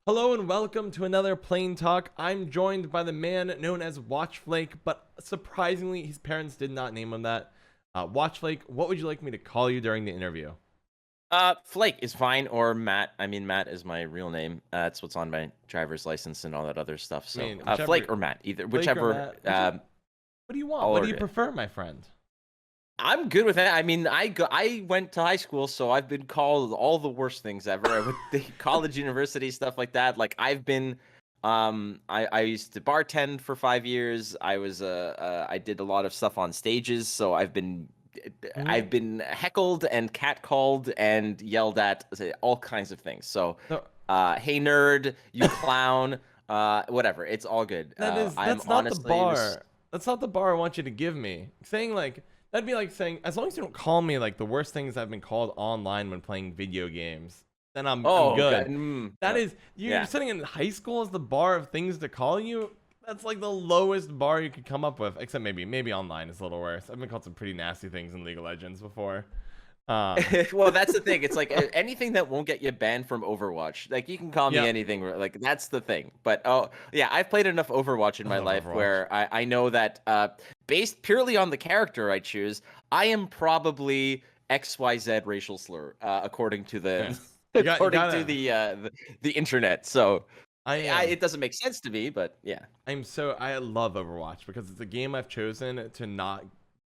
Hello and welcome to another Plain Talk. I'm joined by the man known as WatchFlake, but surprisingly, his parents did not name him that. WatchFlake, what would you like me to call you during the interview? Flake is fine, or Matt. I mean, Matt is my real name. That's what's on my driver's license and all that other stuff. I So, mean, Flake whichever, or Matt, either, Flake or whichever. Matt, what do you want? I'll What do order you it. prefer, my friend? I'm good with that. I mean, I went to high school, so I've been called all the worst things ever. I went to college, university, stuff like that. Like I've been, I used to bartend for 5 years. I did a lot of stuff on stages, so I've Mhm. been heckled and catcalled and yelled at, all kinds of things. So, So hey nerd, you clown, whatever. It's all good. I'm that's not the honestly bar. That's not the bar I want you to give me. Saying like that'd be like saying as long as you don't call me like the worst things I've been called online when playing video games, then I'm Oh god, good. That is you're yeah. sitting in high school as the bar of things to call you. That's like the lowest bar you could come up with, except maybe online is a little worse. I've been called some pretty nasty things in League of Legends before. Um, Well, that's the thing. It's like anything that won't get you banned from Overwatch. Like you can call me yeah, anything. Like that's the thing. But oh yeah, I've played enough Overwatch in I my love life Overwatch. where I know that based purely on the character I choose, I am probably XYZ racial slur according to Yeah, the you according to gotta. the internet. So I am. it doesn't make sense to me, but yeah. I love Overwatch because it's a game I've chosen to not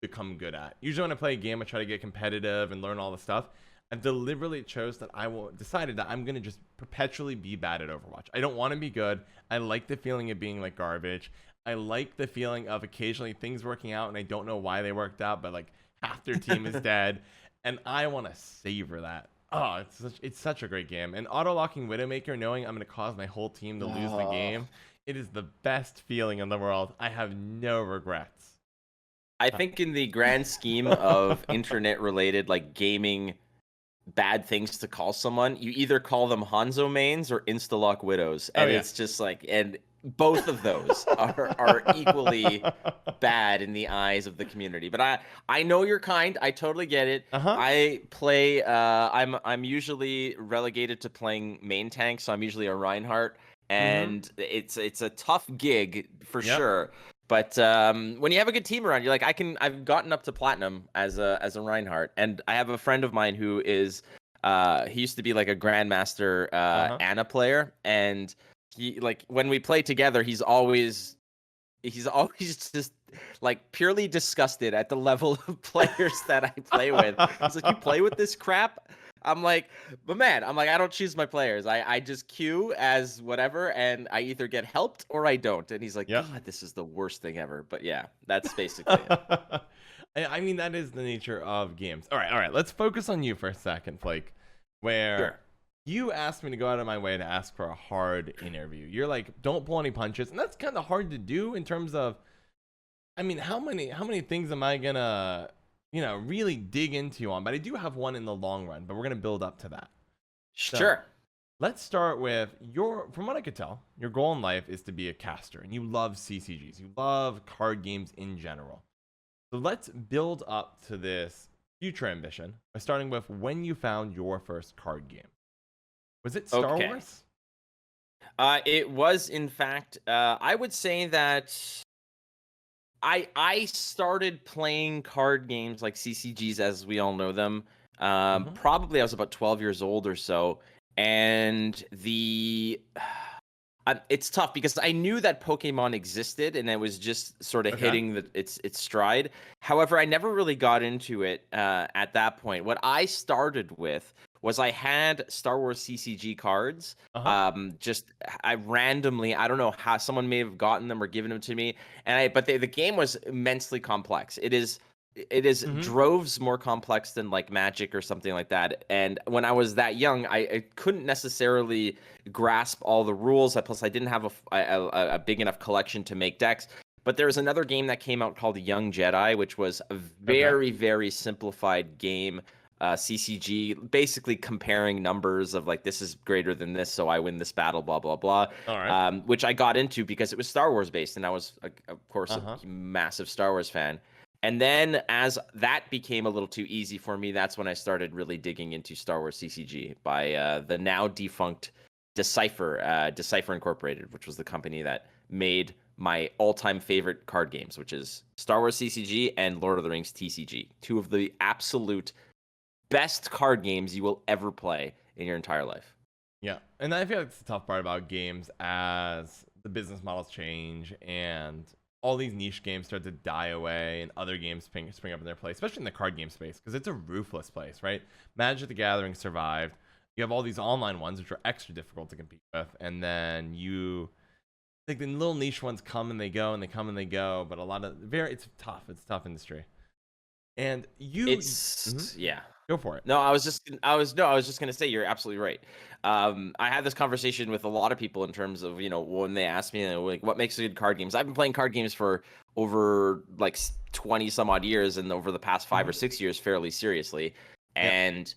become good at. Usually when I play a game, I try to get competitive and learn all the stuff. I've deliberately chose that decided that I'm gonna just perpetually be bad at Overwatch. I don't want to be good. I like the feeling of being like garbage. I like the feeling of occasionally things working out and I don't know why they worked out, but like half their team is dead, and I want to savor that. Oh, it's such a great game. And auto locking Widowmaker, knowing I'm gonna cause my whole team to lose the Oh. game, it is the best feeling in the world. I have no regrets. I think in the grand scheme of internet related like gaming bad things to call someone, you either call them Hanzo mains or Instalock widows, Oh and yeah. it's just like, and both of those are equally bad in the eyes of the community. But I know you're kind. I totally get it. Uh-huh. I play. I'm usually relegated to playing main tank, so I'm usually a Reinhardt, Mm-hmm. and it's a tough gig for Yep. sure. But when you have a good team around, you're like, I've gotten up to platinum as a Reinhardt, and I have a friend of mine who is he used to be like a grandmaster Uh-huh. Ana player, and he like when we play together, he's always just like purely disgusted at the level of players that I play with. He's like, you play with this crap? I'm like, but man, I'm like, I don't choose my players. I just queue as whatever, and I either get helped or I don't. And he's like, Yep. God, this is the worst thing ever. But yeah, that's basically it. I mean, that is the nature of games. All right. Let's focus on you for a second, Flake. Where Sure. you asked me to go out of my way to ask for a hard interview. You're like, don't pull any punches, and that's kind of hard to do in terms of. I mean, how many things am I gonna, really dig into you on? But I do have one in the long run. But we're gonna build up to that. So Sure. let's start with from what I could tell, your goal in life is to be a caster, and you love CCGs. You love card games in general. So let's build up to this future ambition by starting with when you found your first card game. Was it Star Okay. Wars? It was in fact. I would say that I started playing card games like CCGs as we all know them. Mm-hmm. Probably I was about 12 years old or so, and it's tough because I knew that Pokemon existed and it was just sort of Okay. hitting its stride. However, I never really got into it at that point. What I started with was I had Star Wars CCG cards. Uh huh. Just I randomly, I don't know how someone may have gotten them or given them to me, but the game was immensely complex. It is Mm-hmm. droves more complex than like Magic or something like that. And when I was that young, I couldn't necessarily grasp all the rules. Plus, I didn't have a big enough collection to make decks. But there was another game that came out called Young Jedi, which was a Okay. very, very simplified game, CCG, basically comparing numbers of like this is greater than this, so I win this battle, blah blah blah. All right. Which I got into because it was Star Wars based, and I was, of course, Uh a huh. massive Star Wars fan. And then as that became a little too easy for me, that's when I started really digging into Star Wars CCG by the now defunct Decipher Incorporated, which was the company that made my all-time favorite card games, which is Star Wars CCG and Lord of the Rings TCG. Two of the absolute best card games you will ever play in your entire life. Yeah, and I feel like it's the tough part about games as the business models change and all these niche games start to die away and other games spring up in their place, especially in the card game space, because it's a ruthless place, right? Magic the Gathering survived. You have all these online ones, which are extra difficult to compete with, and then like the little niche ones come and they go and they come and they go, but a lot of it's a tough industry. And yeah. Go for it. No, I was just gonna say you're absolutely right. I had this conversation with a lot of people in terms of, when they ask me like what makes good card games. I've been playing card games for over like 20 some odd years, and over the past 5 or 6 years fairly seriously. And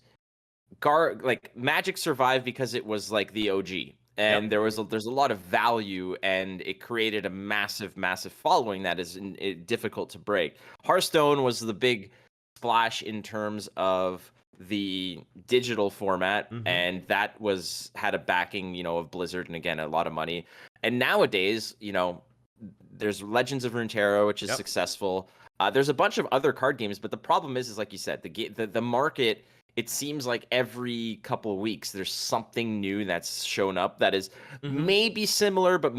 like Magic survived because it was like the OG. And there's a lot of value, and it created a massive following that is difficult to break. Hearthstone was the big splash in terms of the digital format, and that had a backing, of Blizzard, and again, a lot of money. And nowadays, there's Legends of Runeterra, which is successful. There's a bunch of other card games, but the problem is like you said, the market. It seems like every couple of weeks there's something new that's shown up that is maybe similar, but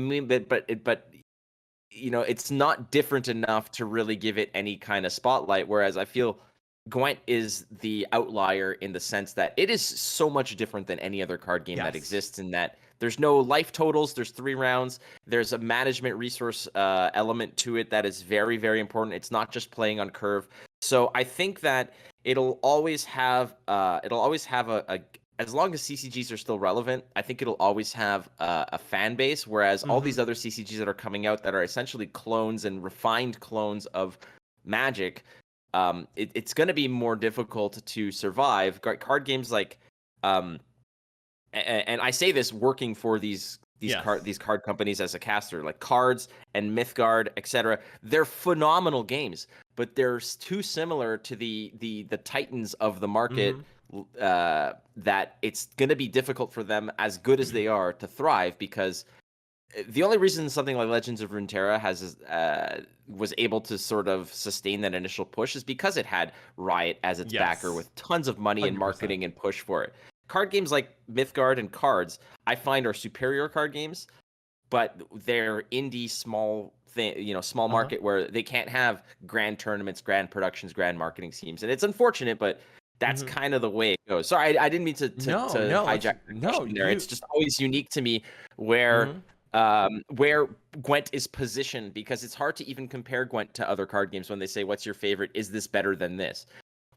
it's not different enough to really give it any kind of spotlight. Whereas I feel Gwent is the outlier in the sense that it is so much different than any other card game that exists, in that there's no life totals. There's 3 rounds. There's a management resource element to it that is very, very important. It's not just playing on curve. So I think that it'll always have a as long as CCGs are still relevant, I think it'll always have a fan base. Whereas all these other CCGs that are coming out that are essentially clones and refined clones of Magic, it's going to be more difficult to survive. Card games like, and I say this working for these card companies as a caster, like Kards and Mythgard, etc. They're phenomenal games, but they're too similar to the titans of the market that it's going to be difficult for them, as good as they are, to thrive. Because the only reason something like Legends of Runeterra was able to sort of sustain that initial push is because it had Riot as its backer with tons of money and marketing and push for it. Card games like Mythgard and Kards, I find, are superior card games, but they're indie, small market, where they can't have grand tournaments, grand productions, grand marketing schemes, and it's unfortunate, but that's kind of the way it goes. Sorry, I didn't mean to hijack there. It's just always unique to me where Gwent is positioned, because it's hard to even compare Gwent to other card games. When they say, "What's your favorite? Is this better than this?"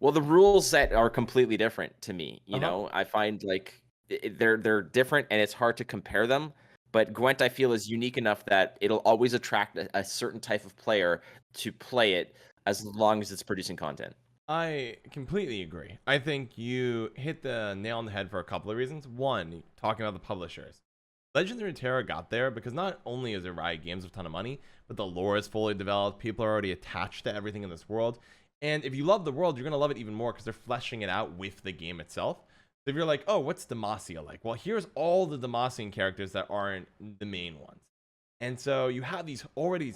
Well, the rule set are completely different to me. I find like they're different, and it's hard to compare them. But Gwent, I feel, is unique enough that it'll always attract a certain type of player to play it, as long as it's producing content. I completely agree. I think you hit the nail on the head for a couple of reasons. One, talking about the publishers. Legends of Runeterra got there because not only is it Riot Games with a ton of money, but the lore is fully developed. People are already attached to everything in this world. And if you love the world, you're going to love it even more because they're fleshing it out with the game itself. So if you're like, oh, what's Demacia like? Well, here's all the Demacian characters that aren't the main ones. And so you have these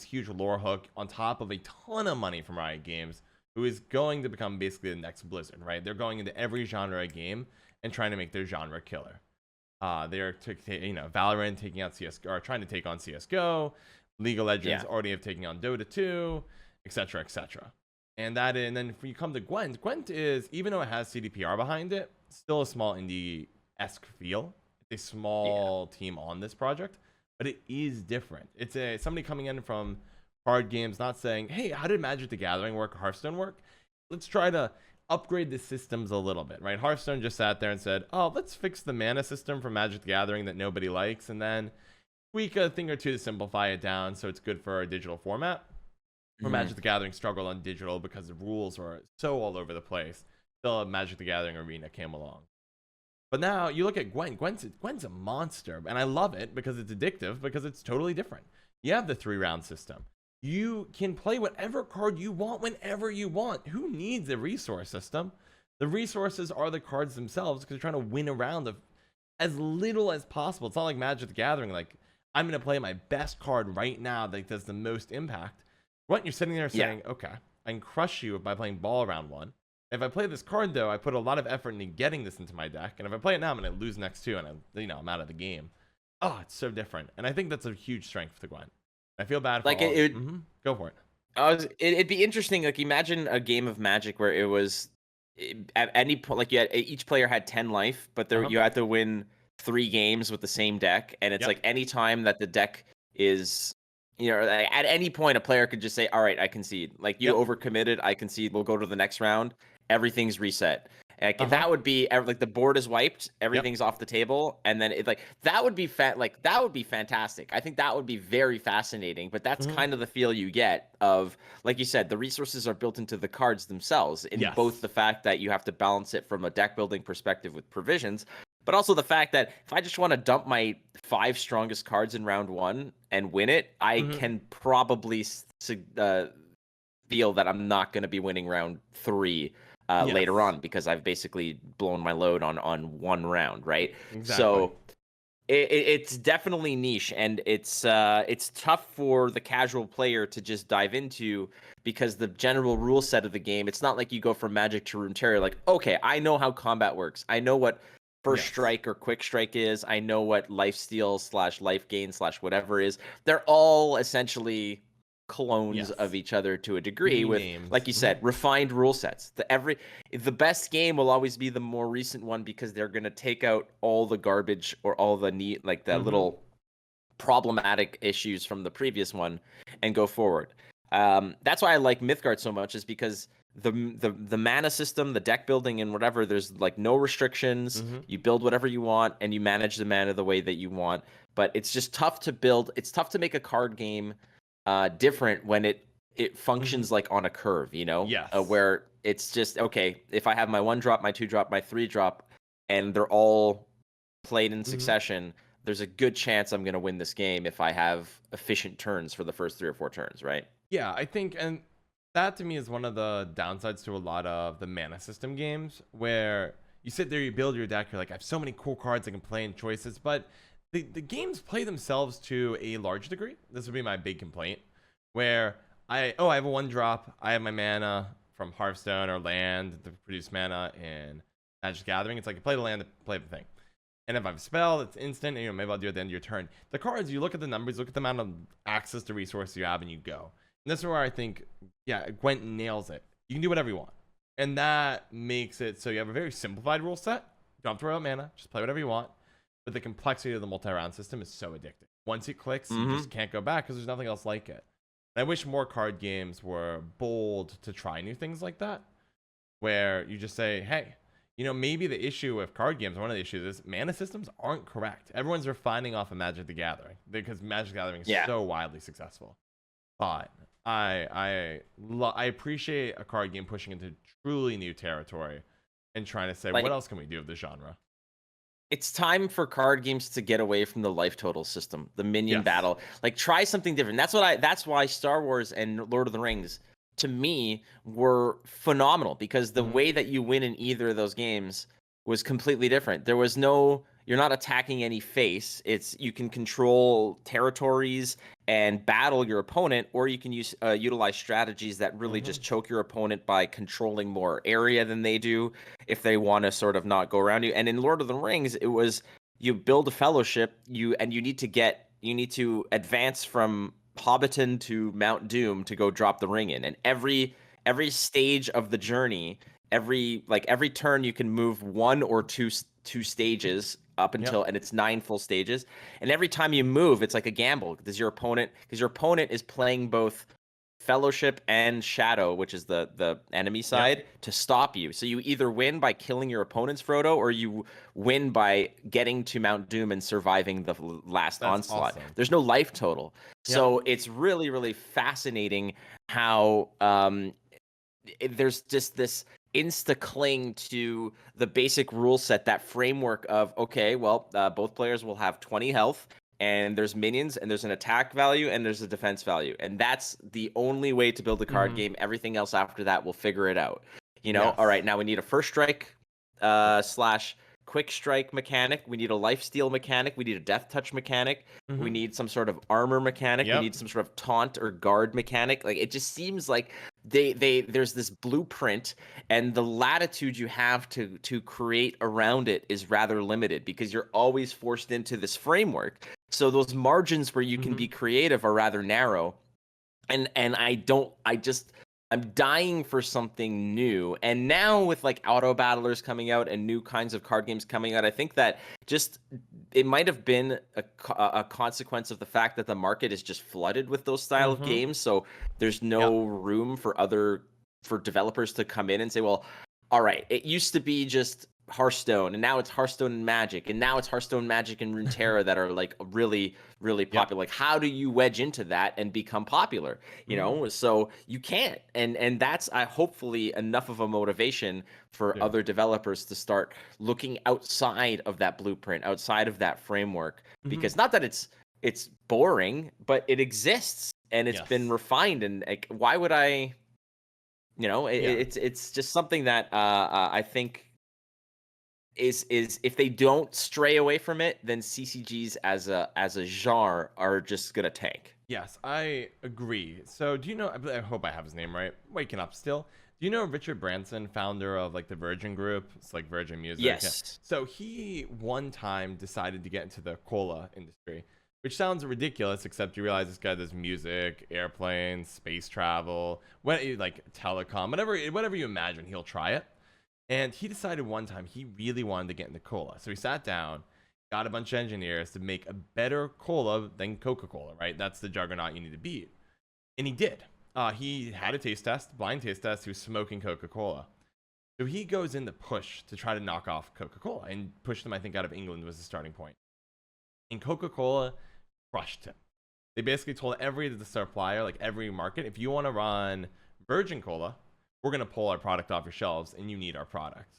huge lore hook on top of a ton of money from Riot Games, who is going to become basically the next Blizzard, right? They're going into every genre of game and trying to make their genre killer. They're Valorant taking out CS:GO, or trying to take on CS:GO. League of Legends already have taken on Dota 2, etc., etc. And then if you come to Gwent is, even though it has CDPR behind it, still a small indie-esque feel. It's a small team on this project, but it is different. It's somebody coming in from card games, not saying, hey, how did Magic the Gathering work, Hearthstone work? Let's try to upgrade the systems a little bit, right? Hearthstone just sat there and said, oh, let's fix the mana system for Magic the Gathering that nobody likes, and then tweak a thing or two to simplify it down so it's good for our digital format. Where Magic the Gathering struggled on digital because the rules were so all over the place. Still, Magic the Gathering Arena came along. But now you look at Gwent. Gwent's a monster, and I love it because it's addictive, because it's totally different. You have the 3-round system. You can play whatever card you want whenever you want. Who needs a resource system? The resources are the cards themselves, because you're trying to win a round of as little as possible. It's not like Magic the Gathering. Like, I'm going to play my best card right now that does the most impact. What, you're sitting there saying, okay, I can crush you by playing ball round 1. If I play this card, though, I put a lot of effort into getting this into my deck. And if I play it now, I'm going to lose next 2, and I'm out of the game. Oh, it's so different. And I think that's a huge strength to Gwent. I feel bad for Like, all. Go for it. It'd be interesting. Like, imagine a game of Magic where it was at any point, like, each player had 10 life, but you had to win 3 games with the same deck, and it's like any time that the deck is, like, at any point a player could just say, "All right, I concede." Like, you overcommitted, I concede. We'll go to the next round. Everything's reset. Like, that would be like the board is wiped, everything's off the table, and then that would be that would be fantastic. I think that would be very fascinating. But that's kind of the feel you get of, like you said, the resources are built into the cards themselves, in both the fact that you have to balance it from a deck building perspective with provisions, but also the fact that if I just want to dump my 5 strongest cards in round 1 and win it, I can probably feel that I'm not going to be winning round 3. Later on, because I've basically blown my load on 1 round, right? Exactly. So it's definitely niche, and it's tough for the casual player to just dive into, because the general rule set of the game, it's not like you go from Magic to Runeterra, like, okay, I know how combat works. I know what first strike or quick strike is. I know what life steal / life gain / whatever is. They're all essentially clones of each other to a degree, with like you said, refined rule sets. The best game will always be the more recent one, because they're going to take out all the garbage or all the little problematic issues from the previous one and go forward. That's why I like Mythgard so much, is because the mana system, the deck building and whatever, there's like no restrictions. You build whatever you want and you manage the mana the way that you want. But it's just tough to build. It's tough to make a card game different when it functions like on a curve, where it's just, okay, if I have my 1 drop, my 2 drop, my 3 drop, and they're all played in succession, there's a good chance I'm going to win this game if I have efficient turns for the first 3 or 4 turns, right? Yeah, I think, and that to me is one of the downsides to a lot of the mana system games, where you sit there, you build your deck, you're like, I have so many cool cards I can play and choices, but the games play themselves to a large degree. This would be my big complaint, where I have a 1 drop, I have my mana from Hearthstone or land to produce mana in Magic the Gathering. It's like, you play the land to play the thing. And if I have a spell, it's instant, and maybe I'll do it at the end of your turn. The cards, you look at the numbers, look at the amount of access to resources you have, and you go. And this is where I think, Gwent nails it. You can do whatever you want. And that makes it so you have a very simplified rule set. You don't have to worry about mana, just play whatever you want. But the complexity of the multi-round system is so addictive. Once it clicks, you just can't go back, because there's nothing else like it. And I wish more card games were bold to try new things like that, where you just say, hey, maybe the issue with card games, one of the issues is mana systems aren't correct. Everyone's refining off of Magic the Gathering, because Magic the Gathering is so widely successful. But I appreciate a card game pushing into truly new territory and trying to say, what else can we do with the genre? It's time for card games to get away from the life total system, the minion battle. Like, try something different. That's why Star Wars and Lord of the Rings, to me, were phenomenal, because the way that you win in either of those games was completely different. There was you're not attacking any face. You can control territories and battle your opponent, or you can utilize strategies that really just choke your opponent by controlling more area than they do, if they want to sort of not go around you. And in Lord of the Rings, it was, you build a fellowship, you need to advance from Hobbiton to Mount Doom to go drop the ring in. And every stage of the journey, every turn, you can move 1 or 2 stages up until, and it's 9 full stages. And every time you move, it's like a gamble, because your opponent is playing both Fellowship and Shadow, which is the enemy side, to stop you. So you either win by killing your opponent's Frodo, or you win by getting to Mount Doom and surviving the last onslaught. Awesome. There's no life total. So it's really, really fascinating how there's just this insta cling to the basic rule set, that framework of, okay, well, both players will have 20 health, and there's minions, and there's an attack value, and there's a defense value, and that's the only way to build a card game. Everything else after that, we'll figure it out. All right, now we need a first strike / quick strike mechanic. We need a life steal mechanic. We need a death touch mechanic. We need some sort of armor mechanic. We Yep. need some sort of taunt or guard mechanic. Like, it just seems like there's this blueprint, and the latitude you have to create around it is rather limited because you're always forced into this framework. So those margins where you can be creative are rather narrow. And I'm dying for something new. And now with like auto battlers coming out and new kinds of card games coming out, I think that just it might have been a consequence of the fact that the market is just flooded with those style of games. So there's no room for developers to come in and say, well, all right, it used to be just Hearthstone, and now it's Hearthstone and Magic, and now it's Hearthstone, Magic, and Runeterra that are like really, really popular. Like, how do you wedge into that and become popular? You know, so you can't, and that's hopefully enough of a motivation for other developers to start looking outside of that blueprint, outside of that framework, because not that it's boring, but it exists and it's been refined, and like, why would I? You know, it's just something that I think is if they don't stray away from it, then CCGs as a genre are just gonna tank. Yes, I agree. So do you know, I hope I have his name right, waking up still. Do you know Richard Branson, founder of like the Virgin Group? It's like Virgin Music. Yes. Yeah. So he one time decided to get into the cola industry, which sounds ridiculous, except you realize this guy does music, airplanes, space travel, like telecom, whatever you imagine, he'll try it. And he decided one time he really wanted to get into cola. So he sat down, got a bunch of engineers to make a better cola than Coca-Cola, right? That's the juggernaut you need to beat. And he did. He had a taste test, blind taste test. He was smoking Coca-Cola. So he goes in the push to try to knock off Coca-Cola and push them, I think, out of England was the starting point. And Coca-Cola crushed him. They basically told the supplier, like every market, if you want to run Virgin Cola, we're going to pull our product off your shelves and you need our product.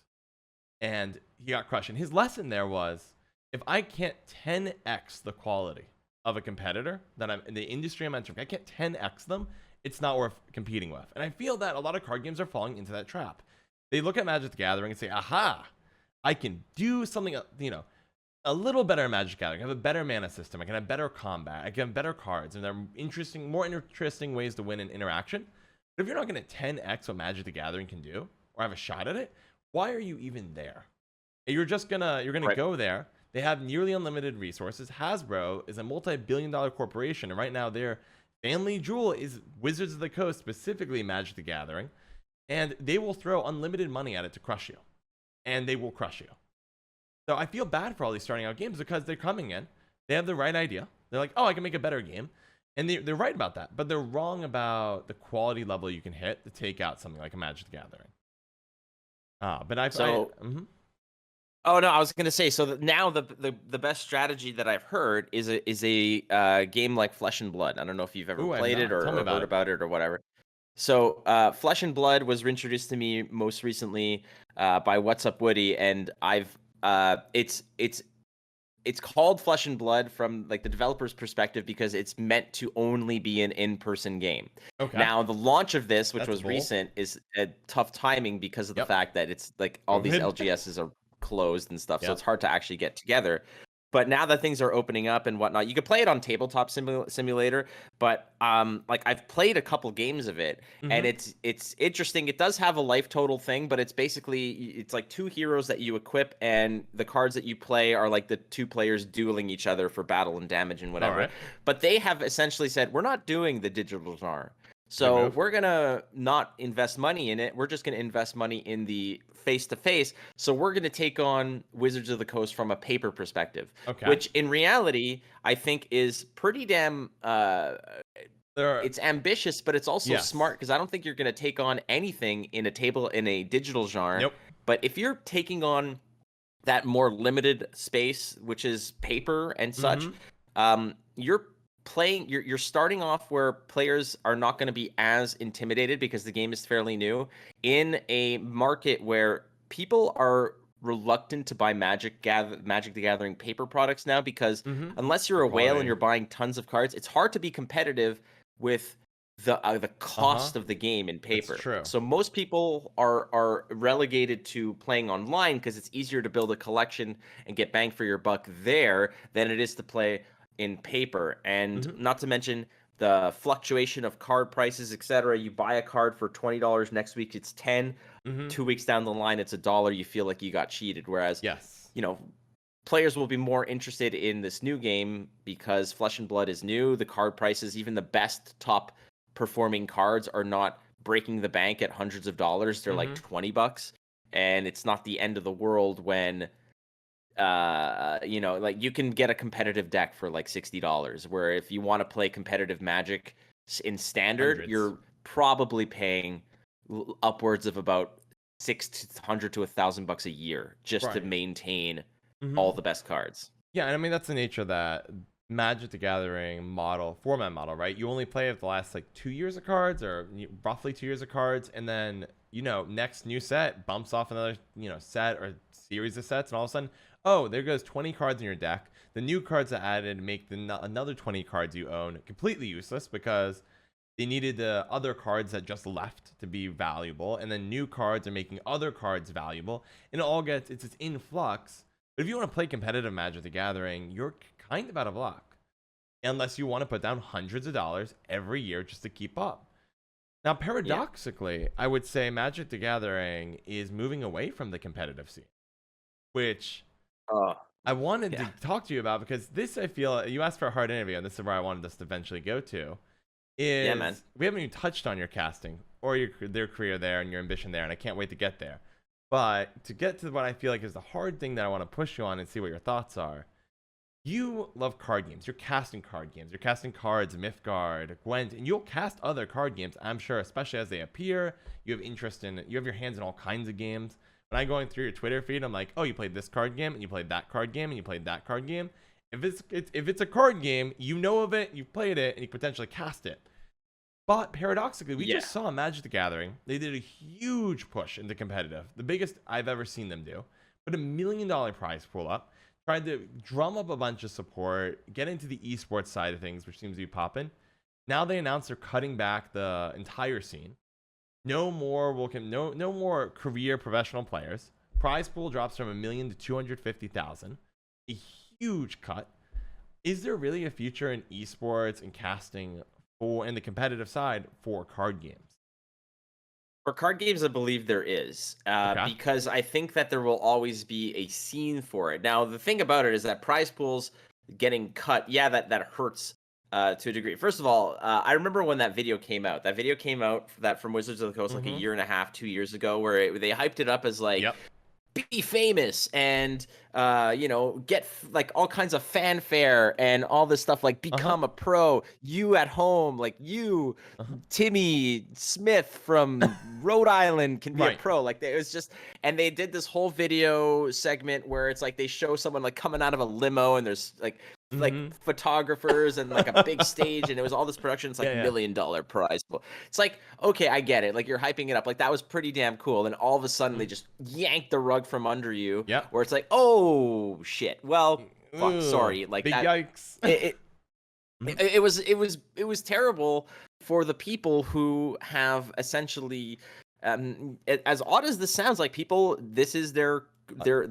And he got crushed. And his lesson there was, if I can't 10x the quality of a competitor that I'm in the industry I'm entering, I can't 10x them, it's not worth competing with. And I feel that a lot of card games are falling into that trap. They look at Magic the Gathering and say, aha, I can do something, a little better in Magic the Gathering. I have a better mana system. I can have better combat. I can have better cards. And there are more interesting ways to win in interaction. But if you're not going to 10x what Magic the Gathering can do, or have a shot at it, why are you even there? You're gonna go there. They have nearly unlimited resources. Hasbro is a multi-billion-dollar corporation, and right now their family jewel is Wizards of the Coast, specifically Magic the Gathering, and they will throw unlimited money at it to crush you, and they will crush you. So I feel bad for all these starting out games because they're coming in, they have the right idea. They're like, oh, I can make a better game. And they're right about that, but they're wrong about the quality level you can hit to take out something like a Magic the Gathering. Oh no, I was gonna say. So now the best strategy that I've heard is a game like Flesh and Blood. I don't know if you've ever played it or heard about it or whatever. So Flesh and Blood was introduced to me most recently by What's Up Woody, and it's called Flesh and Blood from like the developer's perspective because it's meant to only be an in-person game. Okay. Now the launch of this, which was recent, is a tough timing because of the fact that it's like all these LGSs are closed and stuff, so it's hard to actually get together. But now that things are opening up and whatnot, you could play it on Tabletop Simulator. But like I've played a couple games of it, and it's interesting. It does have a life total thing, but it's like two heroes that you equip, and the cards that you play are like the two players dueling each other for battle and damage and whatever. Right. But they have essentially said, we're not doing the digital genre. So we're going to not invest money in it. We're just going to invest money in the face-to-face. So we're going to take on Wizards of the Coast from a paper perspective, which in reality, I think is pretty damn... it's ambitious, but it's also smart because I don't think you're going to take on anything in a digital genre. Nope. But if you're taking on that more limited space, which is paper and such, you're starting off where players are not going to be as intimidated because the game is fairly new in a market where people are reluctant to buy Magic the Gathering paper products now because unless you're a whale and you're buying tons of cards, it's hard to be competitive with the cost of the game in That's paper. true. So most people are relegated to playing online because it's easier to build a collection and get bang for your buck there than it is to play in paper. And Mhm. not to mention the fluctuation of card prices, etc. You buy a card for $20 next week, it's 10. Mhm. 2 weeks down the line, it's $1. You feel like you got cheated. Whereas, Yes. you know, players will be more interested in this new game because Flesh and Blood is new. The card prices, even the best top performing cards, are not breaking the bank at hundreds of dollars. They're like Mhm. $20, and it's not the end of the world when like you can get a competitive deck for like $60, where if you want to play competitive Magic in standard, Hundreds. you're probably paying upwards of about 600 to $1,000 a year just to Right. maintain all Mhm. the best cards. Yeah, and I mean that's the nature of that Magic the Gathering format model, right? You only play it the last like 2 years of cards, or roughly 2 years of cards, and then next new set bumps off another set or series of sets, and all of a sudden, oh, there goes 20 cards in your deck. The new cards that added make another 20 cards you own completely useless because they needed the other cards that just left to be valuable, and then new cards are making other cards valuable, and it's this influx. But if you want to play competitive Magic the Gathering, you're kind of out of luck unless you want to put down hundreds of dollars every year just to keep up. Now, Yeah. paradoxically, I would say Magic the Gathering is moving away from the competitive scene, which Oh, I wanted to yeah. talk to you about because this, I feel, you asked for a hard interview, and this is where I wanted us to eventually go to. Yeah, man. We haven't even touched on your casting or their career there and your ambition there, and I can't wait to get there. But to get to what I feel like is the hard thing that I want to push you on and see what your thoughts are. You love card games. You're casting card games. You're casting Cards, Mythgard, Gwent, and you'll cast other card games, I'm sure, especially as they appear. You have your hands in all kinds of games. When I'm going through your Twitter feed, I'm like, oh, you played this card game, and you played that card game, and you played that card game. If it's a card game, you know of it, you've played it, and you potentially cast it. But paradoxically, we Yeah. just saw Magic the Gathering. They did a huge push into competitive, the biggest I've ever seen them do. Put $1 million prize pool up, tried to drum up a bunch of support, get into the esports side of things, which seems to be popping. Now they announced they're cutting back the entire scene. No more career professional players. Prize pool drops from 1 million to 250,000. A huge cut. Is there really a future in esports and casting in the competitive side for card games? For card games, I believe there is, Okay. because I think that there will always be a scene for it. Now, the thing about it is that prize pools getting cut, yeah, that hurts to a degree. First of all, I remember when that video came out. That video came out from Wizards of the Coast like a Mm-hmm. year and a half, 2 years ago, where they hyped it up as like, Yep. be famous and get like all kinds of fanfare and all this stuff, like become a pro, you at home, like you, Timmy Smith from Rhode Island, can be a Right. pro. Like it was just, and they did this whole video segment where it's like they show someone like coming out of a limo, and there's like Mhm. photographers and like a big stage, and it was all this production. It's like Yeah, yeah. $1 million prize pool. It's like, okay, I get it. Like you're hyping it up. Like that was pretty damn cool. And all of a sudden they just yanked the rug from under you. Yep. Where it's like, oh shit. Well, fuck, Ooh, sorry. Like big that. yikes. It was terrible for the people who have essentially, as odd as this sounds, like people, this is their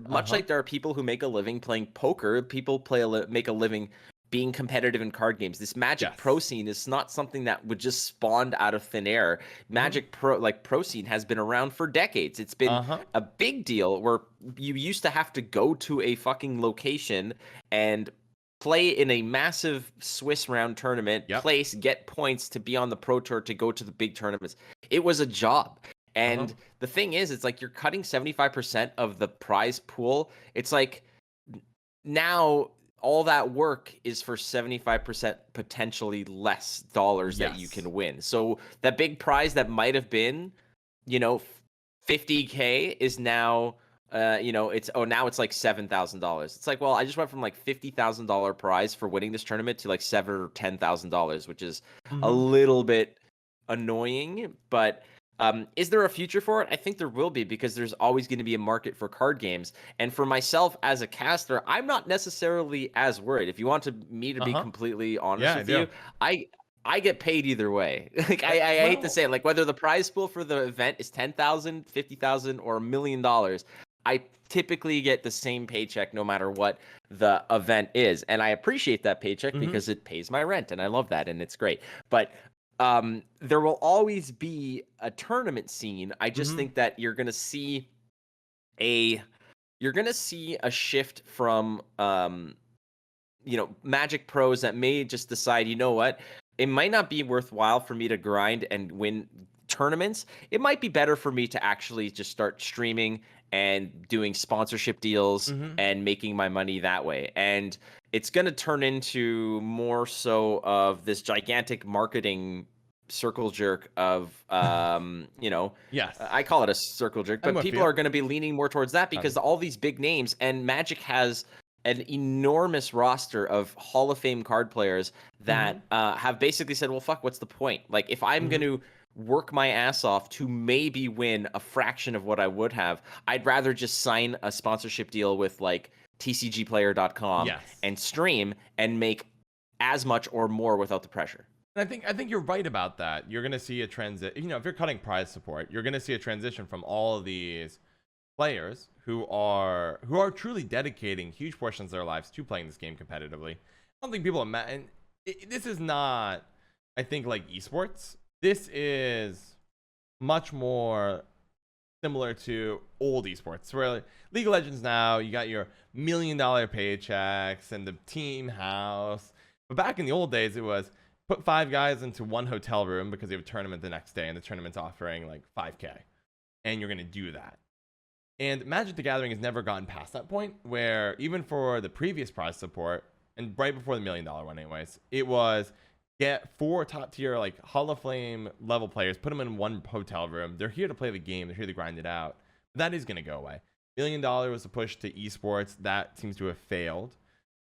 much like there are people who make a living playing poker, people make a living being competitive in card games. This Magic Pro scene is not something that would just spawned out of thin air. Magic Pro scene has been around for decades. It's been a big deal where you used to have to go to a fucking location and play in a massive Swiss round tournament, place, get points to be on the Pro Tour, to go to the big tournaments. It was a job. And the thing is, it's like you're cutting 75% of the prize pool. It's like now all that work is for 75% potentially less dollars that you can win. So that big prize that might have been, 50K is now, now it's like $7,000. It's like, well, I just went from like $50,000 prize for winning this tournament to like $7,000 or $10,000, which is a little bit annoying. But is there a future for it? I think there will be, because there's always going to be a market for card games. And for myself as a caster, I'm not necessarily as worried. If you want me to be completely honest with you, I get paid either way. Like I hate to Well, say it, like whether the prize pool for the event is 10,000, 50,000, or $1 million, I typically get the same paycheck no matter what the event is. And I appreciate that paycheck mhm, because it pays my rent and I love that and it's great. But there will always be a tournament scene. I just mhm, think that a you're gonna see a shift from Magic pros that may just decide, you know what, it might not be worthwhile for me to grind and win tournaments. It might be better for me to actually just start streaming and doing sponsorship deals mhm. and making my money that way. And it's going to turn into more so of this gigantic marketing circle jerk of Yes, I call it a circle jerk, I'm but with people you. are going to be leaning more towards that because all these big names and Magic has an enormous roster of Hall of Fame card players that Mhm, have basically said, well, fuck, what's the point? Like, if I'm going mhm. to work my ass off to maybe win a fraction of what I would have, I'd rather just sign a sponsorship deal with like tcgplayer.com Yes. and stream and make as much or more without the pressure. And I think you're right about that. You're gonna see a transit. If you're cutting prize support, you're gonna see a transition from all of these players who are truly dedicating huge portions of their lives to playing this game competitively. I don't think people imagine. This is not, I think, like esports. This is much more similar to old esports, where like, League of Legends now you got your $1 million paychecks and the team house. But back in the old days, it was put 5 guys into one hotel room because they have a tournament the next day, and the tournament's offering like 5K, and you're gonna do that. And Magic the Gathering has never gotten past that point where even for the previous prize support, and right before the $1 million one, anyways, it was get 4 top tier like Hall of Fame level players, put them in one hotel room. They're here to play the game. They're here to grind it out. That is going to go away. $1 million was a push to esports. That seems to have failed.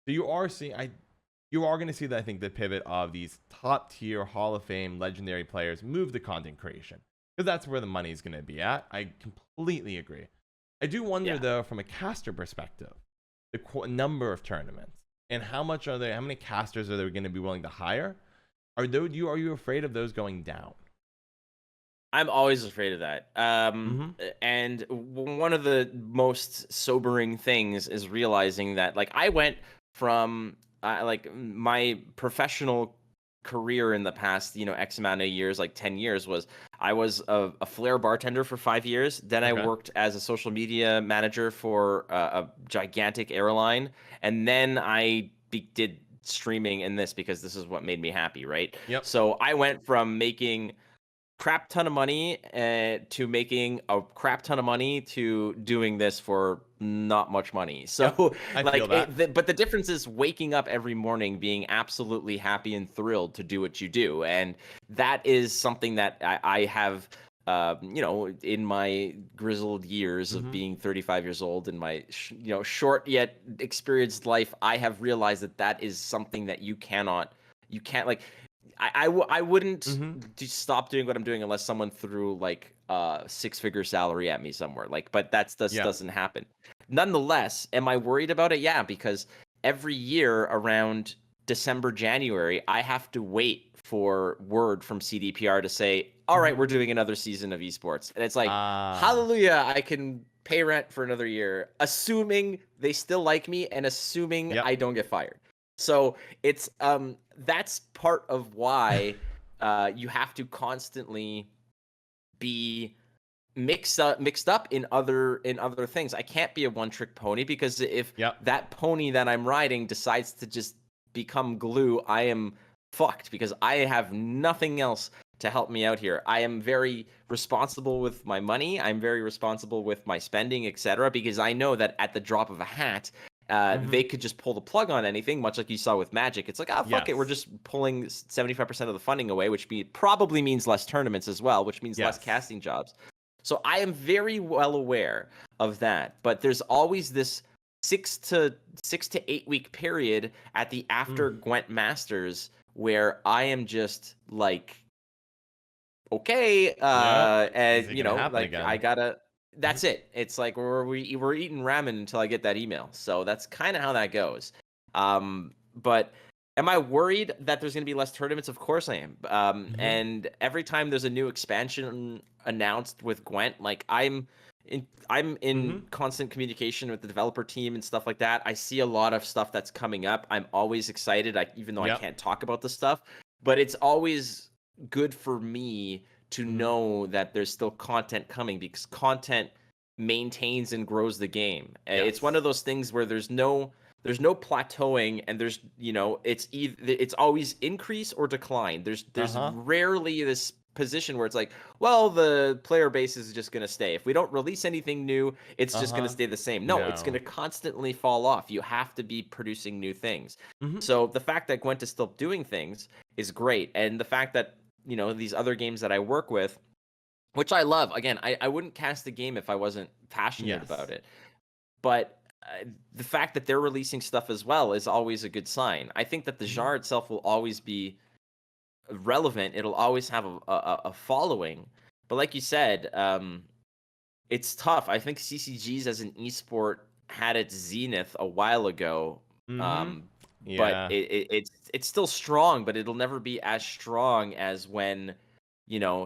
So you are going to see that, I think, the pivot of these top tier Hall of Fame legendary players move to content creation because that's where the money is going to be at. I completely agree. I do wonder, Yeah. though, from a caster perspective, the number of tournaments and how many casters are they going to be willing to hire? Are you afraid of those going down? I'm always afraid of that. Mm-hmm. And one of the most sobering things is realizing that, like, I went from like my professional career in the past, X amount of years, like 10 years, was I was a flair bartender for 5 years. Then I Okay. worked as a social media manager for a gigantic airline, and then I did streaming in this because this is what made me happy, right? Yep. So I went from making crap ton of money to making a crap ton of money to doing this for not much money. Yep. So I feel like that. but the difference is waking up every morning being absolutely happy and thrilled to do what you do. And that is something that I have in my grizzled years of Mm-hmm. being 35 years old, in my short yet experienced life, I have realized that is something that you can't like I wouldn't Mm-hmm. stop doing what I'm doing unless someone threw like a 6-figure salary at me somewhere. Like, but just Yeah. doesn't happen. Nonetheless, am I worried about it? Yeah, because every year around December, January, I have to wait for word from CDPR to say, all right, Mm-hmm. we're doing another season of esports. And it's like, Ah. hallelujah, I can pay rent for another year, assuming they still like me and assuming Yep. I don't get fired. So it's that's part of why you have to constantly be mixed up in other things. I can't be a one-trick pony because if Yep. that pony that I'm riding decides to just become glue, I am fucked because I have nothing else to help me out here. I am very responsible with my money. I'm very responsible with my spending, etc. Because I know that at the drop of a hat, Mm-hmm. they could just pull the plug on anything, much like you saw with Magic. It's like, ah, fuck it, we're Yes. just pulling 75% of the funding away, which probably means less tournaments as well, which means less Yes. casting jobs. So I am very well aware of that, but there's always this 6 to 8 week period at the Mm. after Gwent Masters where I am just like, okay, Yep. Is and it gonna happen like I again? gotta. That's it. It's like we're eating ramen until I get that email. So that's kind of how that goes. But Am I worried that there's going to be less tournaments? Of course I am. Mhm. And every time there's a new expansion announced with Gwent, like I'm in Mhm. constant communication with the developer team and stuff like that. I see a lot of stuff that's coming up. I'm always excited, even though I Yep. can't talk about the stuff, but it's always good for me to Mhm. know that there's still content coming because content maintains and grows the game. It's one Yes. of those things where there's no plateauing, and it's always increase or decline. There's Uh-huh. rarely this position where it's like, well, the player base is just going to stay. If we don't release anything new, it's just going to Uh-huh. stay the same. No, it's going No. to constantly fall off. You have to be producing new things. Mhm. So the fact that Gwent is still doing things is great, and the fact that these other games that I work with, which I love. Again, I wouldn't cast a game if I wasn't passionate about Yes. it. But the fact that they're releasing stuff as well is always a good sign. I think that the Mhm. genre itself will always be relevant. It'll always have a following. But like you said, it's tough. I think CCGs as an esport had its zenith a while ago. Mhm. Um, but Yeah. it's still strong, but it'll never be as strong as when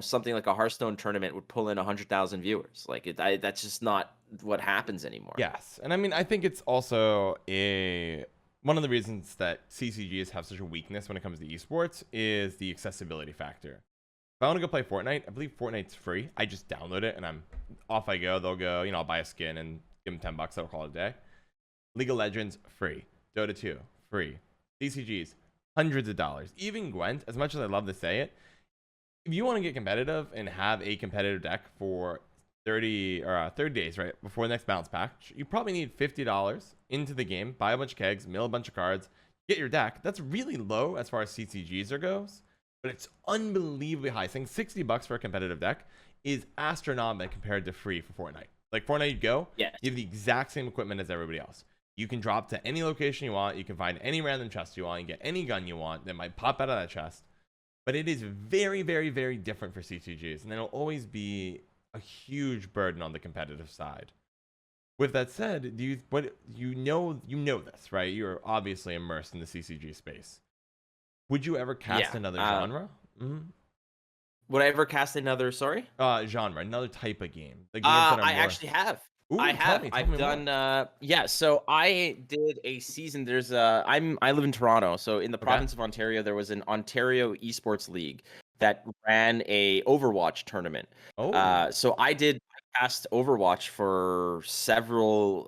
something like a Hearthstone tournament would pull in 100,000 viewers. Like that's just not what happens anymore. Yes. And I mean, I think it's also a one of the reasons that CCGs have such a weakness when it comes to esports is the accessibility factor. If I want to go play Fortnite, I believe Fortnite's free. I just download it and I'm off I go. They'll go, I'll buy a skin and give them 10 bucks. That'll call it a day. League of Legends, free. Dota 2, free. CCGs, hundreds of dollars. Even Gwent, as much as I love to say it, if you want to get competitive and have a competitive deck for 30 days, right, before the next bounce pack, you probably need $50 into the game, buy a bunch of kegs, mill a bunch of cards, get your deck. That's really low as far as CCGs goes, but it's unbelievably high. Saying 60 bucks for a competitive deck is astronomical compared to free for Fortnite. Like Fortnite, you go, Yes. you have the exact same equipment as everybody else. You can drop to any location you want. You can find any random chest you want. You get any gun you want that might pop out of that chest. But it is very, very, very different for CCGs, and it'll always be a huge burden on the competitive side. With that said, you know this, right? You're obviously immersed in the CCG space. Would you ever cast Yeah. another genre? Mm-hmm. Would I ever cast another? Sorry. Genre, another type of game. The games that are I more. actually have. I Ooh, tell have. me, tell I've me more. done yeah, so I did a season. I live in Toronto, so in the Okay. province of Ontario there was an Ontario Esports League that ran a Overwatch tournament. Oh. So I cast Overwatch for several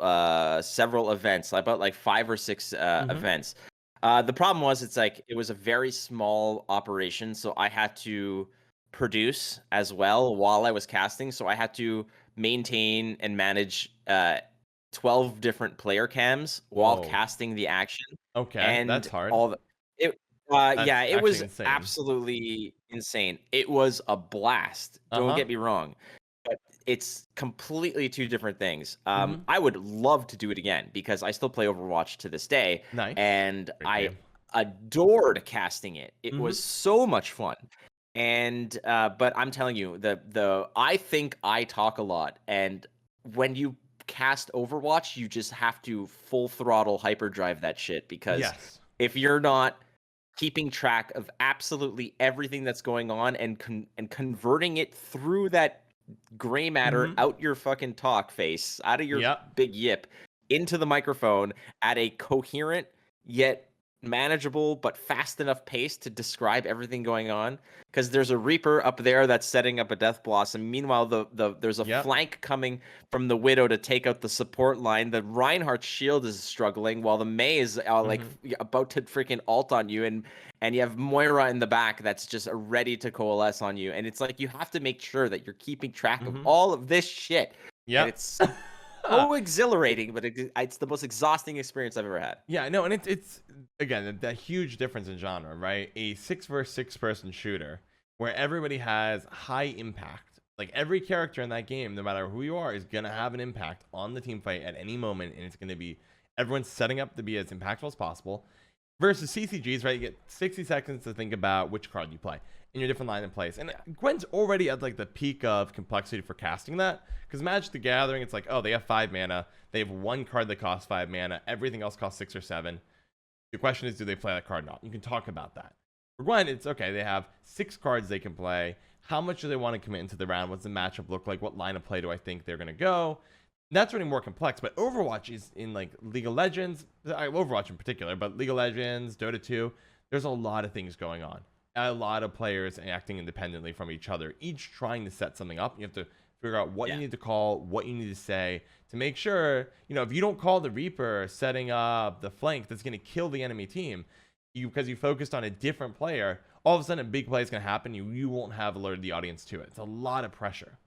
events, about like 5 or 6 Mm-hmm. events. The problem was it's like it was a very small operation, so I had to produce as well while I was casting, so I had to maintain and manage 12 different player cams while Whoa. casting the action, Okay, and that's hard. all the it yeah, That's it actually was insane. absolutely insane. It was a blast, don't Uh-huh. get me wrong, but it's completely two different things. Mm-hmm. I would love to do it again because I still play Overwatch to this day, Nice. and Great I game. adored casting it. It Mm-hmm. was so much fun. And but I'm telling you, the I think I talk a lot, and when you cast Overwatch, you just have to full throttle hyperdrive that shit because Yes. if you're not keeping track of absolutely everything that's going on and converting it through that gray matter Mm-hmm. out your fucking talk face, out of your Yep. big yip into the microphone at a coherent yet manageable but fast enough pace to describe everything going on, because there's a reaper up there that's setting up a death blossom. Meanwhile, there's a Yep. flank coming from the widow to take out the support line. The Reinhardt's shield is struggling while the Mei is Mm-hmm. about to freaking ult on you, and you have Moira in the back that's just ready to coalesce on you. And it's like you have to make sure that you're keeping track of Mm-hmm. all of this shit. And Yep. it's so exhilarating, but it's the most exhausting experience I've ever had. Yeah, no, and it's again that huge difference in genre, right? A 6 versus 6 person shooter where everybody has high impact. Like every character in that game, no matter who you are, is gonna have an impact on the team fight at any moment, and it's gonna be everyone's setting up to be as impactful as possible. Versus CCGs, right? You get 60 seconds to think about which card you play in your different line of plays. And Gwent's already at like the peak of complexity for casting that. Because Magic the Gathering, it's like, oh, they have 5 mana. They have one card that costs 5 mana. Everything else costs 6 or 7. The question is, do they play that card or not? You can talk about that. For Gwent, it's okay. They have 6 cards they can play. How much do they want to commit into the round? What's the matchup look like? What line of play do I think they're going to go? That's really more complex. But Overwatch is in like League of Legends, Overwatch in particular, but League of Legends, Dota 2, there's a lot of things going on. A lot of players acting independently from each other, each trying to set something up. You have to figure out what you need to call, what you need to say to make sure, if you don't call the Reaper setting up the flank that's going to kill the enemy team, because you focused on a different player, all of a sudden a big play is going to happen. You won't have alerted the audience to it. It's a lot of pressure.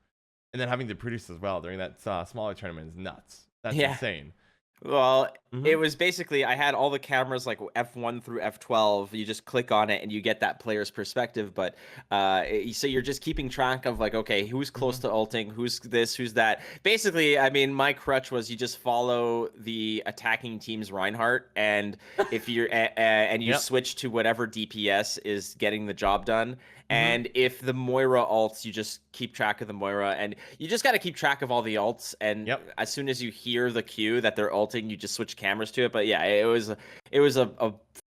And then having to produce as well during that smaller tournament is nuts. That's insane. Well, it was basically, I had all the cameras like F1 through F12. You just click on it and you get that player's perspective. But so you're just keeping track of like, okay, who's close to ulting, who's this, who's that. Basically, I mean, my crutch was you just follow the attacking team's Reinhardt, and if you're and you switch to whatever DPS is getting the job done. And if the Moira ults, you just keep track of the Moira, and you just got to keep track of all the ults. And as soon as you hear the cue that they're ulting, you just switch cameras to it. But yeah, it was a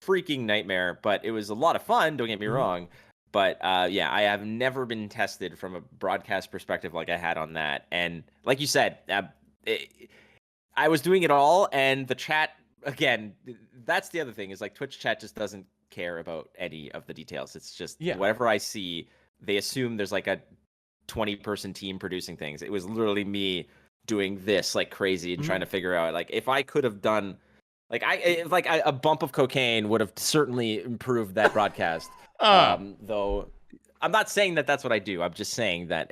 freaking nightmare, but it was a lot of fun. Don't get me wrong. But yeah, I have never been tested from a broadcast perspective like I had on that. And like you said, I was doing it all, and the chat, again, that's the other thing, is like Twitch chat just doesn't care about any of the details. It's just whatever I see, they assume there's like a 20-person team producing things. It was literally me doing this like crazy and trying to figure out, like, if I could have done like a bump of cocaine would have certainly improved that broadcast. Though I'm not saying that that's what I do. I'm just saying that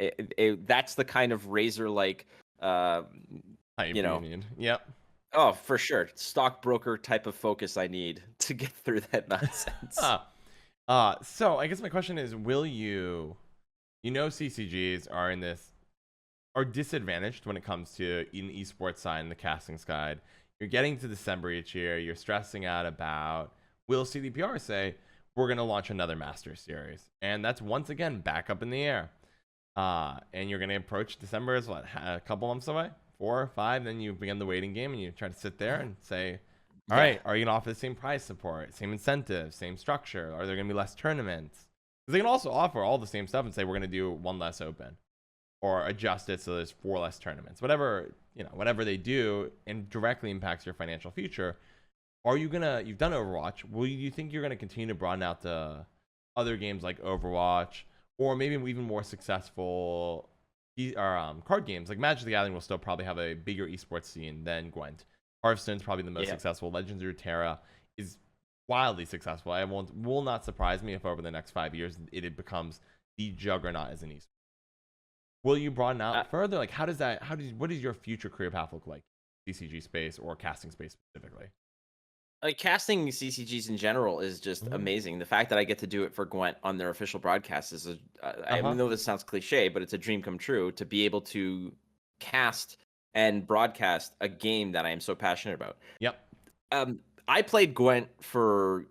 that's the kind of razor like Oh, for sure. Stockbroker type of focus I need to get through that nonsense. So I guess my question is, will CCGs are disadvantaged when it comes to an esports side and the casting side. You're getting to December each year. You're stressing out about, will CDPR say, we're going to launch another Master Series? And that's once again back up in the air. And you're going to approach December as a couple months away? 4 or 5, then you begin the waiting game and you try to sit there and say, all right, are you going to offer the same price support, same incentives, same structure? Are there going to be less tournaments? Because they can also offer all the same stuff and say, we're going to do 1 less open, or adjust it so there's 4 less tournaments. Whatever they do and directly impacts your financial future. You've done Overwatch. Do you think you're going to continue to broaden out to other games like Overwatch, or maybe even more successful card games? Like Magic the Gathering will still probably have a bigger esports scene than Gwent. Hearthstone's probably the most successful. Legends of Runeterra is wildly successful. Will not surprise me if over the next 5 years it becomes the juggernaut as an esports. Will you broaden out further? Like, what does your future career path look like? CCG space or casting space specifically? Like, casting CCGs in general is just amazing. The fact that I get to do it for Gwent on their official broadcast is I know this sounds cliche, but it's a dream come true to be able to cast and broadcast a game that I am so passionate about. I played Gwent for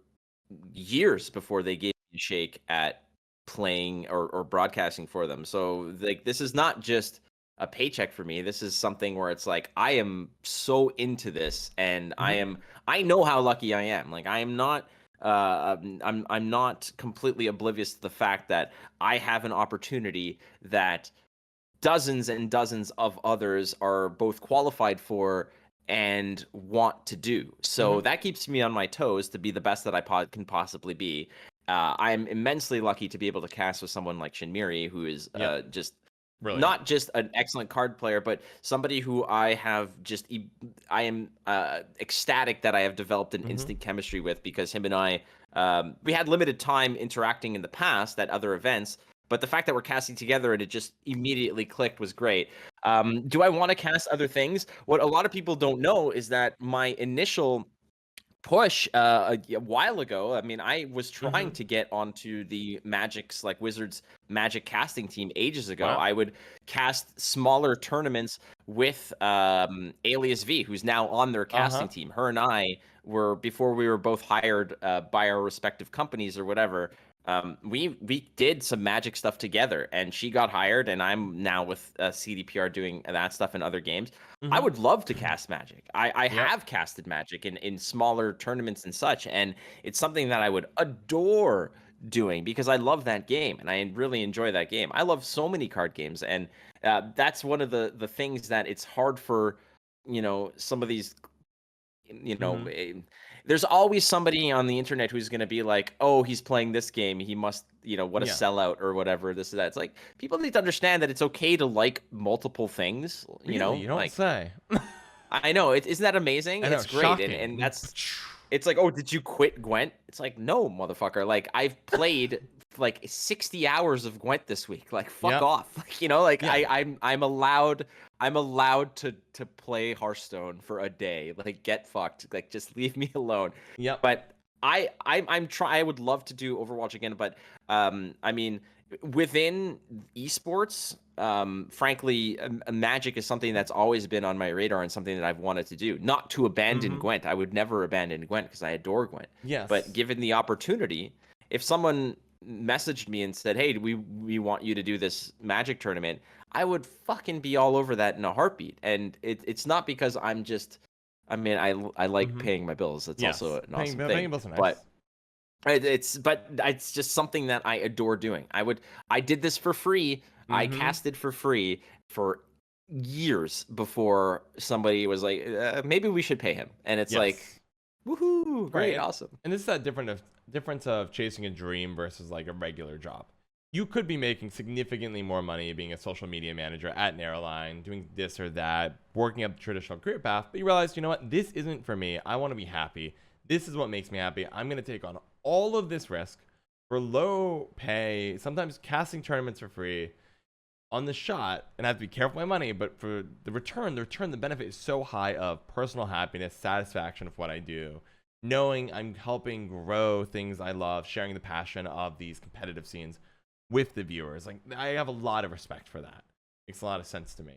years before they gave me a shake at playing or broadcasting for them. So like, this is not just a paycheck for me. This is something where it's like, I am so into this, and I know how lucky I am. Like, I am not I'm not completely oblivious to the fact that I have an opportunity that dozens and dozens of others are both qualified for and want to do. So that keeps me on my toes to be the best that I can possibly be. I'm immensely lucky to be able to cast with someone like Shinmiri, who is just brilliant. Not just an excellent card player, but somebody who I am ecstatic that I have developed an instant chemistry with, because him and I, we had limited time interacting in the past at other events, but the fact that we're casting together and it just immediately clicked was great. Do I want to cast other things? What a lot of people don't know is that my initial push a while ago, I mean, I was trying to get onto the Magic's like Wizards Magic casting team ages ago. Wow. I would cast smaller tournaments with Alias V, who's now on their casting team. Her and I were, before we were both hired by our respective companies or whatever. We did some Magic stuff together, and she got hired, and I'm now with CDPR doing that stuff in other games. I would love to cast Magic. I Yep. have casted Magic in smaller tournaments and such, and it's something that I would adore doing because I love that game and I really enjoy that game. I love so many card games, and that's one of the things that it's hard for, some of these, you know, Mhm. eh, there's always somebody on the internet who's going to be like, oh, he's playing this game, he must, what a Yeah. sellout or whatever, this or that. It's like, people need to understand that it's okay to like multiple things, Really? You don't like, say. I know, isn't that amazing? I know. It's great, and Shocking. that's, it's like, oh, did you quit Gwent? It's like, no, motherfucker. Like, I've played like 60 hours of Gwent this week. Like, fuck Yep. off. Like, like Yeah. I'm allowed to play Hearthstone for a day. Like, get fucked. Like, just leave me alone. Yep. But I would love to do Overwatch again, but I mean, within esports, frankly, Magic is something that's always been on my radar and something that I've wanted to do. Not to abandon Gwent. I would never abandon Gwent because I adore Gwent. But Yes. given the opportunity, if someone messaged me and said, "Hey, we want you to do this Magic tournament," I would fucking be all over that in a heartbeat. And it's not because I'm just, I mean, I like Mhm. paying my bills. That's Yes. also an Paying, awesome paying thing. bills are nice. But it's just something that I adore doing. I did this for free. I casted for free for years before somebody was like, maybe we should pay him. And it's like, Yes. woohoo, Right. great, awesome. And this is that difference of chasing a dream versus like a regular job. You could be making significantly more money being a social media manager at an airline, doing this or that, working up the traditional career path, but you realize, you know what, this isn't for me. I want to be happy. This is what makes me happy. I'm going to take on all of this risk for low pay, sometimes casting tournaments for free on the shot, and I have to be careful with my money, but for the return, the benefit is so high of personal happiness, satisfaction of what I do, knowing I'm helping grow things I love, sharing the passion of these competitive scenes with the viewers. Like, I have a lot of respect for that. Makes a lot of sense to me.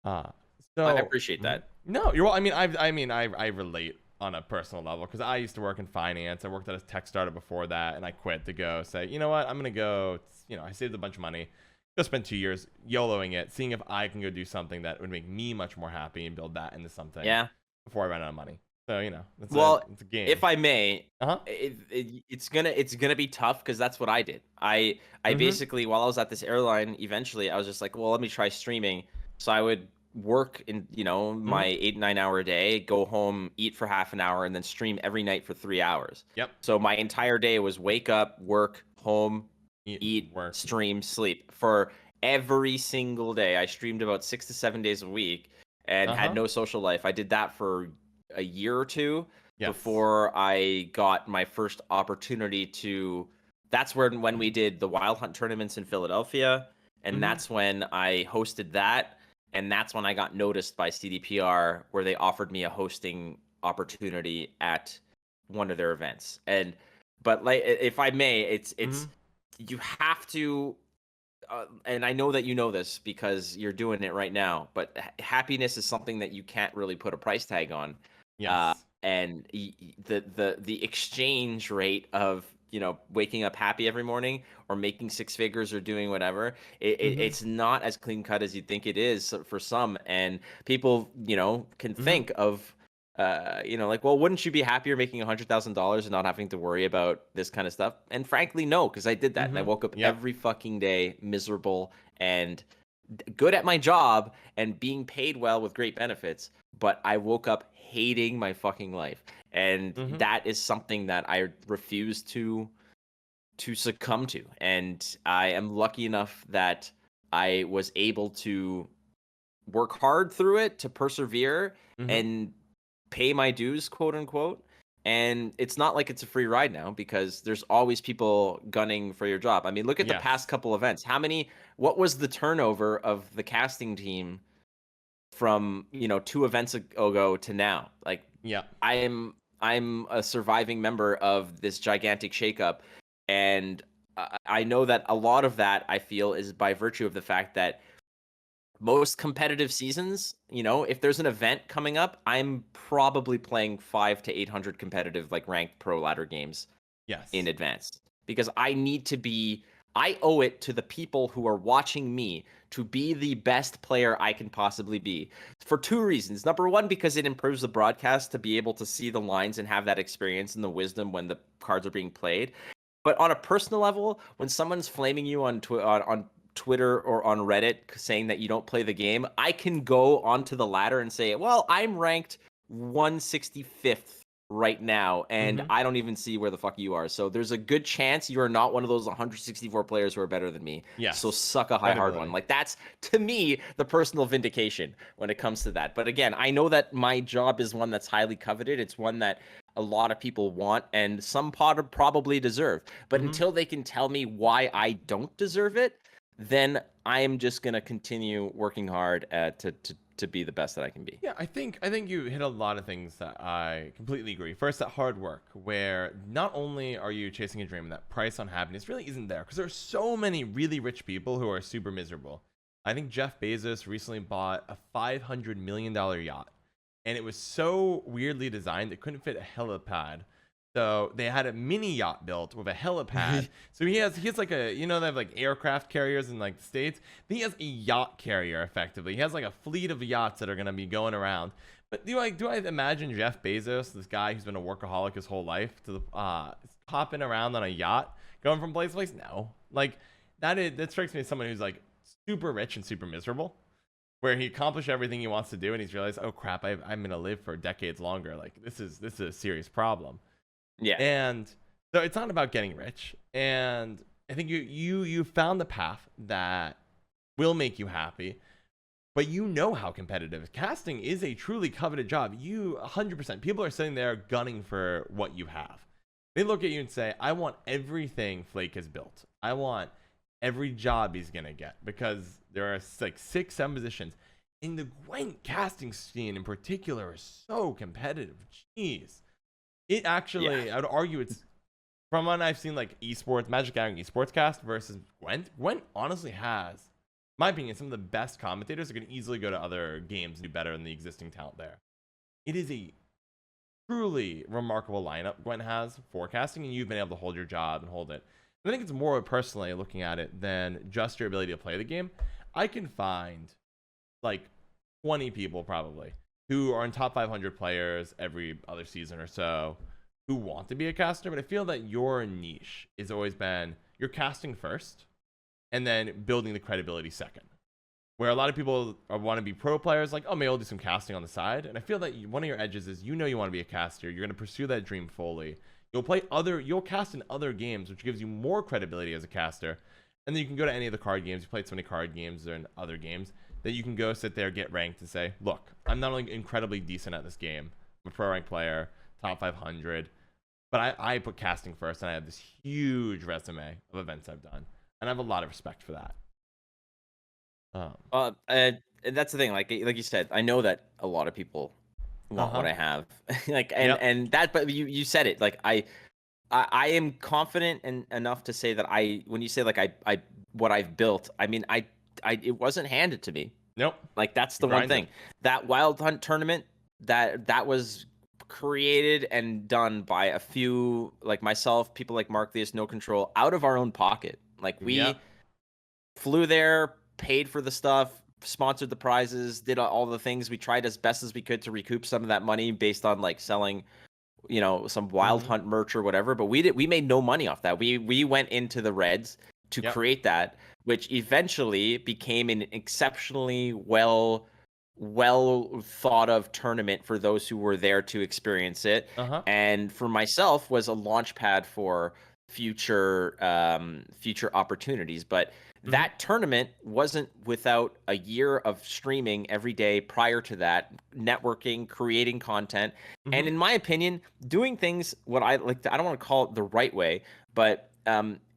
So I appreciate that. No, you're well. I relate on a personal level because I used to work in finance. I worked at a tech startup before that, and I quit to go say, you know what, I'm gonna go. I saved a bunch of money. Go spend 2 years YOLOing it, seeing if I can go do something that would make me much more happy and build that into something. Yeah. Before I run out of money. So it's a game. If I may, Uh-huh. it's gonna be tough because that's what I did. I basically, while I was at this airline, eventually I was just like, well, let me try streaming. So I would work in my 8-9 hour day, go home, eat for half an hour, and then stream every night for 3 hours. Yep. So my entire day was wake up, work, home, eat, work, stream, sleep for every single day. I streamed about 6 to 7 days a week and had no social life. I did that for a year or two before I got my first opportunity to. That's when we did the Wild Hunt tournaments in Philadelphia, and that's when I hosted that, and that's when I got noticed by CDPR, where they offered me a hosting opportunity at one of their events. But like, if I may, it's you have to. And I know that you know this because you're doing it right now, but happiness is something that you can't really put a price tag on. Yes. And the exchange rate of waking up happy every morning or making six figures or doing whatever, it's not as clean cut as you'd think it is for some. And people can think of like, well, wouldn't you be happier making $100,000 and not having to worry about this kind of stuff? And frankly, no, because I did that and I woke up every fucking day miserable and good at my job and being paid well with great benefits, but I woke up hating my fucking life. And that is something that I refuse to succumb to. And I am lucky enough that I was able to work hard through it, to persevere and pay my dues, quote unquote. And it's not like it's a free ride now because there's always people gunning for your job. I mean, look at the past couple events. What was the turnover of the casting team from 2 events ago to now? Like, I'm a surviving member of this gigantic shakeup, and I know that a lot of that I feel is by virtue of the fact that most competitive seasons, if there's an event coming up, I'm probably playing 5 to 800 competitive, like ranked pro ladder games in Yes. advance, because I owe it to the people who are watching me to be the best player I can possibly be, for two reasons. Number one, because it improves the broadcast to be able to see the lines and have that experience and the wisdom when the cards are being played. But on a personal level, when someone's flaming you on Twitter or on Reddit saying that you don't play the game, I can go onto the ladder and say, well, I'm ranked 165th right now, and Mm-hmm. I don't even see where the fuck you are. So there's a good chance you are not one of those 164 players who are better than me. So Yes. suck a high hard one. Credibility. Like, that's, to me, the personal vindication when it comes to that. But again, I know that my job is one that's highly coveted. It's one that a lot of people want, and some probably deserve. But Mm-hmm. until they can tell me why I don't deserve it, then I am just gonna continue working hard to be the best that I can be. Yeah, I think you hit a lot of things that I completely agree. First, that hard work, where not only are you chasing a dream, and that price on happiness really isn't there, because there are so many really rich people who are super miserable. I think Jeff Bezos recently bought a $500 million yacht, and it was so weirdly designed it couldn't fit a helipad. So they had a mini yacht built with a helipad. So he has like a, they have like aircraft carriers in like the States. He has a yacht carrier effectively. He has like a fleet of yachts that are gonna be going around. But do I imagine Jeff Bezos, this guy who's been a workaholic his whole life, to hopping around on a yacht, going from place to place? No. Like that strikes me as someone who's like super rich and super miserable, where he accomplished everything he wants to do, and he's realized, oh crap, I'm gonna live for decades longer. Like this is a serious problem. Yeah. And so it's not about getting rich. And I think you found the path that will make you happy, but you know how competitive casting is. A truly coveted job. 100%, people are sitting there gunning for what you have. They look at you and say, I want everything Flake has built. I want every job he's gonna get, because there are like 6-7 positions. In the Gwent casting scene in particular is so competitive. Jeez. It actually, Yeah. I would argue it's, from what I've seen, like esports, Magic Gathering esports cast versus Gwent. Gwent honestly has, in my opinion, some of the best commentators that can easily go to other games and do better than the existing talent there. It is a truly remarkable lineup Gwent has for casting, and you've been able to hold your job and hold it. I think it's more personally looking at it than just your ability to play the game. I can find like 20 people probably who are in top 500 players every other season or so who want to be a caster, but I feel that your niche has always been you're casting first and then building the credibility second. Where a lot of people want to be pro players, like, oh, maybe I'll do some casting on the side. And I feel that one of your edges is you want to be a caster. You're going to pursue that dream fully. You'll cast in other games, which gives you more credibility as a caster. And then you can go to any of the card games. You played so many card games or in other games that you can go sit there, get ranked, and say, look, I'm not only incredibly decent at this game, I'm a pro rank player, top 500, but I put casting first, and I have this huge resume of events I've done, and I have a lot of respect for that. And that's the thing. Like you said, I know that a lot of people want what I have. Like, Yep. and that, but you said it. Like, I am confident enough to say that when you say like I what I've built, I mean it wasn't handed to me. Nope. Like, that's You the one grinded. thing. That Wild Hunt tournament, that was created and done by a few, like myself, people like Mark Theus, No Control, out of our own pocket. Like, we Yep. flew there, paid for the stuff, sponsored the prizes, did all the things. We tried as best as we could to recoup some of that money based on like selling, some Wild Hunt merch or whatever. But we made no money off that. We went into the Reds to Yep. create that, which eventually became an exceptionally well thought of tournament for those who were there to experience it. And for myself, was a launch pad for future opportunities. But that tournament wasn't without a year of streaming every day prior to that, networking, creating content, and in my opinion, doing things what I like. I don't want to call it the right way, but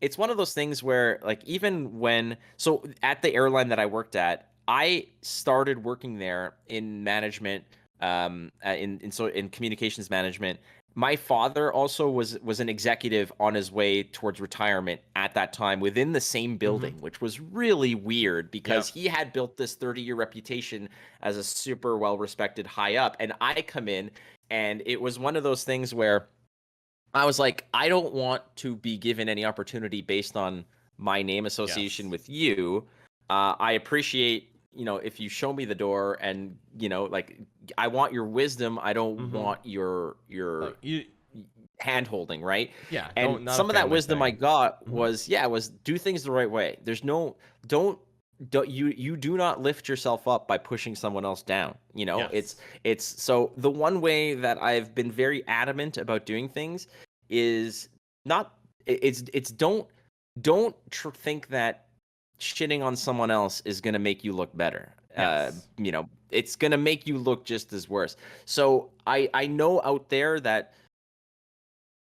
it's one of those things where, like, even when, so at the airline that I worked at, I started working there in management, in communications management, my father also was an executive on his way towards retirement at that time within the same building, which was really weird because Yep. he had built this 30-year reputation as a super well-respected high up, and I come in, and it was one of those things where I was like, I don't want to be given any opportunity based on my name association Yes. with you. I appreciate, if you show me the door, and like, I want your wisdom. I don't want your Like you. hand holding, right? Yeah. And Not a some of that family wisdom I thing. got Hmm. was do things the right way. There's no don't you do not lift yourself up by pushing someone else down. Yes. It's so the one way that I've been very adamant about doing things is not it's think that shitting on someone else is going to make you look better. Yes. It's going to make you look just as worse. So I know out there that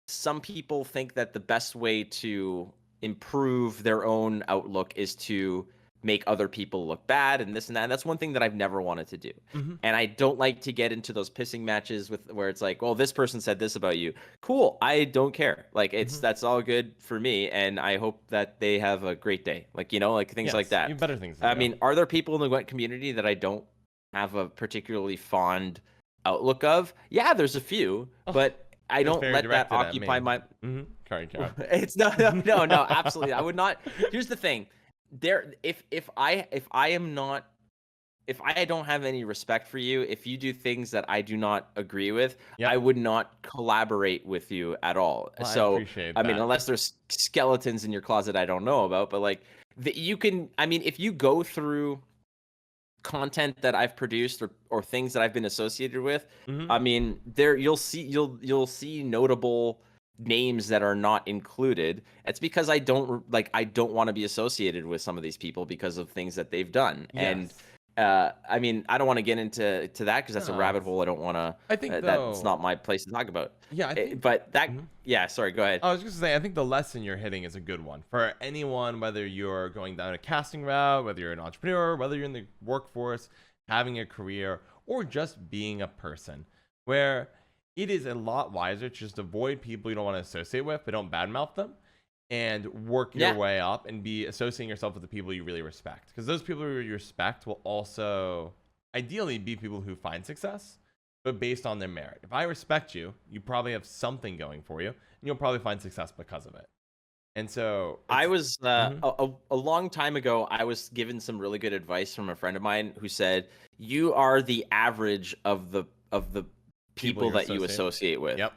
some people think that the best way to improve their own outlook is to make other people look bad and this and that. And that's one thing that I've never wanted to do. Hmm. And I don't like to get into those pissing matches with where it's like, well, this person said this about you. Cool. I don't care. Like Hmm. that's all good for me. And I hope that they have a great day. Like, like things like Yes. You that. have better things to I do. mean, are there people in the Gwent community that I don't have a particularly fond outlook of? Yeah, there's a few, Oh, but I it's don't very let that directed at occupy me. my Sorry, Karen. it's no, absolutely. I would not. Here's the thing. If I don't have any respect for you, if you do things that I do not agree with, I Yep. would not collaborate with you at all. Well, I So, appreciate I mean, that. unless there's skeletons in your closet I don't know about, but like you can, I mean, if you go through content that I've produced or things that I've been associated with, Hmm. I mean, there you'll see notable names that are not included. It's because I don't want to be associated with some of these people because of things that they've done. And Yes. I mean, I don't want to get into that because that's a No. rabbit hole. I don't want to. I think That's not though. my place to talk about. Yeah. I think. But that, Mhm. yeah. Sorry, go ahead. I was just gonna say, I think the lesson you're hitting is a good one for anyone, whether you're going down a casting route, whether you're an entrepreneur, whether you're in the workforce, having a career, or just being a person, where it is a lot wiser to just avoid people you don't want to associate with, but don't badmouth them, and work your Yeah. way up and be associating yourself with the people you really respect. Because those people who you respect will also ideally be people who find success, but based on their merit. If I respect you, you probably have something going for you, and you'll probably find success because of it. And so I it's was mhm, a long time ago. I was given some really good advice from a friend of mine who said, "You are the average of the people people you're that you associating. associate with." Yep,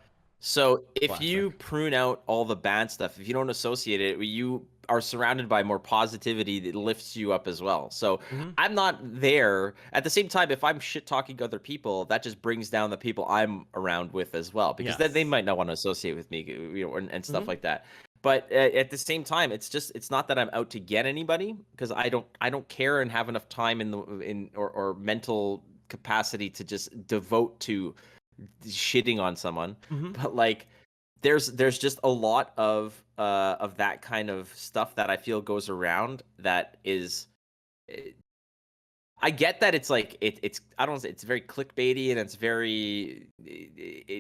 So if classic. you prune out all the bad stuff, if you don't associate it, you are surrounded by more positivity that lifts you up as well. So Hmm. I'm not there. At the same time, if I'm shit talking other people, that just brings down the people I'm around with as well, because then they Yes. might not want to associate with me, and stuff Hmm. like that. But at the same time, it's not that I'm out to get anybody, because I don't care and have enough time or mental capacity to just devote to shitting on someone. Hmm. But like there's just a lot of that kind of stuff that I feel goes around that is eh, I get that it's like it's I don't know, it's very clickbaity, and it's very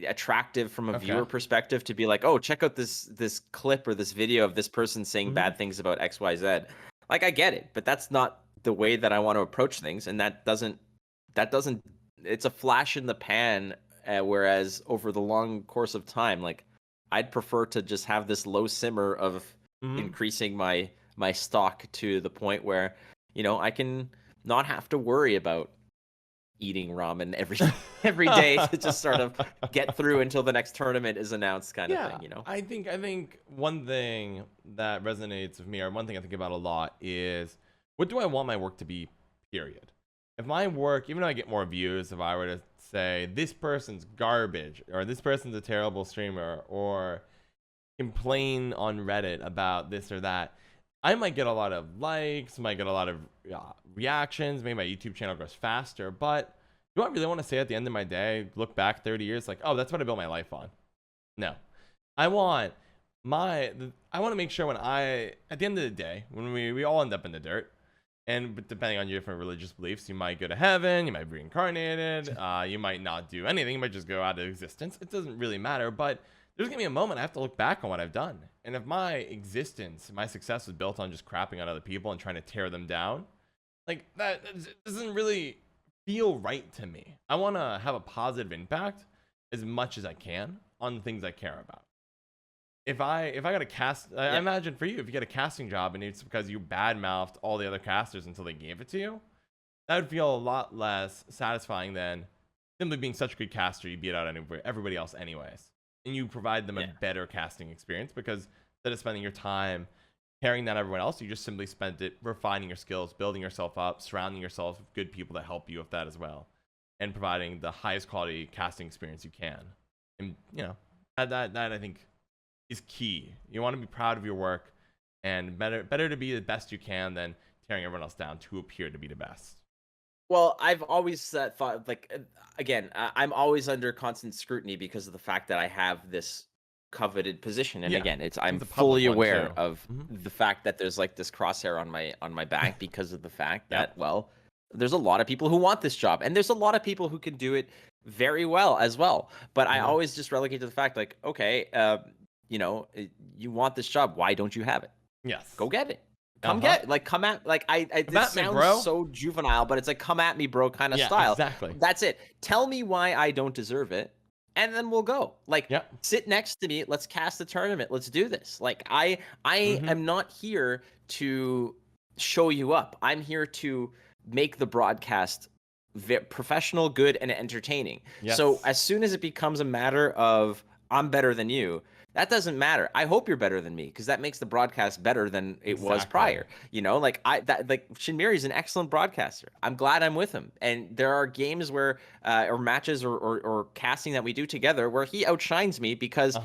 attractive from a Okay. viewer perspective to be like, oh, check out this clip or this video of this person saying Hmm. bad things about XYZ. Like, I get it, but that's not the way that I want to approach things, and that doesn't it's a flash in the pan. Whereas over the long course of time, like, I'd prefer to just have this low simmer of Hmm. increasing my stock to the point where I can not have to worry about eating ramen every every day to just sort of get through until the next tournament is announced, kind of Yeah, thing. I think one thing that resonates with me, or one thing I think about a lot, is what do I want my work to be? Period. If my work, even though I get more views, if I were to say this person's garbage, or this person's a terrible streamer, or complain on Reddit about this or that, I might get a lot of likes, might get a lot of reactions, maybe my YouTube channel grows faster, but do I really want to say at the end of my day, look back 30 years, like, oh, that's what I built my life on? No. I want I want to make sure when at the end of the day, when we all end up in the dirt, But depending on your different religious beliefs, you might go to heaven, you might be reincarnated, you might not do anything, you might just go out of existence. It doesn't really matter, but there's gonna be a moment I have to look back on what I've done. And if my existence, my success is built on just crapping on other people and trying to tear them down, like that doesn't really feel right to me. I want to have a positive impact as much as I can on the things I care about. If I got a cast, I imagine for you, if you get a casting job and it's because you badmouthed all the other casters until they gave it to you, that would feel a lot less satisfying than simply being such a good caster you beat out everybody else anyways, and you provide them a better casting experience because instead of spending your time carrying that everyone else, you just simply spent it refining your skills, building yourself up, surrounding yourself with good people that help you with that as well, and providing the highest quality casting experience you can. And that I think is key. You want to be proud of your work, and better to be the best you can than tearing everyone else down to appear to be the best. Well, I've always thought, like, again, I'm always under constant scrutiny because of the fact that I have this coveted position, and again, I'm fully aware of the fact that there's like this crosshair on my back because of the fact that, well, there's a lot of people who want this job, and there's a lot of people who can do it very well as well. But I always just relegate to the fact, like, okay, you want this job, why don't you have it? Yes, go get it. Come at, like, this sounds so juvenile, but it's like, come at me, bro, kind of style. Exactly. That's it. Tell me why I don't deserve it, and then we'll go. Like, sit next to me. Let's cast the tournament. Let's do this. Like, I am not here to show you up. I'm here to make the broadcast professional, good, and entertaining. So as soon as it becomes a matter of I'm better than you, that doesn't matter. I hope you're better than me because that makes the broadcast better than it was prior. Like Shinmiri is an excellent broadcaster. I'm glad I'm with him. And there are games where, or matches or casting that we do together where he outshines me because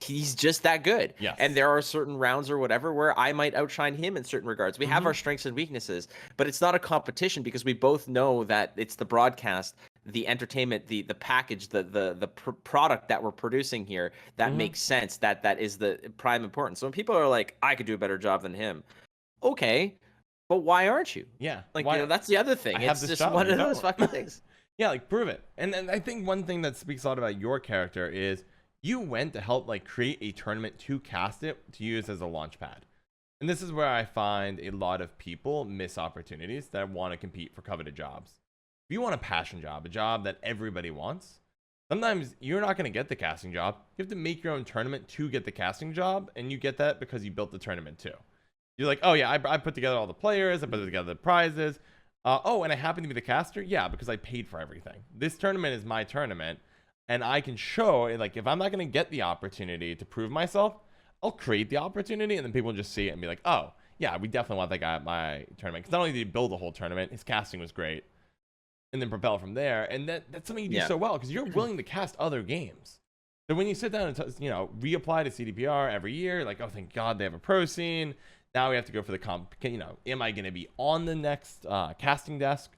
he's just that good. And there are certain rounds or whatever where I might outshine him in certain regards. We have our strengths and weaknesses, but it's not a competition because we both know that it's the broadcast, the entertainment, the package, the product that we're producing here that makes sense. That is the prime importance. So when people are like, I could do a better job than him, okay, but why aren't you? Like, that's the other thing. It's just one of those fucking things. Like, prove it. And I think one thing that speaks a lot about your character is you went to help like create a tournament to cast it to use as a launch pad. And this is where I find a lot of people miss opportunities that want to compete for coveted jobs. If you want a passion job, a job that everybody wants, sometimes you're not going to get the casting job. You have to make your own tournament to get the casting job, and you get that because you built the tournament too. You're like, oh yeah, I put together all the players, I put together the prizes. And I happen to be the caster? Yeah, because I paid for everything. This tournament is my tournament, and I can show, like, if I'm not going to get the opportunity to prove myself, I'll create the opportunity, and then people just see it and be like, oh, yeah, we definitely want that guy at my tournament. Because not only did he build the whole tournament, his casting was great. And then propel from there. And that's something you do so well because you're willing to cast other games. So when you sit down and reapply to CDPR every year, like, oh, thank God they have a pro scene. Now we have to go for the am I going to be on the next casting desk?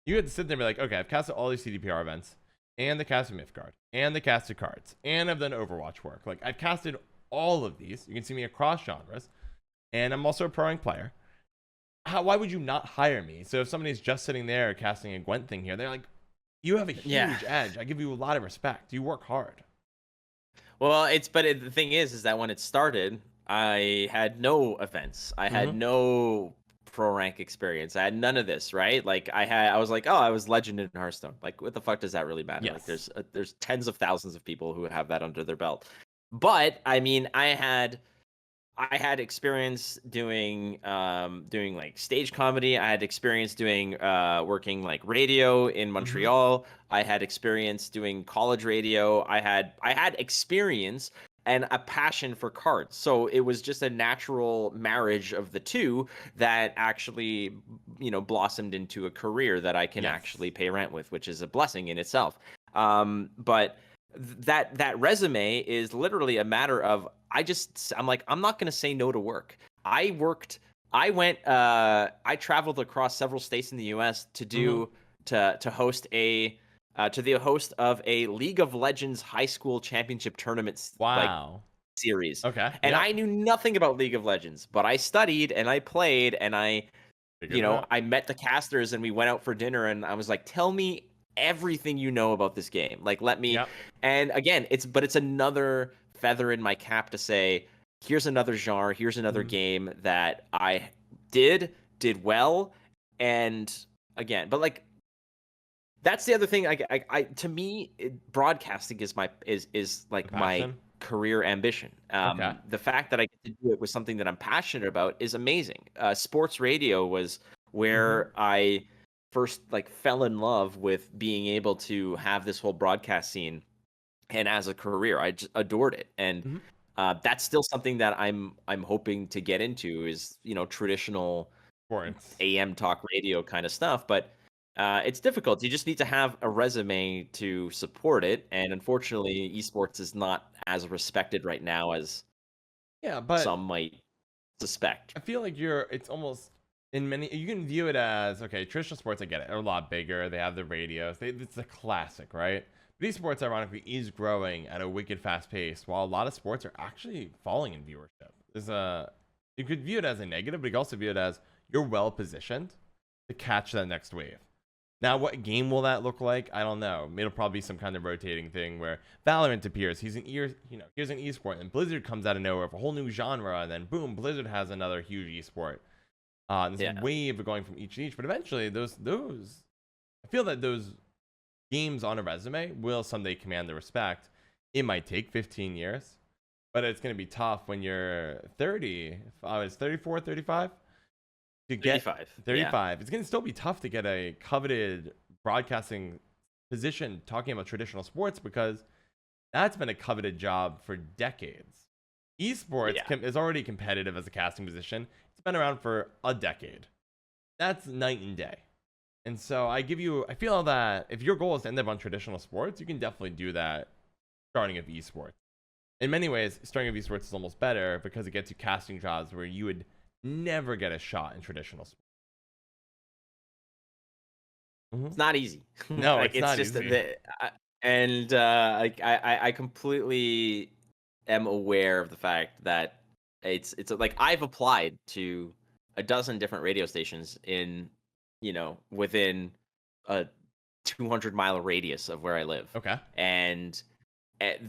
You have to sit there and be like, okay, I've casted all these CDPR events, and the casted Mythgard, and the casted Kards, and I've done Overwatch work. Like, I've casted all of these. You can see me across genres, and I'm also a pro rank player. Why would you not hire me? So if somebody's just sitting there casting a Gwent thing here, they're like, you have a huge edge. I give you a lot of respect. You work hard. Well, the thing is that when it started, I had no events. I had no pro rank experience. I had none of this, right? Like I was like, oh, I was legend in Hearthstone. Like, what the fuck does that really matter? Like, there's tens of thousands of people who have that under their belt. But I mean, I had experience doing like stage comedy. I had experience doing working like radio in Montreal. I had experience doing college radio. I had experience and a passion for cards. So it was just a natural marriage of the two that actually, blossomed into a career that I can actually pay rent with, which is a blessing in itself. But that resume is literally a matter of I'm like, I'm not going to say no to work. I traveled across several states in the US to do to host to the host of a League of Legends high school championship tournament series. Okay. And I knew nothing about League of Legends, but I studied and I played and I Figured it out. I met the casters and we went out for dinner, and I was like, tell me everything you know about this game. Like, let me. Yep. And again, it's another feather in my cap to say, here's another genre, here's another game that I did well, and again, but like, that's the other thing. I to me, broadcasting is like my Passion? career ambition. Okay. The fact that I get to do it with something that I'm passionate about is amazing. Sports radio was where I first like fell in love with being able to have this whole broadcast scene, and as a career, I just adored it. And that's still something that I'm hoping to get into, is traditional Sports. AM talk radio kind of stuff, but it's difficult. You just need to have a resume to support it, and unfortunately, esports is not as respected right now as Yeah, but some might suspect. I feel like it's almost in many, you can view it as, okay, traditional sports, I get it. They're a lot bigger. They have the radios. It's a classic, right? But esports, ironically, is growing at a wicked fast pace, while a lot of sports are actually falling in viewership. You could view it as a negative, but you could also view it as you're well positioned to catch that next wave. Now, what game will that look like? I don't know. It'll probably be some kind of rotating thing where Valorant appears. Here's an esport, and Blizzard comes out of nowhere with a whole new genre, and then boom, Blizzard has another huge esport. This wave of going from each to each, but eventually those I feel that those games on a resume will someday command the respect. It might take 15 years, but it's going to be tough when you're 30. If I was 34, 35 to get 35. Yeah. It's going to still be tough to get a coveted broadcasting position talking about traditional sports, because that's been a coveted job for decades. Esports is already competitive as a casting position. It's been around for a decade. That's night and day. And so I feel that if your goal is to end up on traditional sports, you can definitely do that starting with esports. In many ways, starting with esports is almost better because it gets you casting jobs where you would never get a shot in traditional sports. It's not easy. No, like, it's not just easy. I completely am aware of the fact that it's like, I've applied to a dozen different radio stations in within a 200-mile radius of where I live. Okay. And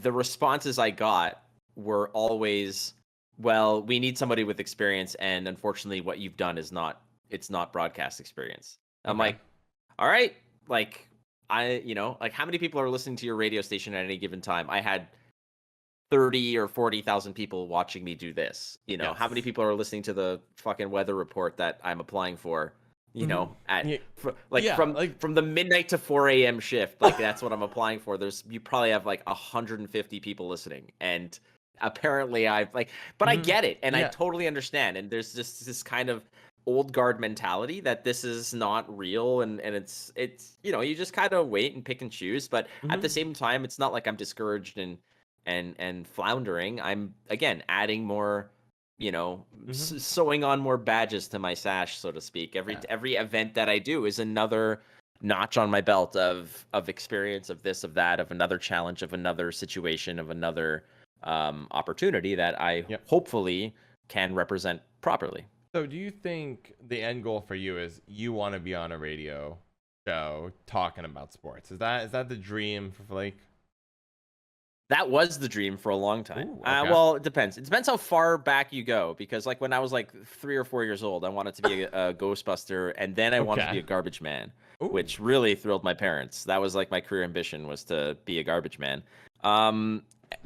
the responses I got were always, well, we need somebody with experience, and unfortunately what you've done is not broadcast experience. I'm like, all right, like, like, how many people are listening to your radio station at any given time? I had 30 or 40,000 people watching me do this. How many people are listening to the fucking weather report that I'm applying for? From the midnight to 4 a.m. shift, like, that's what I'm applying for. You probably have like 150 people listening, and apparently but I get it, and I totally understand. And there's just this kind of old guard mentality that this is not real, and it's you just kind of wait and pick and choose. But at the same time, it's not like I'm discouraged and floundering. I'm, again, adding more, sewing on more badges to my sash, so to speak. Every event that I do is another notch on my belt of experience, of this, of that, of another challenge, of another situation, of another opportunity that I hopefully can represent properly. So do you think the end goal for you is you want to be on a radio show talking about sports? Is that the dream for Flake? That was the dream for a long time. Ooh, okay. Well, it depends. It depends how far back you go, because like when I was like 3 or 4 years old, I wanted to be a Ghostbuster, and then I wanted to be a garbage man, which really thrilled my parents. That was like my career ambition, was to be a garbage man.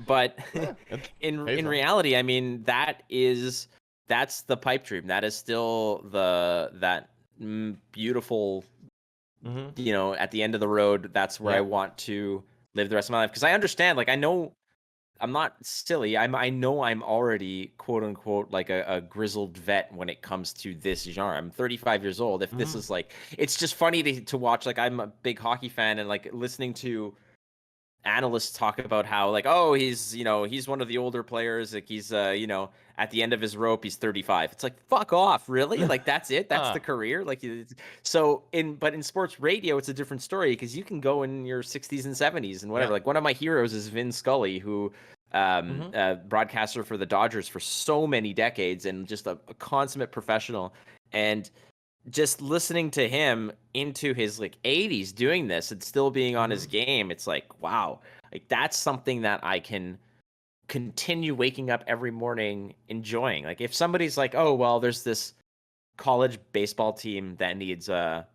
But in reality, I mean, that's the pipe dream. That is still that beautiful, at the end of the road. That's where I want to live the rest of my life, because I understand, like, I know I'm not silly. I know I'm already, quote unquote, like a grizzled vet when it comes to this genre. I'm 35 years old. If this is like, it's just funny to watch. Like, I'm a big hockey fan, and like listening to analysts talk about how, like, oh, he's one of the older players, like he's at the end of his rope, he's 35. It's like, fuck off, really? Like, that's it? That's the career? Like, but in sports radio, it's a different story, because you can go in your 60s and 70s and whatever. Like, one of my heroes is Vin Scully, who broadcaster for the Dodgers for so many decades, and just a consummate professional. And just listening to him into his like 80s doing this and still being on his game, it's like, wow, like that's something that I can continue waking up every morning enjoying. Like if somebody's like, oh well, there's this college baseball team that needs a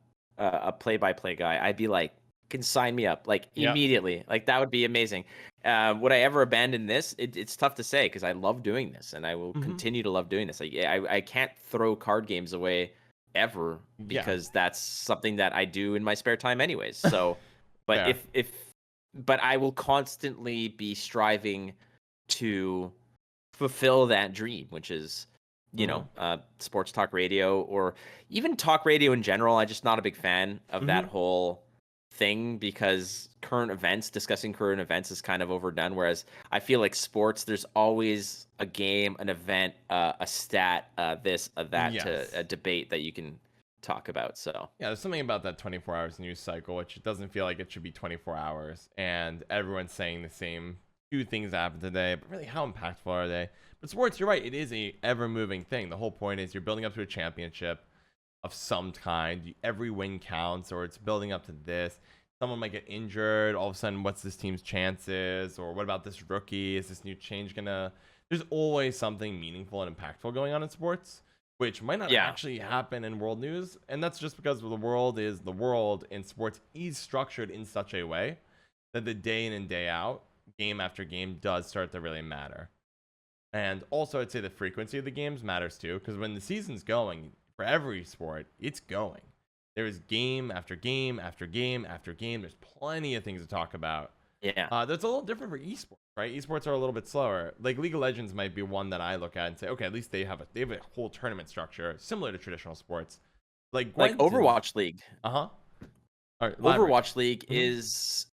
play-by-play guy, I'd be like, can sign me up like Yep. immediately. Like that would be amazing. Would I ever abandon this? It's tough to say because I love doing this and I will continue to love doing this. Like I can't throw card games away ever Yeah. because that's something that I do in my spare time anyways. So, but Fair. but I will constantly be striving to fulfill that dream, which is, sports talk radio or even talk radio in general. I'm just not a big fan of that whole thing because discussing current events is kind of overdone. Whereas I feel like sports, there's always a game, an event, a stat, this, that, Yes. to a debate that you can talk about. So Yeah, there's something about that 24 hours news cycle, which it doesn't feel like it should be 24 hours, and everyone's saying the same few things that happened today, but really, how impactful are they? But sports, you're right, it is a ever-moving thing. The whole point is you're building up to a championship of some kind. Every win counts, or it's building up to this. Someone might get injured. All of a sudden, what's this team's chances? Or what about this rookie? Is this new change gonna... There's always something meaningful and impactful going on in sports, which might not actually happen in world news. And that's just because the world is the world, and sports is structured in such a way that the day in and day out, game after game, does start to really matter. And also, I'd say the frequency of the games matters too, because when the season's going, for every sport, it's going. There is game after game after game after game. There's plenty of things to talk about. yeah, That's a little different for esports, right? Esports are a little bit slower. Like League of Legends might be one that I look at and say, okay, at least they have a whole tournament structure similar to traditional sports. Like like Gwent Overwatch League. All right, elaborate. Overwatch League is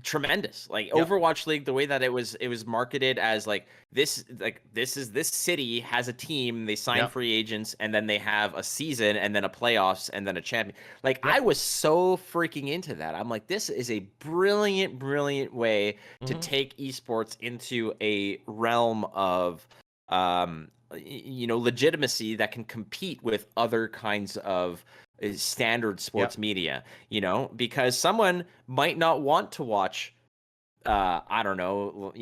tremendous. Like Overwatch League, the way that it was marketed as this city has a team, they sign free agents, and then they have a season and then a playoffs and then a champion. Like I was so freaking into that. I'm like, this is a brilliant way to take esports into a realm of legitimacy that can compete with other kinds of standard sports media, because someone might not want to watch I don't know,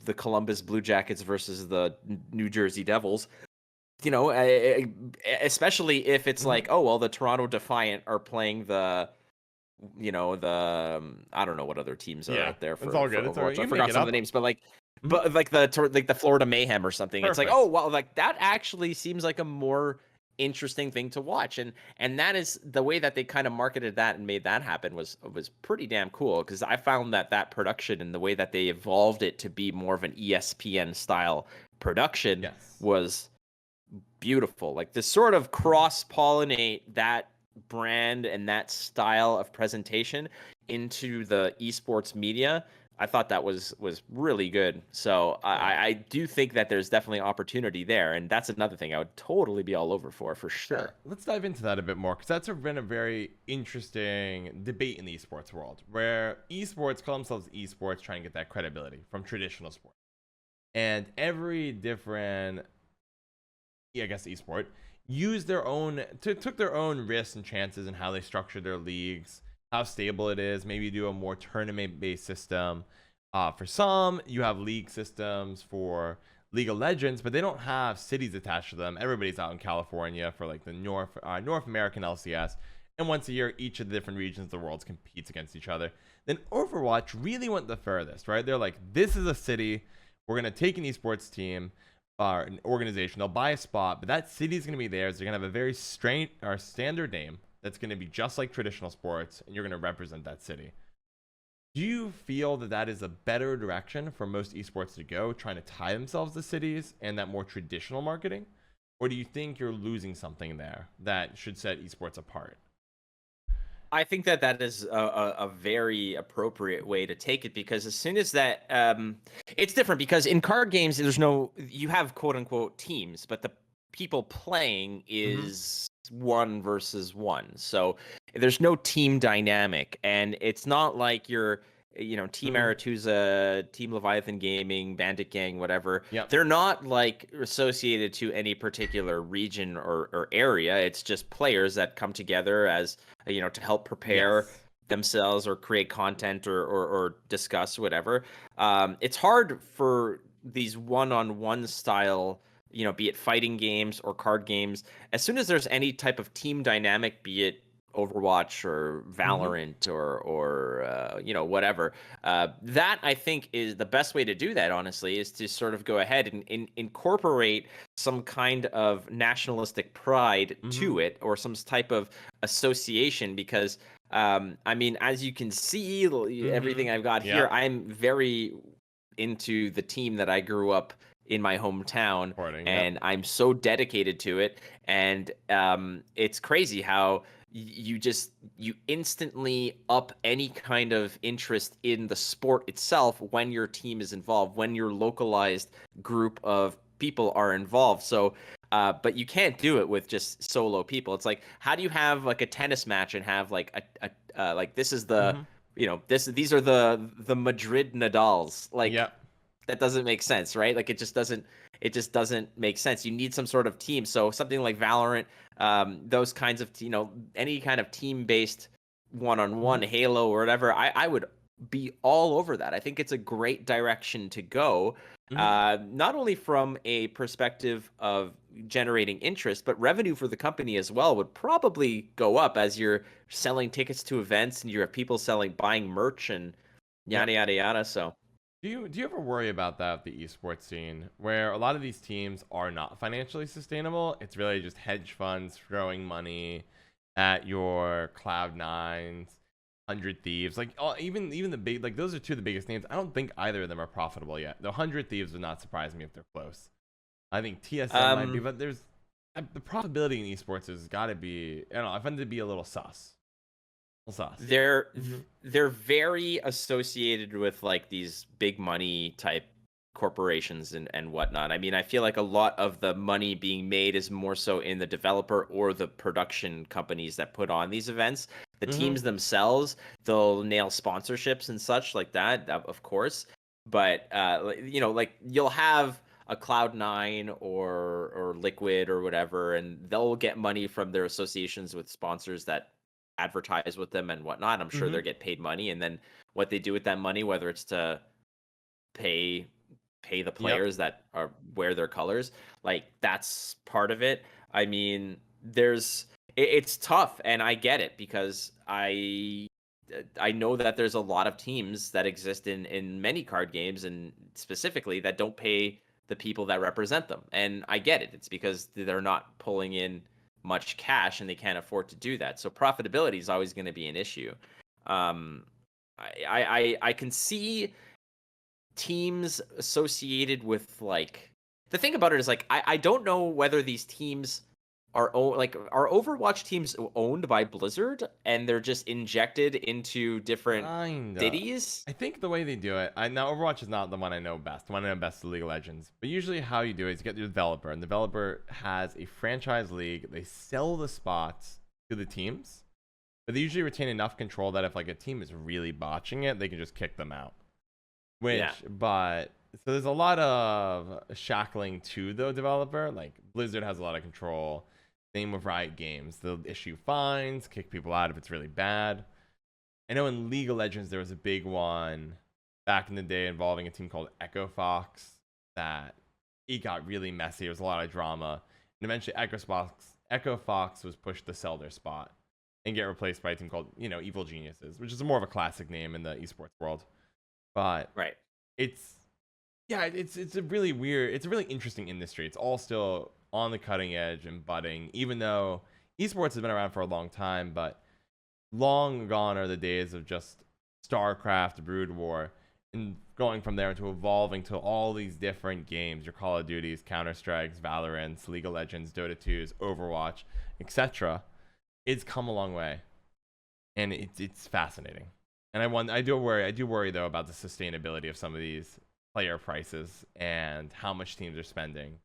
the Columbus Blue Jackets versus the New Jersey Devils, especially if it's like, oh well, the Toronto Defiant are playing the I don't know what other teams are out there for, it's all good. It's all right. I forgot some of the names, but like the Florida Mayhem or something. Perfect. It's like, oh well, like that actually seems like a more interesting thing to watch, and that is the way that they kind of marketed that and made that happen was pretty damn cool, because I found that production and the way that they evolved it to be more of an ESPN style production was beautiful. Like to sort of cross-pollinate that brand and that style of presentation into the esports media, I thought that was really good. So I do think that there's definitely opportunity there, and that's another thing I would totally be all over for sure. Yeah, let's dive into that a bit more, because that's been a very interesting debate in the esports world, where esports call themselves esports, trying to get that credibility from traditional sports, and every different, esport took their own risks and chances in how they structure their leagues, how stable it is. Maybe do a more tournament-based system. For some, you have league systems for League of Legends, but they don't have cities attached to them. Everybody's out in California for like the North American LCS, and once a year, each of the different regions of the world competes against each other. Then Overwatch really went the furthest, right? They're like, this is a city. We're gonna take an esports team, or an organization. They'll buy a spot, but that city is gonna be theirs. They're gonna have a very standard name that's going to be just like traditional sports, and you're going to represent that city. Do you feel that that is a better direction for most esports to go, trying to tie themselves to cities and that more traditional marketing? Or do you think you're losing something there that should set esports apart? I think that is a very appropriate way to take it, because as soon as that, it's different, because in card games, you have quote unquote teams, but the people playing is one versus one. So there's no team dynamic, and it's not like you're Team Mhm. Aretusa, Team Leviathan Gaming, Bandit Gang, whatever. Yep. They're not like associated to any particular region or area. It's just players that come together as to help prepare Yes. themselves or create content or discuss whatever. It's hard for these one-on-one style, be it fighting games or card games. As soon as there's any type of team dynamic, be it Overwatch or Mhm. Valorant or whatever. That I think is the best way to do that. Honestly, is to sort of go ahead and incorporate some kind of nationalistic pride Mhm. to it, or some type of association. Because I mean, as you can see, everything Mhm. I've got here, Yep. I'm very into the team that I grew up in my hometown, Supporting. Yep. and I'm so dedicated to it. And it's crazy how you instantly up any kind of interest in the sport itself when your team is involved, when your localized group of people are involved. So but you can't do it with just solo people. It's like, how do you have like a tennis match and have like like this is the Mhm. these are the Madrid Nadals? Like, Yep. that doesn't make sense, right? Like, it just doesn't make sense. You need some sort of team. So something like Valorant, those kinds of any kind of team based one-on-one, Mhm. Halo or whatever, I would be all over that. I think it's a great direction to go. Mhm. Not only from a perspective of generating interest, but revenue for the company as well would probably go up as you're selling tickets to events and you have people buying merch and Yep. yada yada yada. So Do you ever worry about that, the esports scene, where a lot of these teams are not financially sustainable? It's really just hedge funds throwing money at your Cloud9s, 100 Thieves. Like even the big, like those are two of the biggest names. I don't think either of them are profitable yet. The 100 Thieves would not surprise me if they're close. I think TSM might be, um but there's the profitability in esports has got to be. I don't know. I find it to be a little sus. A little sus. they're Hmm. they're very associated with like these big money type corporations and whatnot. I mean, I feel like a lot of the money being made is more so in the developer or the production companies that put on these events. The Hmm. teams themselves, they'll nail sponsorships and such like that, of course. But like you'll have a Cloud9 or Liquid or whatever, and they'll get money from their associations with sponsors that advertise with them and whatnot. I'm sure Hmm. they get paid money, and then what they do with that money, whether it's to pay the Yep. players that are wear their colors, like that's part of it. I mean, it's tough, and I get it because I know that there's a lot of teams that exist in many card games, and specifically that don't pay the people that represent them. And I get it. It's because they're not pulling in much cash and they can't afford to do that. So profitability is always going to be an issue. Um, I can see teams associated with like, the thing about it is like, I don't know whether these teams are Overwatch teams owned by Blizzard and they're just injected into different Kinda. cities. I think the way they do it, I now Overwatch is not the one I know best. The one I know best is League of Legends. But usually how you do it is you get the developer, and the developer has a franchise league. They sell the spots to the teams, but they usually retain enough control that if like a team is really botching it, they can just kick them out. Yeah. But so there's a lot of shackling to the developer. Like Blizzard has a lot of control. Same with Riot Games. They'll issue fines, kick people out if it's really bad. I know in League of Legends there was a big one back in the day involving a team called Echo Fox that it got really messy. There was a lot of drama, and eventually Echo Fox was pushed to sell their spot and get replaced by a team called Evil Geniuses, which is more of a classic name in the esports world. But Right. it's yeah, it's a really weird, it's a really interesting industry. It's all still on the cutting edge and budding, even though esports has been around for a long time, but long gone are the days of just StarCraft, Brood War, and going from there to evolving to all these different games, your Call of Duties, Counter Strikes, Valorants, League of Legends, Dota 2s, Overwatch, etc. It's come a long way, and it's fascinating. And I do worry though about the sustainability of some of these player prices and how much teams are spending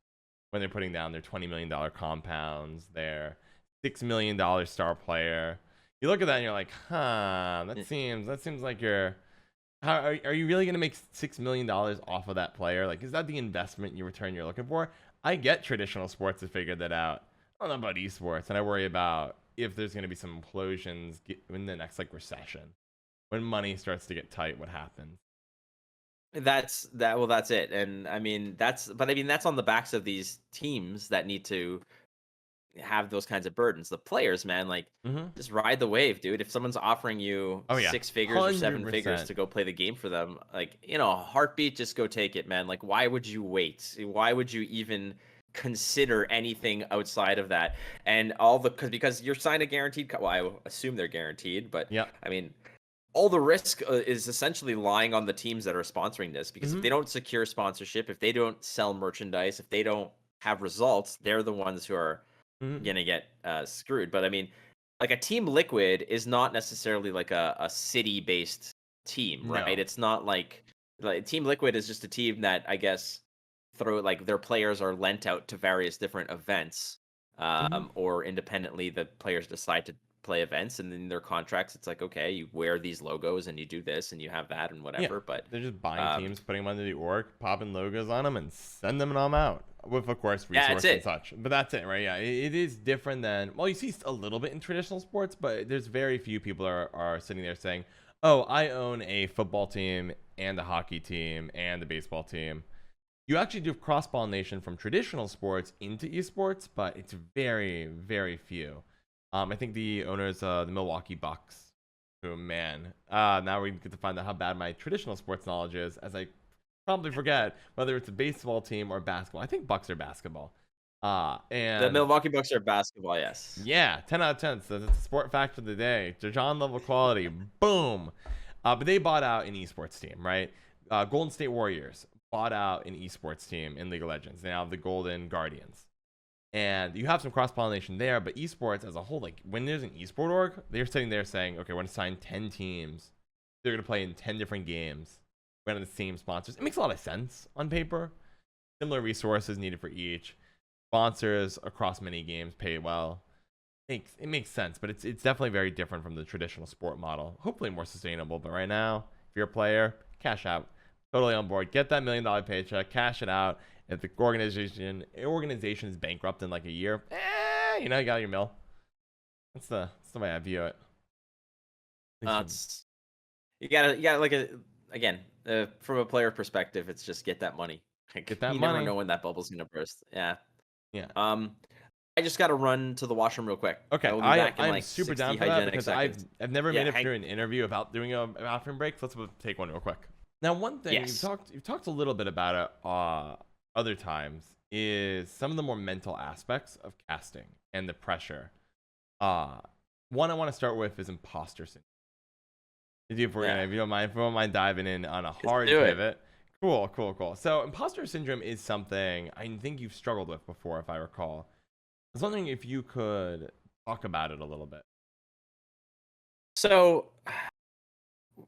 when they're putting down their $20 million compounds, their $6 million star player. You look at that and you're like, huh, that seems like you're Are you really going to make $6 million off of that player? Like, is that the investment you return you're looking for? I get traditional sports to figure that out. I don't know about esports, and I worry about if there's going to be some implosions in the next like recession. When money starts to get tight, what happens? That's that. Well, that's it. And I mean, that's on the backs of these teams that need to have those kinds of burdens. The players, man, like Mm-hmm. just ride the wave, dude. If someone's offering you Oh yeah, 6 figures or 7 figures 100%. to go play the game for them, like, a heartbeat, just go take it, man. Like, why would you wait? Why would you even consider anything outside of that? And all the because you're signed a guaranteed. Well, I assume they're guaranteed, but Yep. I mean, all the risk is essentially lying on the teams that are sponsoring this, because if Mm-hmm. they don't secure sponsorship, if they don't sell merchandise, if they don't have results, they're the ones who are Mm-hmm. gonna get screwed. But I mean, like a Team Liquid is not necessarily like a city based team, right? No. It's not like Team Liquid is just a team that I guess throw like their players are lent out to various different events, Mm-hmm. or independently the players decide to play events, and in their contracts it's like, okay, you wear these logos and you do this and you have that and Yeah, whatever. But they're just buying um teams, putting them under the org, popping logos on them, and sending them out with, of course, yeah, that's resources and it. such. But that's it, right? Yeah, it is different than, well, you see a little bit in traditional sports, but there's very few people are sitting there saying, "Oh, I own a football team and a hockey team and a baseball team." You actually do cross pollination from traditional sports into esports, but it's very, very few. I think the owners, the Milwaukee Bucks, who, man, now we get to find out how bad my traditional sports knowledge is, as I probably forget whether it's a baseball team or basketball. I think Bucks are basketball. The And Milwaukee Bucks are basketball, yes. yeah, 10 out of 10. So that's a sport fact of the day. John level quality. Boom. But they bought out an esports team, right? Golden State Warriors bought out an esports team in League of Legends. They now have the Golden Guardians. And you have some cross pollination there, but esports as a whole, like when there's an esport org, they're sitting there saying, okay, we're going to sign 10 teams. They're going to play in 10 different games. We're going to have the same sponsors. It makes a lot of sense on paper. Similar resources needed for each. Sponsors across many games pay well. It makes sense, but it's definitely very different from the traditional sport model. Hopefully more sustainable, but right now, if you're a player, cash out. Totally on board. Get that $1 million paycheck, cash it out. If the organization is bankrupt in like a year, you got your mill. That's the way I view it. It's you gotta like again, from a player perspective, it's just get that money. Like, Get that you never money. know when that bubble's gonna burst. Yeah. Yeah. I just gotta run to the washroom real quick. Okay, I will be back in I'm like super 60 down for that hygienic because seconds. I've never Yeah, made it hang. through an interview without doing a bathroom break. So let's take one real quick. Now, one thing Yes. you've talked a little bit about it other times is some of the more mental aspects of casting and the pressure. One I want to start with is imposter syndrome. If you don't mind, if you don't mind diving in on a hard do it. pivot. Cool. So imposter syndrome is something I think you've struggled with before, if I recall. I was wondering if you could talk about it a little bit. So,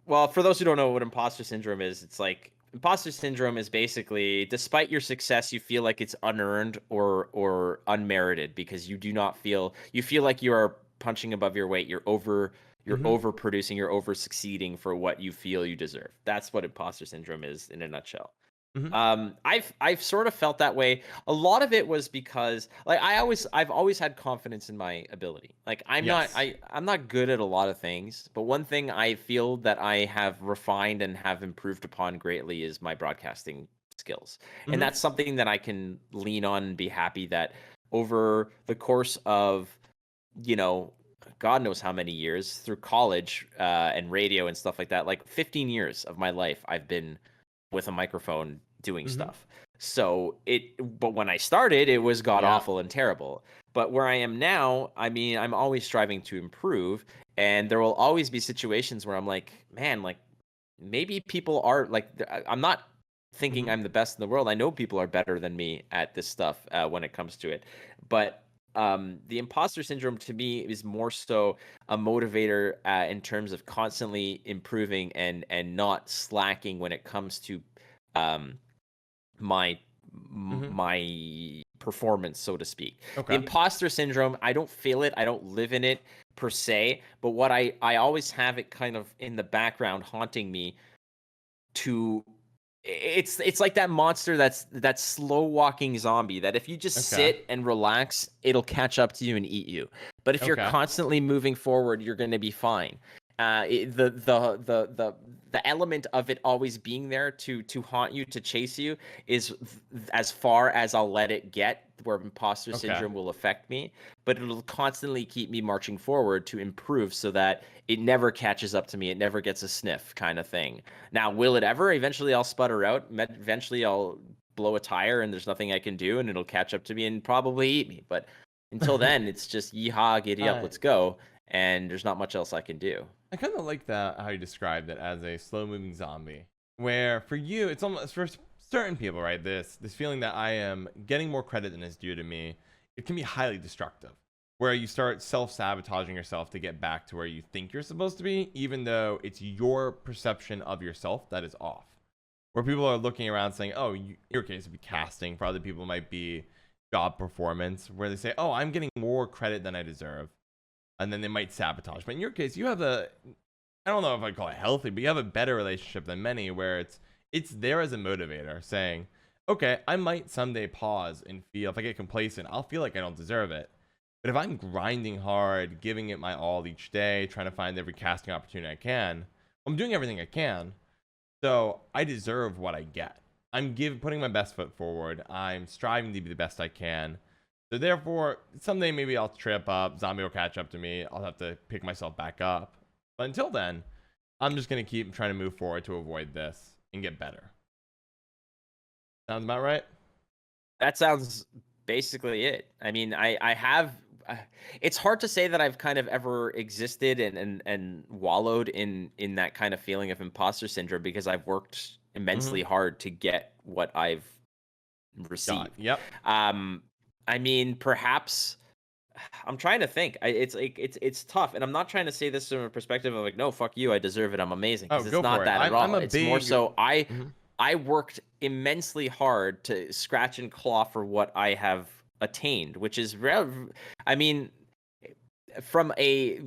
well, for those who don't know what imposter syndrome is, it's like imposter syndrome is basically despite your success, you feel like it's unearned or unmerited because you feel like you are punching above your weight. You're Mm-hmm. overproducing, you're over succeeding for what you feel you deserve. That's what imposter syndrome is in a nutshell. Mm-hmm. I've sort of felt that way. A lot of it was because like I've always had confidence in my ability. Like Yes. I'm not good at a lot of things, but one thing I feel that I have refined and have improved upon greatly is my broadcasting skills. And Mm-hmm. that's something that I can lean on and be happy that over the course of, you know, God knows how many years through college and radio and stuff like that, like 15 years of my life, I've been with a microphone doing Mm-hmm. stuff. But when I started, it was god Yeah. awful and terrible. But where I am now, I mean, I'm always striving to improve. And there will always be situations where I'm like, man, like maybe people are like, I'm not thinking Mm-hmm. I'm the best in the world. I know people are better than me at this stuff when it comes to it. But the imposter syndrome to me is more so a motivator in terms of constantly improving and not slacking when it comes to um, my Mm-hmm. my performance, so to speak. The Okay. imposter syndrome, I don't feel it, I don't live in it per se, but what I always have it kind of in the background haunting me to it's like that monster that's slow walking zombie that if you just Okay. sit and relax, it'll catch up to you and eat you. But if you're Okay. constantly moving forward, you're going to be fine. The element of it always being there to haunt you, to chase you, is as far as I'll let it get, where imposter Okay. syndrome will affect me. But it'll constantly keep me marching forward to improve, so that it never catches up to me. It never gets a sniff, kind of thing. Now, will it ever? Eventually, I'll sputter out. Eventually, I'll blow a tire, and there's nothing I can do, and it'll catch up to me and probably eat me. But until then, it's just yeehaw, giddy up, I let's go. And there's not much else I can do. I kind of like that how you described it as a slow moving zombie, where for you it's almost for certain people, right? This feeling that I am getting more credit than is due to me, it can be highly destructive. Where you start self sabotaging yourself to get back to where you think you're supposed to be, even though it's your perception of yourself that is off. Where people are looking around saying, "Oh, in your case, it'd be casting. For other people, it might be job performance." Where they say, "Oh, I'm getting more credit than I deserve." And then they might sabotage. But in your case, you have I don't know if I call it healthy, but you have a better relationship than many, where it's there as a motivator, saying, okay, I might someday pause and feel, if I get complacent, I'll feel like I don't deserve it. But if I'm grinding hard, giving it my all each day, trying to find every casting opportunity I can, I'm doing everything I can. So I deserve what I get. I'm putting my best foot forward. I'm striving to be the best I can. So therefore, someday maybe I'll trip up, zombie will catch up to me, I'll have to pick myself back up. But until then, I'm just going to keep trying to move forward to avoid this and get better. Sounds about right? That sounds basically it. I mean, I have. It's hard to say that I've kind of ever existed and wallowed in that kind of feeling of imposter syndrome, because I've worked immensely hard to get what I've received. Yep. I mean, perhaps I'm trying to think. It's like it's tough, and I'm not trying to say this from a perspective of like, no, fuck you, I deserve it, I'm amazing, Oh, because it's go not for it. that at I'm all. a It's big. more so Mhm. I worked immensely hard to scratch and claw for what I have attained, which is I mean, from a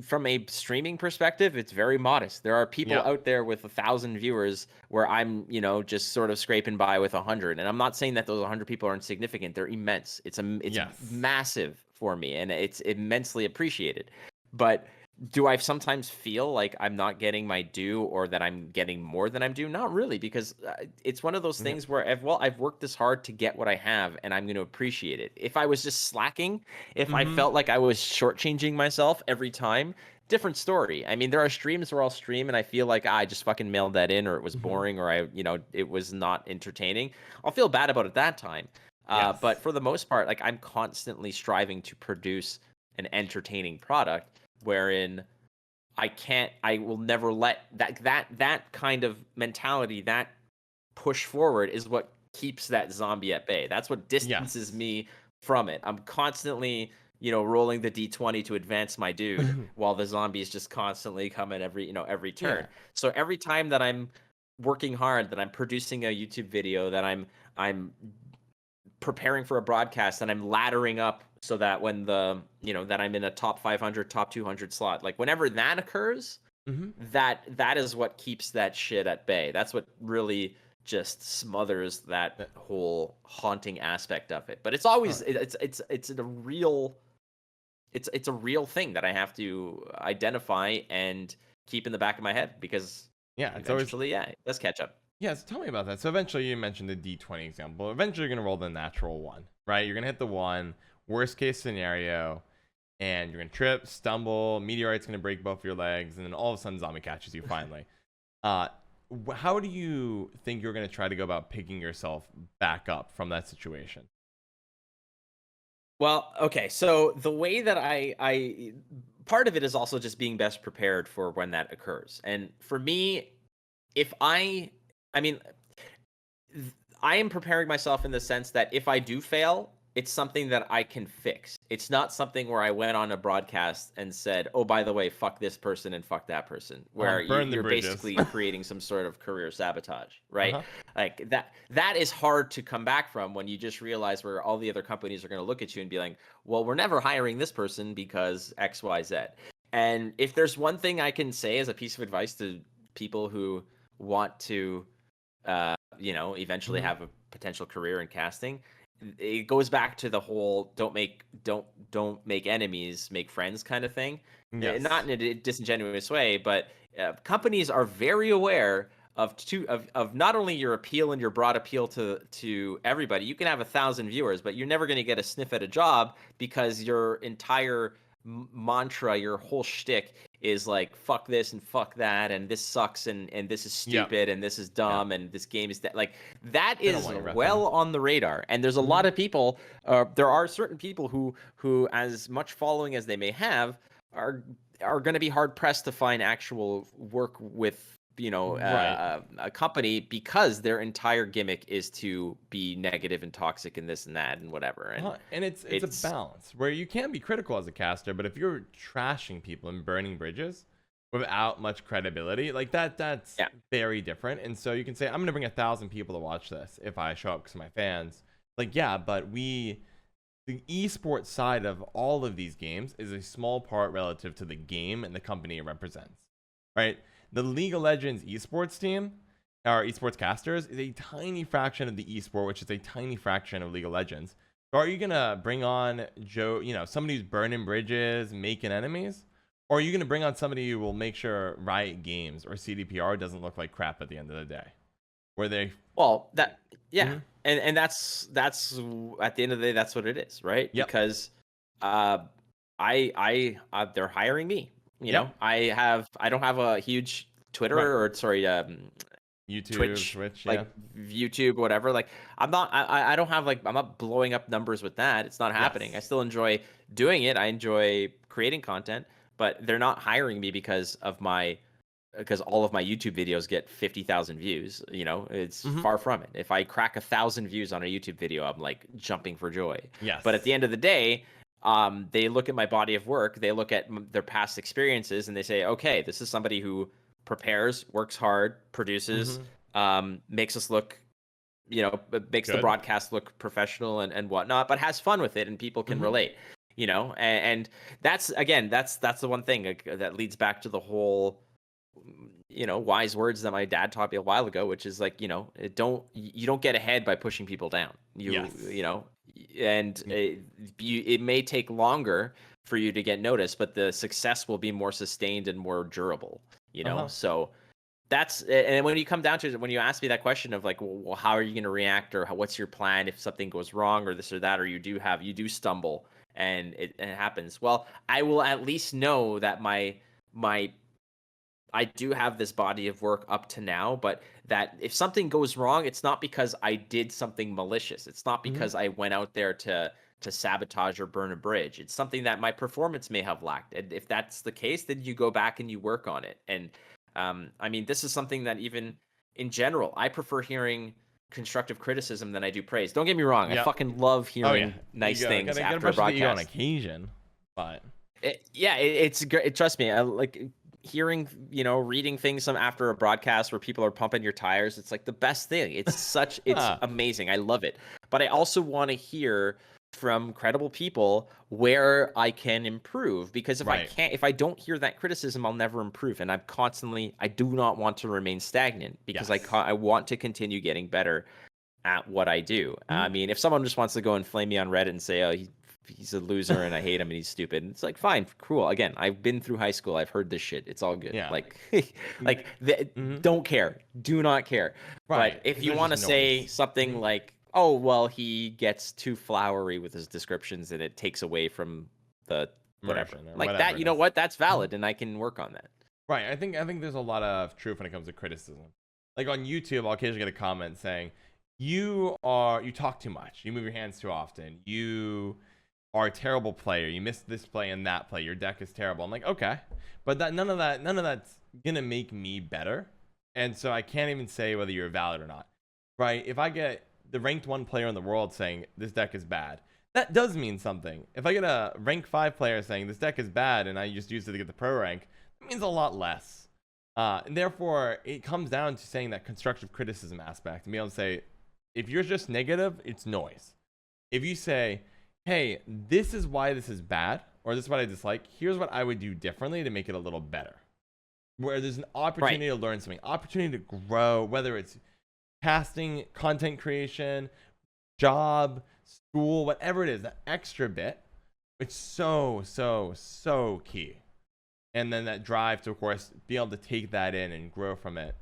streaming perspective, it's very modest. There are people Yep. out there with 1,000 viewers where I'm, just sort of scraping by with 100. And I'm not saying that those 100 people are insignificant. They're immense. It's Yes. massive for me, and it's immensely appreciated. But do I sometimes feel like I'm not getting my due, or that I'm getting more than I'm due? Not really, because it's one of those things where I've worked this hard to get what I have, and I'm going to appreciate it. If I was just slacking, if I felt like I was shortchanging myself every time, different story. I mean, there are streams where I'll stream and I feel like I just fucking mailed that in, or it was boring, or it was not entertaining. I'll feel bad about it that time. Yes. But for the most part, like, I'm constantly striving to produce an entertaining product, wherein I will never let that kind of mentality, that push forward, is what keeps that zombie at bay. That's what distances me from it. I'm constantly, rolling the D20 to advance my dude, while the zombie is just constantly coming every turn. Yeah. So every time that I'm working hard, that I'm producing a YouTube video, that I'm preparing for a broadcast, and I'm laddering up so that when that I'm in a top 500, top 200 slot, like whenever that occurs, that is what keeps that shit at bay. That's what really just smothers that whole haunting aspect of it. But it's always it's a real thing that I have to identify and keep in the back of my head, because it's eventually, it does catch up. Yeah, so tell me about that. So eventually, you mentioned the D20 example. Eventually, you're going to roll the natural one, right? You're going to hit the one, worst case scenario, and you're going to trip, stumble, meteorite's going to break both your legs, and then all of a sudden, zombie catches you finally. How do you think you're going to try to go about picking yourself back up from that situation? Well, okay, so the way that I part of it is also just being best prepared for when that occurs. And for me, if I mean, I am preparing myself in the sense that if I do fail, it's something that I can fix. It's not something where I went on a broadcast and said, "Oh, by the way, fuck this person and fuck that person," where you're basically creating some sort of career sabotage, right? Like that is hard to come back from, when you just realize where all the other companies are going to look at you and be like, "Well, we're never hiring this person because X, Y, Z." And if there's one thing I can say as a piece of advice to people who want to eventually have a potential career in casting. It goes back to the whole don't make enemies, make friends kind of thing. Not Yes. in a disingenuous way, but companies are very aware of not only your appeal and your broad appeal to everybody. You can have 1,000 viewers, but you're never going to get a sniff at a job because your entire mantra, your whole shtick is like fuck this and fuck that, and this sucks, and this is Yep. stupid, and this is dumb, and this game is like that They don't is want your well repping. on the radar. And there's a lot of people. There are certain people who, as much following as they may have, are going to be hard pressed to find actual work with Right. a company because their entire gimmick is to be negative and toxic and this and that and whatever. And And it's a balance where you can be critical as a caster, but if you're trashing people and burning bridges without much credibility, like that's yeah. very different. And so you can say, I'm gonna bring 1,000 people to watch this if I show up because of my fans. Like, yeah, but the esports side of all of these games is a small part relative to the game and the company it represents, right? The League of Legends esports team, our esports casters, is a tiny fraction of the esport, which is a tiny fraction of League of Legends. So are you gonna bring on somebody who's burning bridges, making enemies, or are you gonna bring on somebody who will make sure Riot Games or CDPR doesn't look like crap at the end of the day, where they Well, that yeah, Mhm. and that's at the end of the day, that's what it is, right? Yep. Because uh, they're hiring me. Yep. I don't have a huge Twitter Right. or sorry, YouTube, Twitch, Twitch, like yeah. YouTube, whatever. Like I don't have like I'm not blowing up numbers with that. It's not happening. I Yes. still enjoy doing it. I enjoy creating content, but they're not hiring me because all of my YouTube videos get 50,000 views. It's Mhm. far from it. If I crack 1,000 views on a YouTube video, I'm like jumping for joy. But at the Yes. end of the day, they look at my body of work, they look at their past experiences, and they say, okay, this is somebody who prepares, works hard, produces, Mhm. makes us look, makes the Good. broadcast look professional and whatnot, but has fun with it, and people can Mhm. relate. And that's again, that's the one thing that leads back to the whole wise words that my dad taught me a while ago, which is like, you don't get ahead by pushing people down. Yes. And it may take longer for you to get noticed, but the success will be more sustained and more durable. Uh-huh. So and when you come down to it, when you ask me that question of like, well, how are you going to react, or what's your plan if something goes wrong or this or that, or you do stumble and it happens. Well, I will at least know that my I do have this body of work up to now, but that if something goes wrong, it's not because I did something malicious. It's not Mhm. because I went out there to sabotage or burn a bridge. It's something that my performance may have lacked. And if that's the case, then you go back and you work on it. And I mean, this is something that even in general, I prefer hearing constructive criticism than I do praise. Don't get me wrong. I Yep. fucking love Oh yeah. hearing You nice things gotta after a brush the ego on broadcast. occasion, but It's great. Trust me, I like hearing, reading things some after a broadcast where people are pumping your tires. It's like the best thing. It's ah, amazing. I love it. But I also want to hear from credible people where I can improve, because right. if I don't hear that criticism, I'll never improve. And I do not want to remain stagnant, because Yes. I want to continue getting better at what I do. I Mhm. mean, if someone just wants to go and flame me on Reddit and say, "Oh, he's a loser and I hate him and he's stupid," it's like, fine, cool. Again, I've been through high school. I've heard this shit. It's all good. Yeah. Like, Mm, mhm. don't care. Do not care. But Right. if Because you there's want just to say noise. something Mhm. like, "Oh, well, he gets too flowery with his descriptions and it takes away from the whatever," Immersion or like whatever that, you it know is. what? That's Mhm. valid, and I can work on that. Right. I think there's a lot of truth when it comes to criticism. Like on YouTube, I'll occasionally get a comment saying, you talk too much. You move your hands too often. You are a terrible player. You missed this play and that play. Your deck is terrible." I'm like, okay, but none of that's gonna make me better, and so I can't even say whether you're valid or not, right? If I get the ranked 1 player in the world saying this deck is bad, that does mean something. If I get a rank 5 player saying this deck is bad and I just used it to get the pro rank, it means a lot less. And therefore, it comes down to saying that constructive criticism aspect and be able to say, if you're just negative, it's noise. If you say, hey, this is why this is bad, or this is what I dislike, here's what I would do differently to make it a little better. Where there's an Right. opportunity to learn something, opportunity to grow, whether it's casting, content creation, job, school, whatever it is, that extra bit, it's so key. And then that drive to, of course, be able to take that in and grow from it.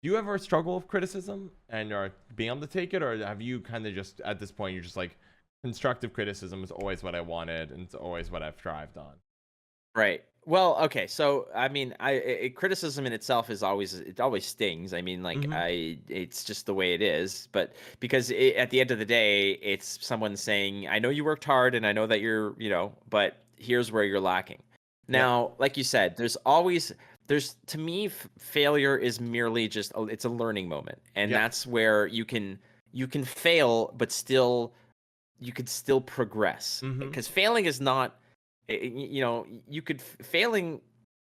Do you ever struggle with criticism and are being able to take it, or have you kind of just at this point you're just like, constructive criticism is always what I wanted and it's always what I've thrived on? Right. Well, okay. So, I mean, criticism in itself is always, it always stings. I mean, like, Mm-hmm. it's just the way it is. But because at the end of the day, it's someone saying, "I know you worked hard, and I know that you're, but here's where you're lacking." Yep. Now, like you said, there's to me, failure is merely just it's a learning moment, and Yep. that's where you can fail, but still you could still progress, Mm-hmm. because failing is not you could failing,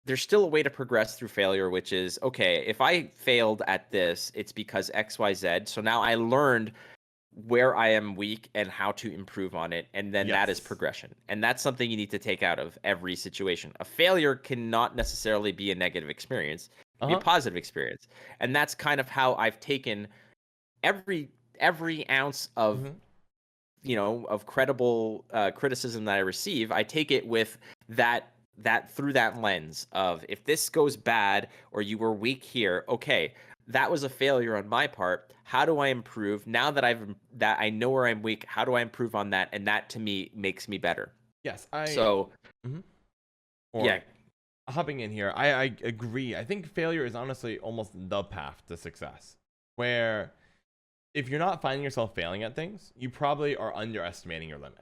there's still a way to progress through failure, which is, okay, if I failed at this, it's because XYZ, so now I learned where I am weak and how to improve on it, and then that is Yes. progression, and that's something you need to take out of every situation. A failure cannot necessarily be a negative experience, it can be a Uh-huh. positive experience, and that's kind of how I've taken every every ounce of Mm-hmm. of credible criticism that I receive. I take it with that through that lens of, if this goes bad or you were weak here, okay, that was a failure on my part. How do I improve now that I know where I'm weak? How do I improve on that? And that to me makes me better. Yes, I. So Mhm. yeah, Or hopping in here, I agree. I think failure is honestly almost the path to success. Where if you're not finding yourself failing at things, you probably are underestimating your limits.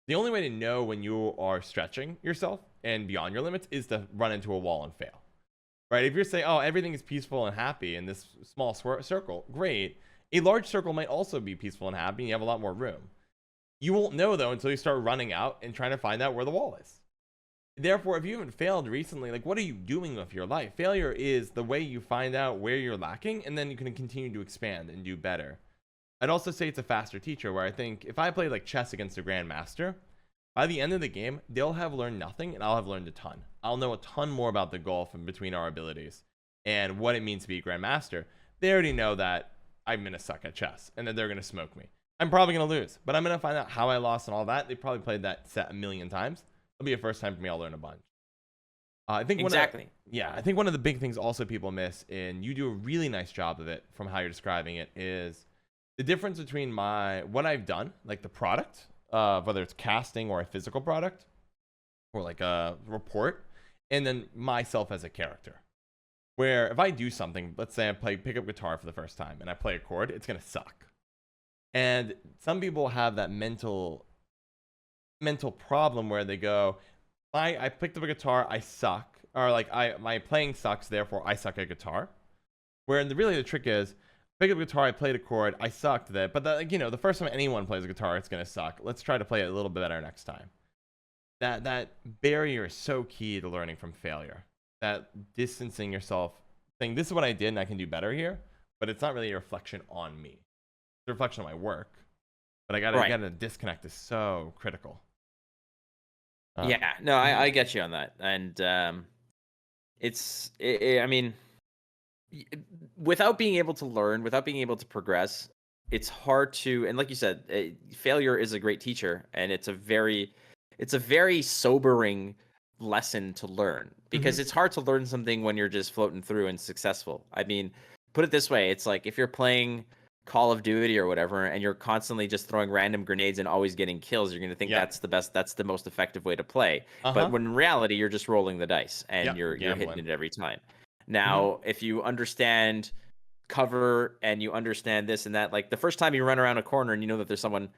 The only way to know when you are stretching yourself and beyond your limits is to run into a wall and fail. Right? If you're saying, "Oh, everything is peaceful and happy in this small circle," great. A large circle might also be peaceful and happy, and you have a lot more room. You won't know though until you start running out and trying to find out where the wall is. Therefore, if you haven't failed recently, like, what are you doing with your life? Failure is the way you find out where you're lacking, and then you can continue to expand and do better. I'd also say it's a faster teacher, where I think if I play like chess against a grandmaster, by the end of the game, they'll have learned nothing and I'll have learned a ton. I'll know a ton more about the gulf in between our abilities and what it means to be a grandmaster. They already know that I'm going to suck at chess and that they're going to smoke me. I'm probably going to lose, but I'm going to find out how I lost and all that. They probably played that set a million times. It'll be a first time for me. I'll learn a bunch. I think exactly. I think one of the big things also people miss, and you do a really nice job of it from how you're describing it, is the difference between what I've done, like the product, whether it's casting or a physical product, or like a report, and then myself as a character. Where if I do something, let's say I pick up guitar for the first time and I play a chord, it's gonna suck. And some people have that mental problem where they go, I picked up a guitar, I suck, or like my playing sucks, therefore I suck at guitar. Where really the trick is, pick up a guitar, I played a chord, I sucked at it, but the first time anyone plays a guitar, it's gonna suck. Let's try to play it a little bit better next time. That barrier is so key to learning from failure. That distancing yourself, saying this is what I did and I can do better here, but it's not really a reflection on me. It's a reflection on my work. But I gotta disconnect is so critical. Yeah, no, I, Mhm. I get you on that, and I mean, y- without being able to learn, without being able to progress, it's hard to. And like you said, failure is a great teacher, and it's a very sobering lesson to learn, because Mhm. it's hard to learn something when you're just floating through and successful. I mean, put it this way, it's like if you're playing Call of Duty or whatever, and you're constantly just throwing random grenades and always getting kills, you're going to think Yep. that's the most effective way to play. But Uh-huh. when in reality, you're just rolling the dice and Yep. you're hitting Gambling. it every time. Mhm. Now, if you understand cover and you understand this and that, like the first time you run around a corner and you know that there's someone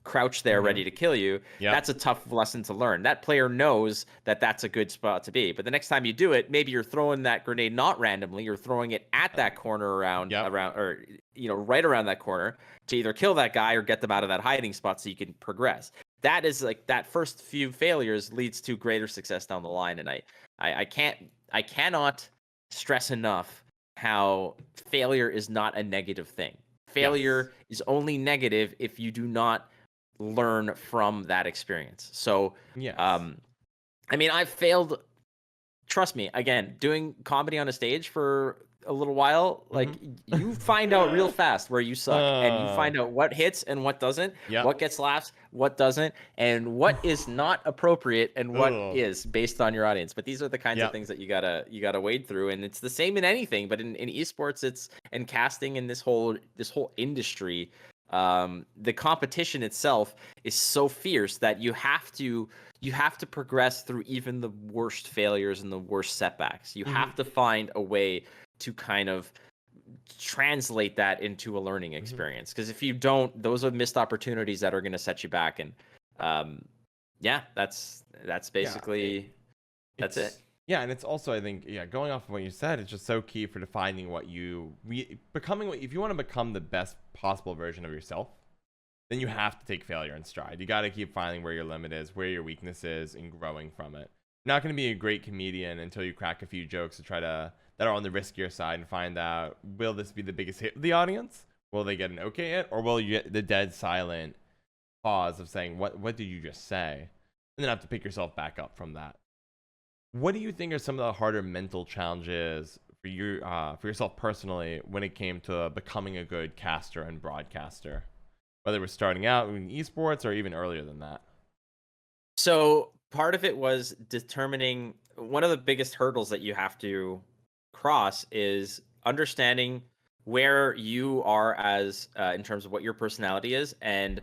crouched there ready Mhm. to kill you, Yep. that's a tough lesson to learn. That player knows that that's a good spot to be. But the next time you do it, maybe you're throwing that grenade not randomly, you're throwing it at that corner Yep. or right around that corner to either kill that guy or get them out of that hiding spot so you can progress. That is like that first few failures leads to greater success down the line. And I cannot stress enough how failure is not a negative thing. Yes. Failure is only negative if you do not learn from that experience. So, Yes. um, I mean, I've failed. Trust me, again, doing comedy on a stage for a little while, like you find out real fast where you suck, and you find out what hits and what doesn't, what gets laughs, what doesn't, and what is not appropriate and what is based on your audience. But these are the kinds of things that you gotta wade through, and it's the same in anything. But in esports, it's and casting in this whole industry. The competition itself is so fierce that you have to progress through even the worst failures and the worst setbacks. You have to find a way to kind of translate that into a learning experience, because if you don't, those are missed opportunities that are going to set you back. And that's basically that's it. Yeah, and it's also, I think, going off of what you said, it's just so key for defining what you becoming. If you want to become the best possible version of yourself, then you have to take failure in stride. You got to keep finding where your limit is, where your weakness is, and growing from it. You're not going to be a great comedian until you crack a few jokes that are on the riskier side and find out, will this be the biggest hit with the audience? Will they get an okay hit? Or will you get the dead silent pause of saying, what did you just say? And then have to pick yourself back up from that. What do you think are some of the harder mental challenges for you, for yourself personally, when it came to becoming a good caster and broadcaster, whether it was starting out in esports or even earlier than that? So part of it was determining, one of the biggest hurdles that you have to cross is understanding where you are as in terms of what your personality is, and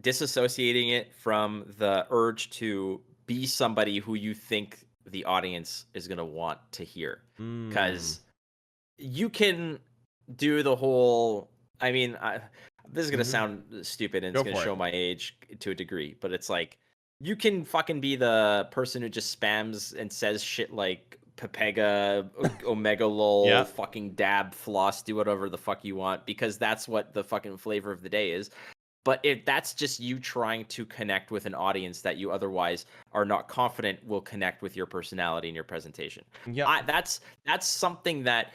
disassociating it from the urge to be somebody who you think the audience is going to want to hear. Because you can do the whole, I mean, this is going to sound stupid and it's going to show my age to a degree, but it's like, you can fucking be the person who just spams and says shit like Pepega, Omega lol, fucking dab, floss, do whatever the fuck you want, because that's what the fucking flavor of the day is. But if that's just you trying to connect with an audience that you otherwise are not confident will connect with your personality and your presentation. That's something that,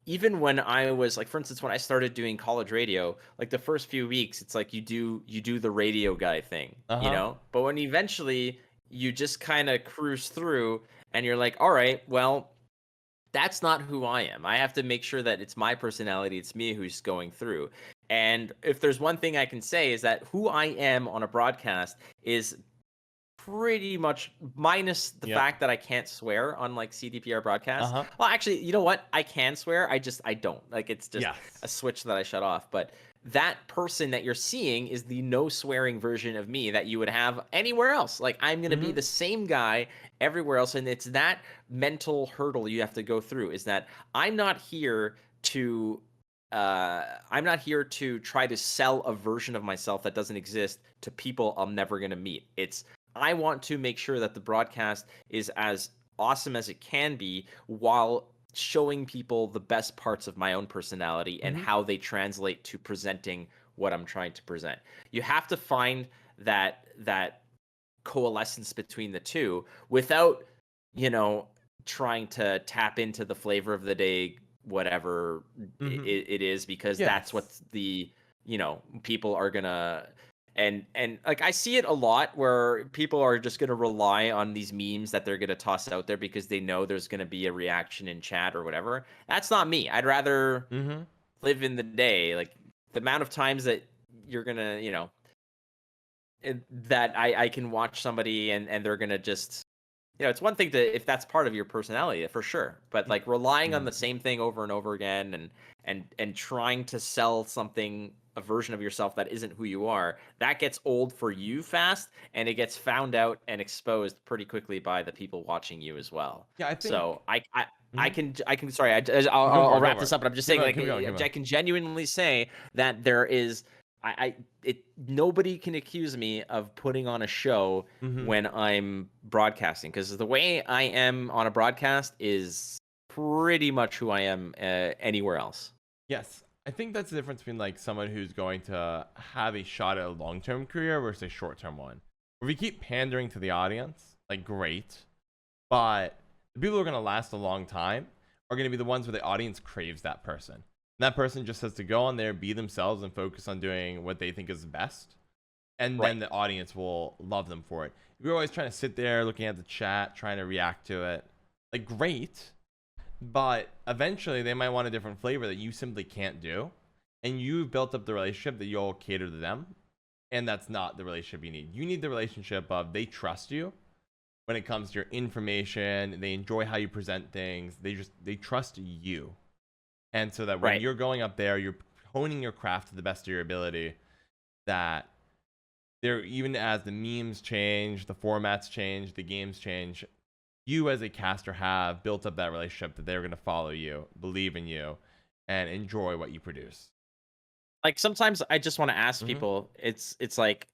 even when I was like, for instance, when I started doing college radio, like the first few weeks, it's like you do the radio guy thing, you know? But when eventually you just kind of cruise through and you're like, all right, well, that's not who I am. I have to make sure that it's my personality, it's me who's going through. And if there's one thing I can say, is that who I am on a broadcast is pretty much, minus the fact that I can't swear on like CDPR broadcasts. Well, actually, you know what? I can swear. I don't. Like, it's just a switch that I shut off. But that person that you're seeing is the no swearing version of me that you would have anywhere else. Like, I'm going to be the same guy everywhere else. And it's that mental hurdle you have to go through, is that I'm not here to try to sell a version of myself that doesn't exist to people I'm never going to meet. I want to make sure that the broadcast is as awesome as it can be, while showing people the best parts of my own personality and how they translate to presenting what I'm trying to present. You have to find that coalescence between the two without, trying to tap into the flavor of the day, whatever it is, because that's what the, people are gonna. And like, I see it a lot where people are just going to rely on these memes that they're going to toss out there because they know there's going to be a reaction in chat or whatever. That's not me. I'd rather live in the day. Like, the amount of times that you're going to, that I can watch somebody and they're going to just, it's one thing to, if that's part of your personality, for sure. But like, relying on the same thing over and over again and trying to sell something, a version of yourself that isn't who you are, that gets old for you fast, and it gets found out and exposed pretty quickly by the people watching you as well. Yeah, I think so. I can sorry, I'll wrap this up, but I'm just saying, I can genuinely say that there is, nobody can accuse me of putting on a show when I'm broadcasting, because the way I am on a broadcast is pretty much who I am anywhere else. Yes. I think that's the difference between like someone who's going to have a shot at a long-term career versus a short-term one. If you keep pandering to the audience, like, great, but the people who are going to last a long time are going to be the ones where the audience craves that person. And that person just has to go on there, be themselves, and focus on doing what they think is best. And then the audience will love them for it. If you're always trying to sit there looking at the chat, trying to react to it, like, great, but eventually they might want a different flavor that you simply can't do, and you've built up the relationship that you'll cater to them, and that's not the relationship you need. You need the relationship of they trust you when it comes to your information, they enjoy how you present things, they trust you. And so that when you're going up there, you're honing your craft to the best of your ability, that there, even as the memes change, the formats change, the games change, you as a caster have built up that relationship that they're going to follow you, believe in you, and enjoy what you produce. Like sometimes I just want to ask people, it's like,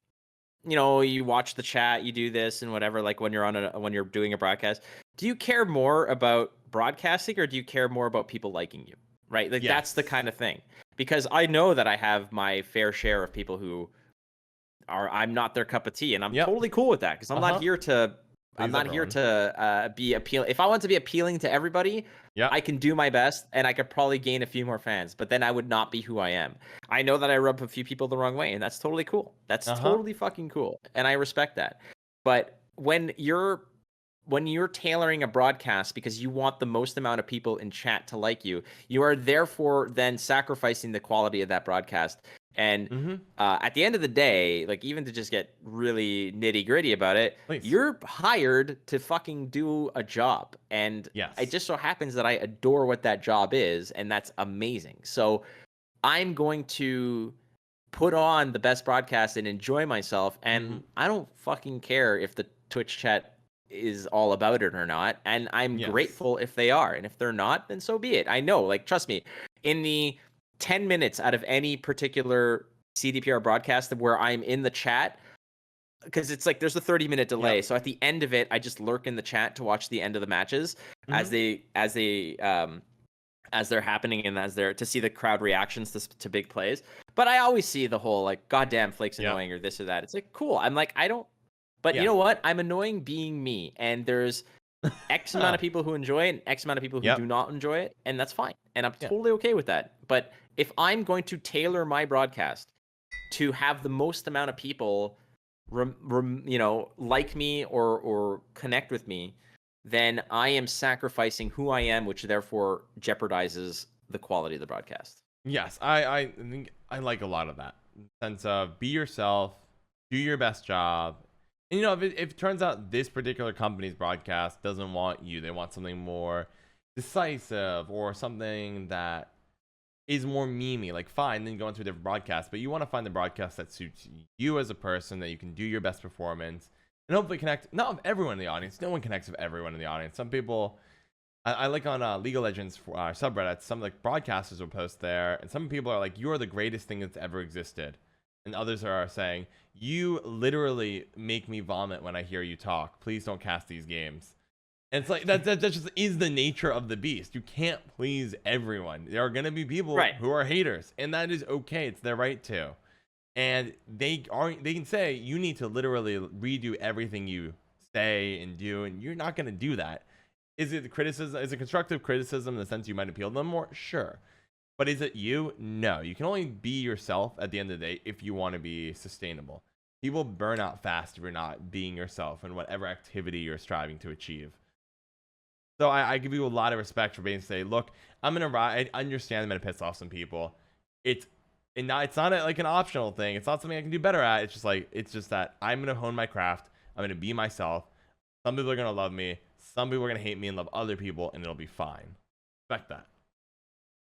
you know, you watch the chat, you do this and whatever, like when you're doing a broadcast, do you care more about broadcasting or do you care more about people liking you? Right? Like that's the kind of thing. Because I know that I have my fair share of people who I'm not their cup of tea, and I'm totally cool with that because I'm not here to be appealing. If I want to be appealing to everybody, I can do my best and I could probably gain a few more fans, but then I would not be who I am. I know that I rub a few people the wrong way, and that's totally cool. That's totally fucking cool, and I respect that. But when you're tailoring a broadcast because you want the most amount of people in chat to like you, you are therefore then sacrificing the quality of that broadcast. And at the end of the day, like even to just get really nitty gritty about it, you're hired to fucking do a job. And it just so happens that I adore what that job is. And that's amazing. So I'm going to put on the best broadcast and enjoy myself. And I don't fucking care if the Twitch chat is all about it or not. And I'm grateful if they are. And if they're not, then so be it. I know, like, trust me, in the 10 minutes out of any particular CDPR broadcast where I'm in the chat, because it's like there's a 30-minute delay. So at the end of it, I just lurk in the chat to watch the end of the matches as they're happening and to see the crowd reactions to big plays. But I always see the whole like, goddamn, Flake's annoying or this or that. It's like, cool. I'm like, I don't. But you know what? I'm annoying being me, and there's X amount of people who enjoy it and X amount of people who do not enjoy it, and that's fine. And I'm totally okay with that. But if I'm going to tailor my broadcast to have the most amount of people, like me or connect with me, then I am sacrificing who I am, which therefore jeopardizes the quality of the broadcast. Yes, I think I like a lot of that sense of be yourself, do your best job. And, you know, if it turns out this particular company's broadcast doesn't want you, they want something more decisive or something that is more memey, like fine, then go into a different broadcast. But you want to find the broadcast that suits you as a person, that you can do your best performance and hopefully connect, not with everyone in the audience. No one connects with everyone in the audience. Some people, I like on League of Legends subreddits, some like broadcasters will post there, and some people are like, you're the greatest thing that's ever existed. And others are saying, you literally make me vomit when I hear you talk. Please don't cast these games. And it's like, that just is the nature of the beast. You can't please everyone. There are going to be people who are haters, and that is okay. It's their right to. And they can say, you need to literally redo everything you say and do, and you're not going to do that. Is it criticism? Is it constructive criticism in the sense you might appeal to them more? Sure. But is it you? No. You can only be yourself at the end of the day if you want to be sustainable. People burn out fast if you're not being yourself in whatever activity you're striving to achieve. So I give you a lot of respect for being able to say, look, I understand I'm going to piss off some people. It's not like an optional thing. It's not something I can do better at. It's just that I'm going to hone my craft. I'm going to be myself. Some people are going to love me. Some people are going to hate me and love other people, and it'll be fine. Respect that.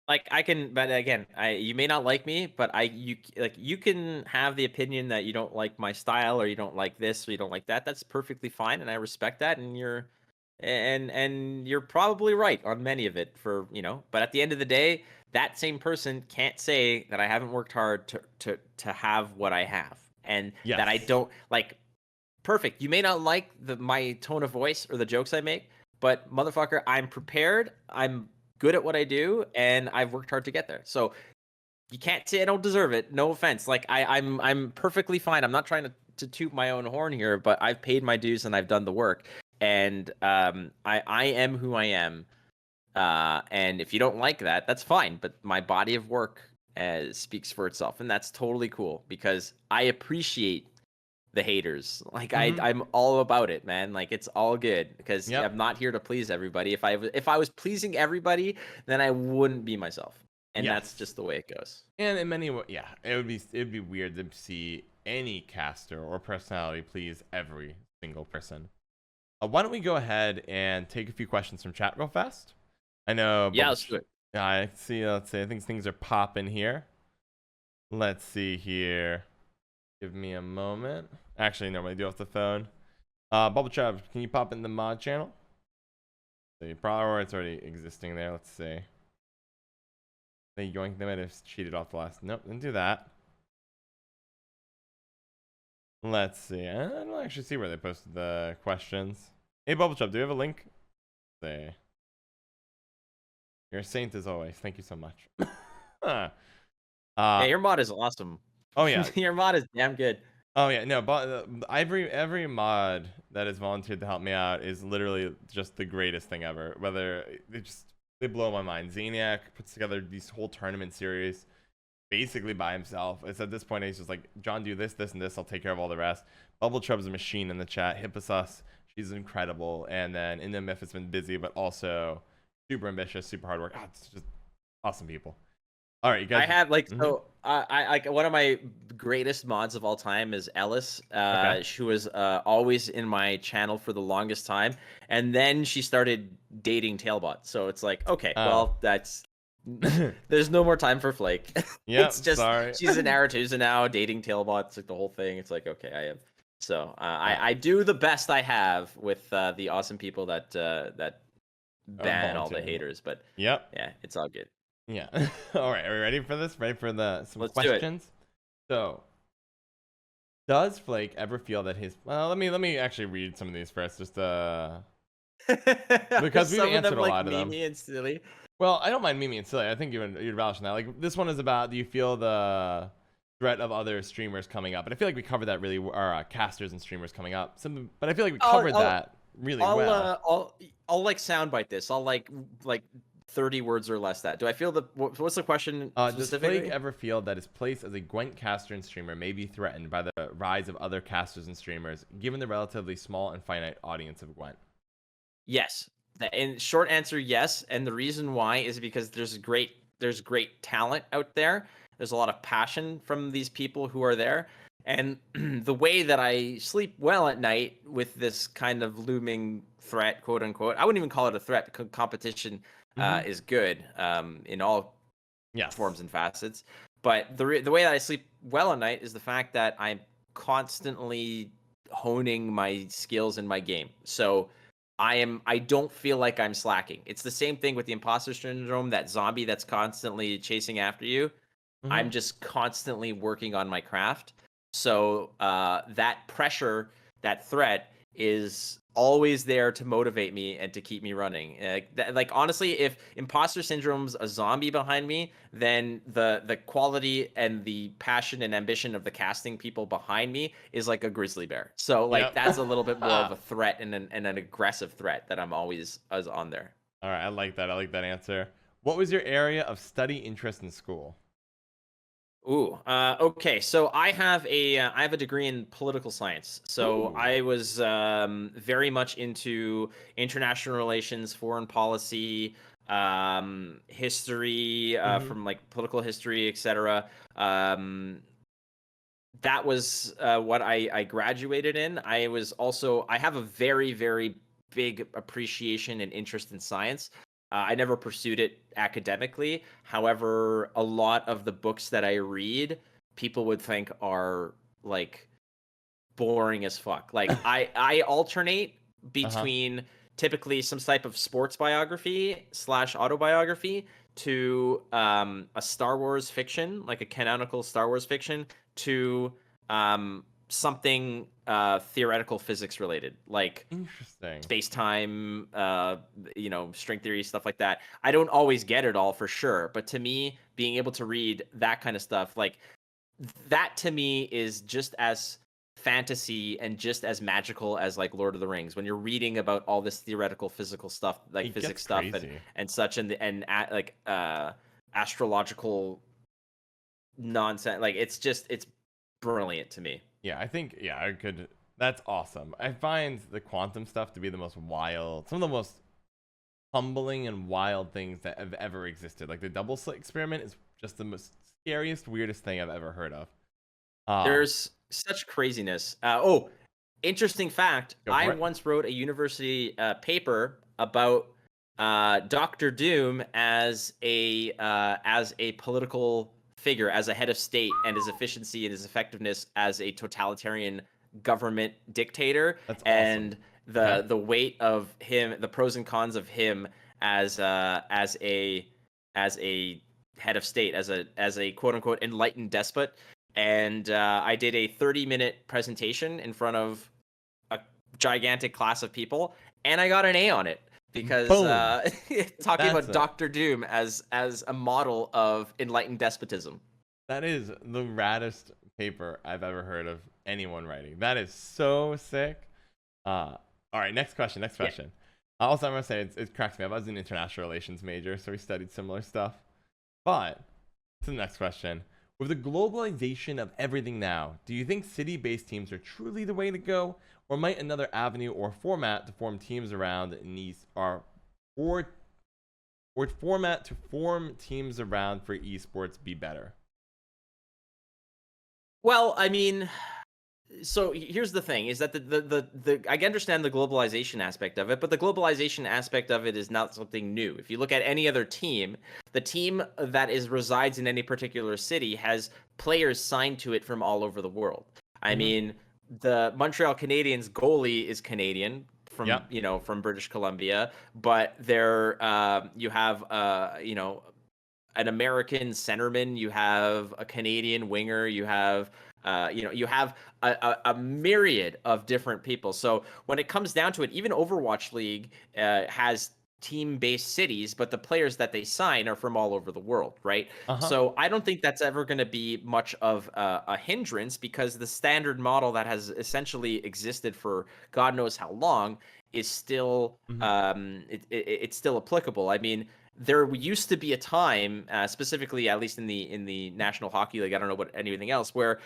Like but again, you may not like me, but you can have the opinion that you don't like my style or you don't like this or you don't like that. That's perfectly fine, and I respect that. And you're probably right on many of it but at the end of the day, that same person can't say that I haven't worked hard to have what I have, and that I don't like. Perfect. You may not like my tone of voice or the jokes I make, but motherfucker, I'm prepared. I'm good at what I do, and I've worked hard to get there. So you can't say I don't deserve it. No offense. Like I'm perfectly fine. I'm not trying to toot my own horn here, but I've paid my dues and I've done the work. And I am who I am. And if you don't like that, that's fine. But my body of work speaks for itself, and that's totally cool because I appreciate the haters. Like Mm-hmm. I'm all about it, man. Like it's all good because Yep. I'm not here to please everybody. If I was pleasing everybody, then I wouldn't be myself. And that's Yes. just the way it goes. And in many ways, yeah, it'd be weird to see any caster or personality please every single person. Why don't we go ahead and take a few questions from chat real fast? I know. Yeah, let's do it. I see. Let's see. I think things are popping here. Let's see here. Give me a moment. Actually, no, I do off the phone. Bubble Trav, can you pop in the mod channel? See, probably or it's already existing there. Let's see. They might have cheated off the last. Nope, didn't do that. Let's see. I don't actually see where they posted the questions. Hey, Bubble Chub, do you have a link? Let's see. You're a saint as always. Thank you so much. Yeah, your mod is awesome. Oh yeah. Your mod is damn good. Oh yeah. No, but every mod that has volunteered to help me out is literally just the greatest thing ever. Whether they blow my mind. Zaniac puts together these whole tournament series basically by himself. It's at this point he's just like, John, do this, this, and this. I'll take care of all the rest. Bubble Chub's a machine in the chat. Hipposus, she's incredible. And then in the Myth, it's been busy, but also super ambitious, super hard work. It's just awesome people. All right, you guys. I have so I one of my greatest mods of all time is Ellis. Okay. She was always in my channel for the longest time, and then she started dating Tailbot. So it's like, okay, well, that's there's no more time for Flake. Yeah, it's just sorry. she's an Aretusa now, dating Tailbot. It's like the whole thing. It's like, okay, I am. So I do the best I have with the awesome people that ban all the haters. But yep, yeah, it's all good. Yeah. All right. Are we ready for this? Ready for some Let's questions? So, does Flake ever feel that his? Well, let me actually read some of these first, just because we've answered a lot of them. And silly. Well, I don't mind Mimi and silly. I think you'd relish in that. Like this one is about, do you feel the threat of other streamers coming up? And I feel like we covered that really, or casters and streamers coming up. But I feel like we covered that really well. I'll like soundbite this. I'll like 30 words or less. That do I feel the what's the question specifically? Does Flake ever feel that his place as a Gwent caster and streamer may be threatened by the rise of other casters and streamers, given the relatively small and finite audience of Gwent? Yes. In short answer, yes. And the reason why is because there's great talent out there. There's a lot of passion from these people who are there. And the way that I sleep well at night with this kind of looming threat, quote unquote, I wouldn't even call it a threat because competition is good in all forms and facets. But the way that I sleep well at night is the fact that I'm constantly honing my skills in my game. So I don't feel like I'm slacking. It's the same thing with the imposter syndrome, that zombie that's constantly chasing after you. I'm just constantly working on my craft. So that pressure, that threat is always there to motivate me and to keep me running. Like honestly, if imposter syndrome's a zombie behind me, then the quality and the passion and ambition of the casting people behind me is like a grizzly bear. So like that's a little bit more of a threat and an aggressive threat that I'm always on there. All right, I like that. I like that answer. What was your area of study interest in school? Ooh, okay. So I have a degree in political science. So I was very much into international relations, foreign policy, history, from like political history, etc. That was what I graduated in. I have a very, very big appreciation and interest in science. I never pursued it academically. However, a lot of the books that I read, people would think are like boring as fuck. Like I alternate between typically some type of sports biography / autobiography to a Star Wars fiction, like a canonical Star Wars fiction, to something theoretical physics related, like interesting space-time, string theory, stuff like that. I don't always get it all for sure, but to me, being able to read that kind of stuff, like that to me is just as fantasy and just as magical as like Lord of the Rings. When you're reading about all this theoretical physical stuff, like physics stuff and such, and astrological nonsense, like it's brilliant to me. Yeah, I think I could. That's awesome. I find the quantum stuff to be the most wild, some of the most humbling and wild things that have ever existed. Like the double slit experiment is just the most scariest, weirdest thing I've ever heard of. There's such craziness. Oh, interesting fact. Go I for it. once wrote a university paper about Doctor Doom as a political figure, as a head of state, and his efficiency and his effectiveness as a totalitarian government dictator, That's awesome. and Okay. the weight of him, the pros and cons of him as a head of state, as a quote unquote enlightened despot. And I did a 30-minute presentation in front of a gigantic class of people, and I got an A on it because Boom. talking That's about a Doctor Doom as a model of enlightened despotism. that is the raddest paper I've ever heard of anyone writing. That is so sick. All right, next question. Next Yeah. question. Also, I'm gonna say it cracks me up. I was an international relations major, so we studied similar stuff. But to the next question. With the globalization of everything now, do you think city-based teams are truly the way to go, or might another avenue or format to form teams around needs are or format to form teams around for esports be better? Well, I mean, so here's the thing: is that the I understand the globalization aspect of it, but the globalization aspect of it is not something new. If you look at any other team, the team that is resides in any particular city has players signed to it from all over the world. I Mm-hmm. mean, the Montreal Canadiens goalie is Canadian from Yep. from British Columbia, but there you have an American centerman, you have a Canadian winger, you have you have a myriad of different people. So when it comes down to it, even Overwatch League has team-based cities, but the players that they sign are from all over the world, right? Uh-huh. So I don't think that's ever going to be much of a hindrance because the standard model that has essentially existed for God knows how long is still Mm-hmm. it's still applicable. I mean, there used to be a time, specifically at least in the National Hockey League, I don't know about anything else, where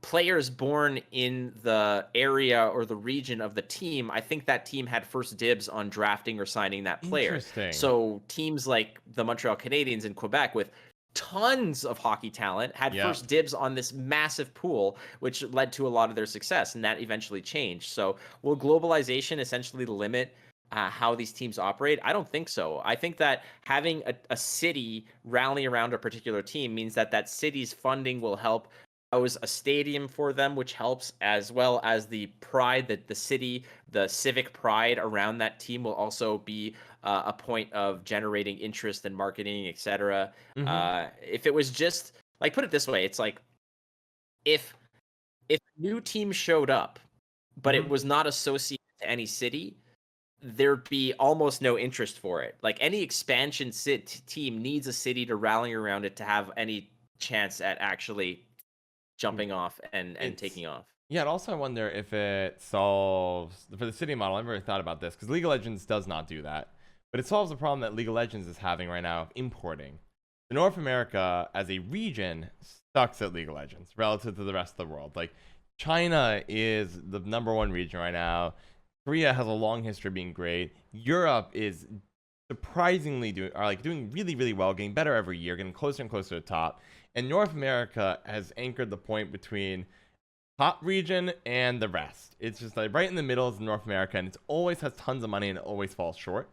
players born in the area or the region of the team, I think that team had first dibs on drafting or signing that player. Interesting. So teams like the Montreal Canadiens in Quebec with tons of hockey talent had Yeah. first dibs on this massive pool, which led to a lot of their success, and that eventually changed. So will globalization essentially limit how these teams operate? I don't think so. I think that having a city rally around a particular team means that that city's funding will help house a stadium for them, which helps, as well as the pride that the city, the civic pride around that team will also be a point of generating interest and marketing, etc. Mm-hmm. If it was just like, put it this way, it's like if a new team showed up, but it Mm-hmm. was not associated to any city, there'd be almost no interest for it. Like any expansion team needs a city to rally around it to have any chance at actually jumping off and It's taking off. Yeah, and also I wonder if it solves for the city model. I've never thought about this because League of Legends does not do that, but it solves the problem that League of Legends is having right now of importing. So North America as a region sucks at League of Legends relative to the rest of the world. Like China is the number one region right now. Korea has a long history of being great. Europe is surprisingly doing really really well, getting better every year, getting closer and closer to the top. And North America has anchored the point between top region and the rest. It's just like right in the middle is North America, and it always has tons of money and it always falls short.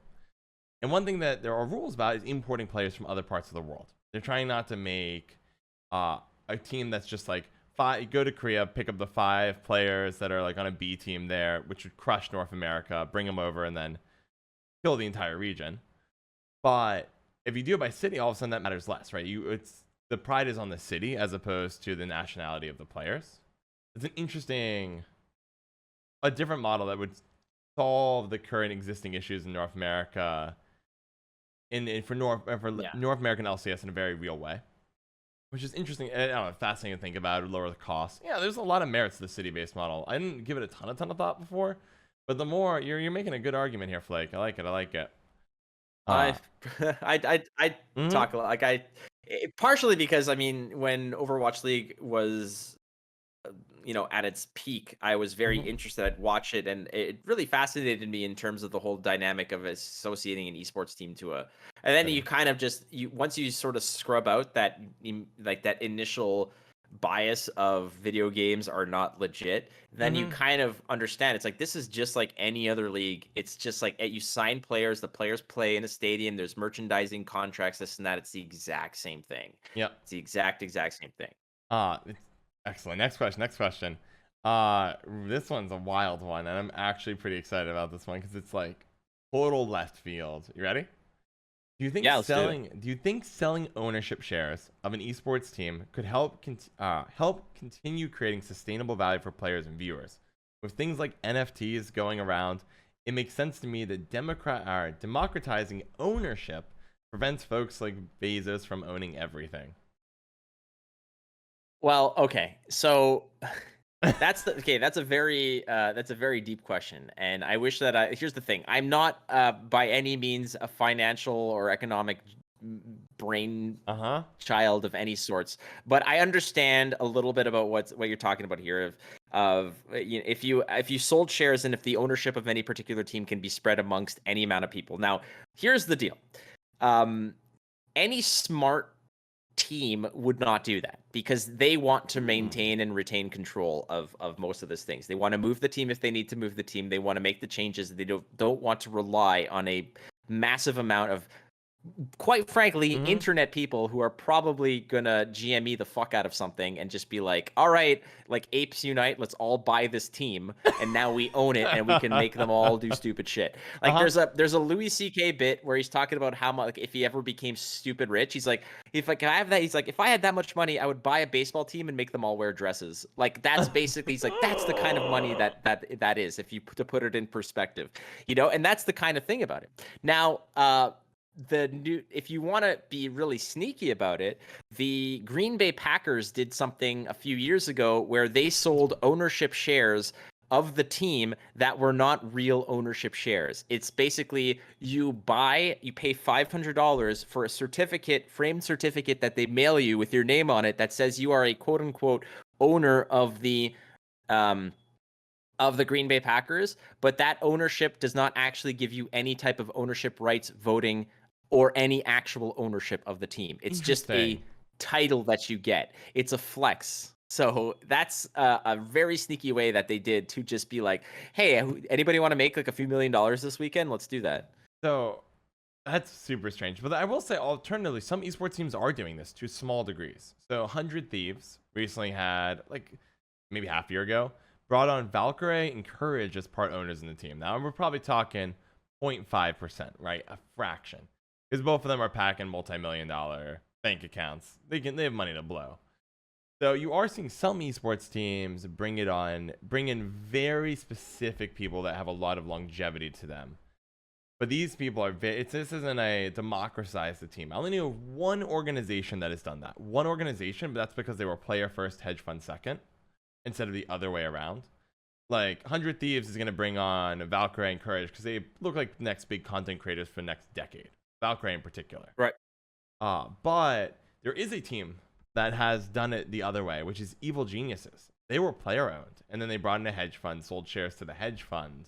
And one thing that there are rules about is importing players from other parts of the world. They're trying not to make a team that's just like go to Korea, pick up the 5 players that are like on a B team there, which would crush North America, bring them over, and then kill the entire region. But if you do it by city, all of a sudden that matters less, right? It's the pride is on the city as opposed to the nationality of the players. It's a different model that would solve the current existing issues in North America, for Yeah. North American LCS in a very real way, which is interesting. I don't know, fascinating to think about. It would lower the cost. Yeah, there's a lot of merits to the city-based model. I didn't give it a ton of thought before, but the more you're making a good argument here, Flake. I like it. I like it. I Uh, I mhm. talk a lot, like partially because I mean when Overwatch League was at its peak, I was very Mhm. interested. I'd watch it, and it really fascinated me in terms of the whole dynamic of associating an esports team to a. And then you Same. kind of just once you sort of scrub out that like that initial bias of video games are not legit, then you Mhm. kind of understand it's like this is just like any other league. It's just like you sign players, the players play in a stadium, there's merchandising contracts, this and that. It's the exact same thing. Yep. It's the exact same thing. It's excellent. Next question. Next question. This one's a wild one, and I'm actually pretty excited about this one because it's like total left field. You ready? Yeah, let's do it. Do you think selling ownership shares of an esports team could help continue creating sustainable value for players and viewers? With things like NFTs going around, it makes sense to me that democratizing ownership prevents folks like Bezos from owning everything. Well, okay. So that's a very deep question. And I wish that here's the thing. I'm not by any means a financial or economic brain Uh-huh. child of any sorts, but I understand a little bit about what you're talking about here if you sold shares and if the ownership of any particular team can be spread amongst any amount of people. Now, here's the deal. Um any smart team would not do that because they want to Hmm. maintain and retain control of most of these things. They want to move the team if they need to move the team. They want to make the changes. They don't want to rely on a massive amount of, quite frankly, Mm-hmm. internet people who are probably gonna GME the fuck out of something and just be like, all right, like apes unite, let's all buy this team, and now we own it and we can make them all do stupid shit. Like Uh-huh. there's a Louis C.K. bit where he's talking about how much, like, if he ever became stupid rich, he's like, if like I have that, he's like, if I had that much money, I would buy a baseball team and make them all wear dresses. Like that's basically, he's like, that's the kind of money that is, if you to put it in perspective, and that's the kind of thing about it. Now, if you want to be really sneaky about it, the Green Bay Packers did something a few years ago where they sold ownership shares of the team that were not real ownership shares. It's basically you pay $500 for a certificate, framed certificate that they mail you with your name on it that says you are a quote unquote owner um of the Green Bay Packers, but that ownership does not actually give you any type of ownership rights, voting, or any actual ownership of the team. It's just a Interesting. title that you get. It's a flex. So that's a very sneaky way that they did to just be like, hey, anybody want to make like a few $1,000,000 this weekend? Let's do that. So that's super strange. But I will say, alternatively, some esports teams are doing this to small degrees. So 100 Thieves recently had, like, maybe half a year ago, brought on Valkyrie and Courage as part owners in the team. Now, we're probably talking 0.5%, right? A fraction. Because both of them are packing multi-million-dollar bank accounts. They have money to blow. So you are seeing some esports teams bring in very specific people that have a lot of longevity to them. But these people are this isn't a democratize the team. I only know one organization that has done that. One organization, but that's because they were player first, hedge fund second, instead of the other way around. Like 100 Thieves is going to bring on Valkyrie and Courage because they look like the next big content creators for the next decade. Valkyrie in particular. Right. But there is a team that has done it the other way, which is Evil Geniuses. They were player owned, and then they brought in a hedge fund, sold shares to the hedge fund,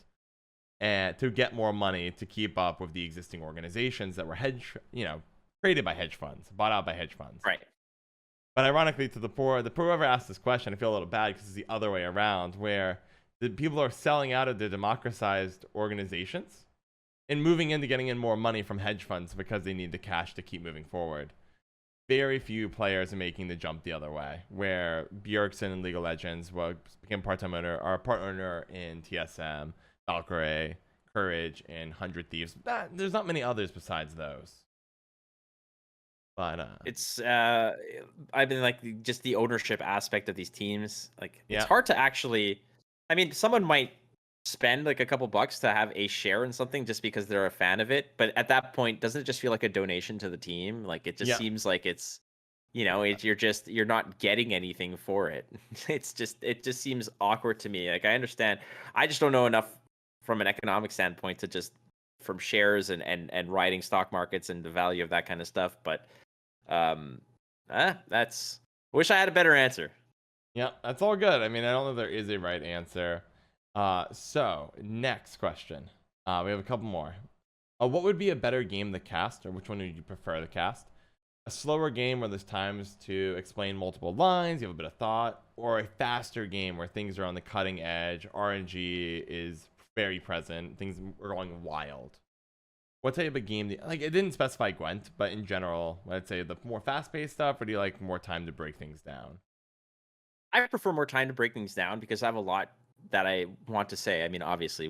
and to get more money to keep up with the existing organizations that were created by hedge funds, bought out by hedge funds. Right. But ironically, to the poor, whoever asked this question, I feel a little bad because it's the other way around, where the people are selling out of the democratized organizations and moving into getting in more money from hedge funds because they need the cash to keep moving forward. Very few players are making the jump the other way, where Bjergsen in League of Legends became part-time owner, or a part owner in TSM, Valkyrie, Courage, and 100 Thieves. There's not many others besides those. But It's I've been like just the ownership aspect of these teams. Like it's yeah, hard to actually. I mean, someone might spend like a couple bucks to have a share in something just because they're a fan of it, but at that point, doesn't it just feel like a donation to the team? Like it just yeah. seems like you're not getting anything for it. It just seems awkward to me. Like I understand, I just don't know enough from an economic standpoint to just from shares and riding stock markets and the value of that kind of stuff, but that's. Wish I had a better answer. Yeah, that's all good. I mean, I don't know if there is a right answer. So next question. We have a couple more. What would be a better game to cast, or which one would you prefer to cast? A slower game where there's times to explain multiple lines, you have a bit of thought, or a faster game where things are on the cutting edge, RNG is very present, things are going wild. What type of game, like it didn't specify Gwent, but in general, I'd say the more fast-paced stuff, or do you like more time to break things down? I prefer more time to break things down because I have a lot that I want to say. I mean, obviously,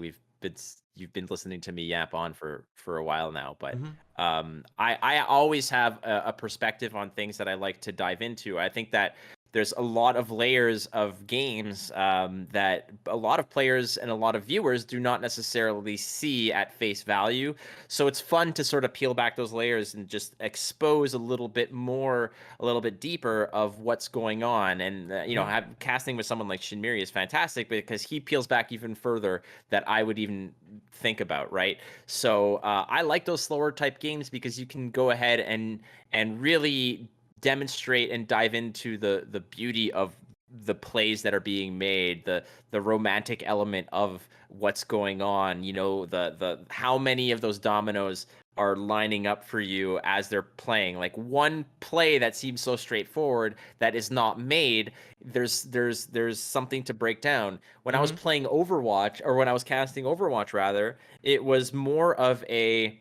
you've been listening to me yap on for a while now, but Hmm. I always have a perspective on things that I like to dive into. I think that there's a lot of layers of games that a lot of players and a lot of viewers do not necessarily see at face value. So it's fun to sort of peel back those layers and just expose a little bit more, a little bit deeper of what's going on. And Yeah. casting with someone like Shinmiri is fantastic because he peels back even further that I would even think about, right? So I like those slower type games because you can go ahead and really demonstrate and dive into the beauty of the plays that are being made, the romantic element of what's going on, the how many of those dominoes are lining up for you as they're playing. Like one play that seems so straightforward that is not made, there's something to break down. When I was Hmm. playing Overwatch, or when I was casting Overwatch rather, it was more of a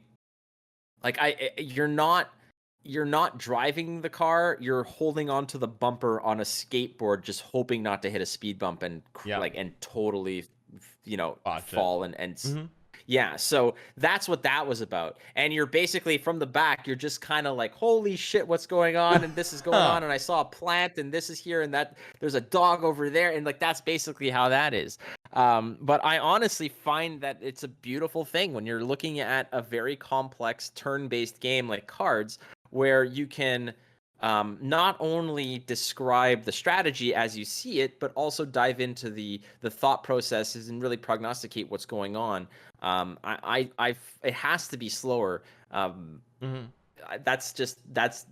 like you're not driving the car, you're holding onto the bumper on a skateboard just hoping not to hit a speed bump and Yeah. totally Watch it. fall and Hmm. yeah, so that's what that was about. And you're basically from the back, you're just kind of like, holy shit, what's going on? And this is going on. And I saw a plant and this is here and that there's a dog over there. And like, that's basically how that is. But I honestly find that it's a beautiful thing when you're looking at a very complex turn-based game like Cards, where you can not only describe the strategy as you see it, but also dive into the thought processes and really prognosticate what's going on. It has to be slower. Hmm. That's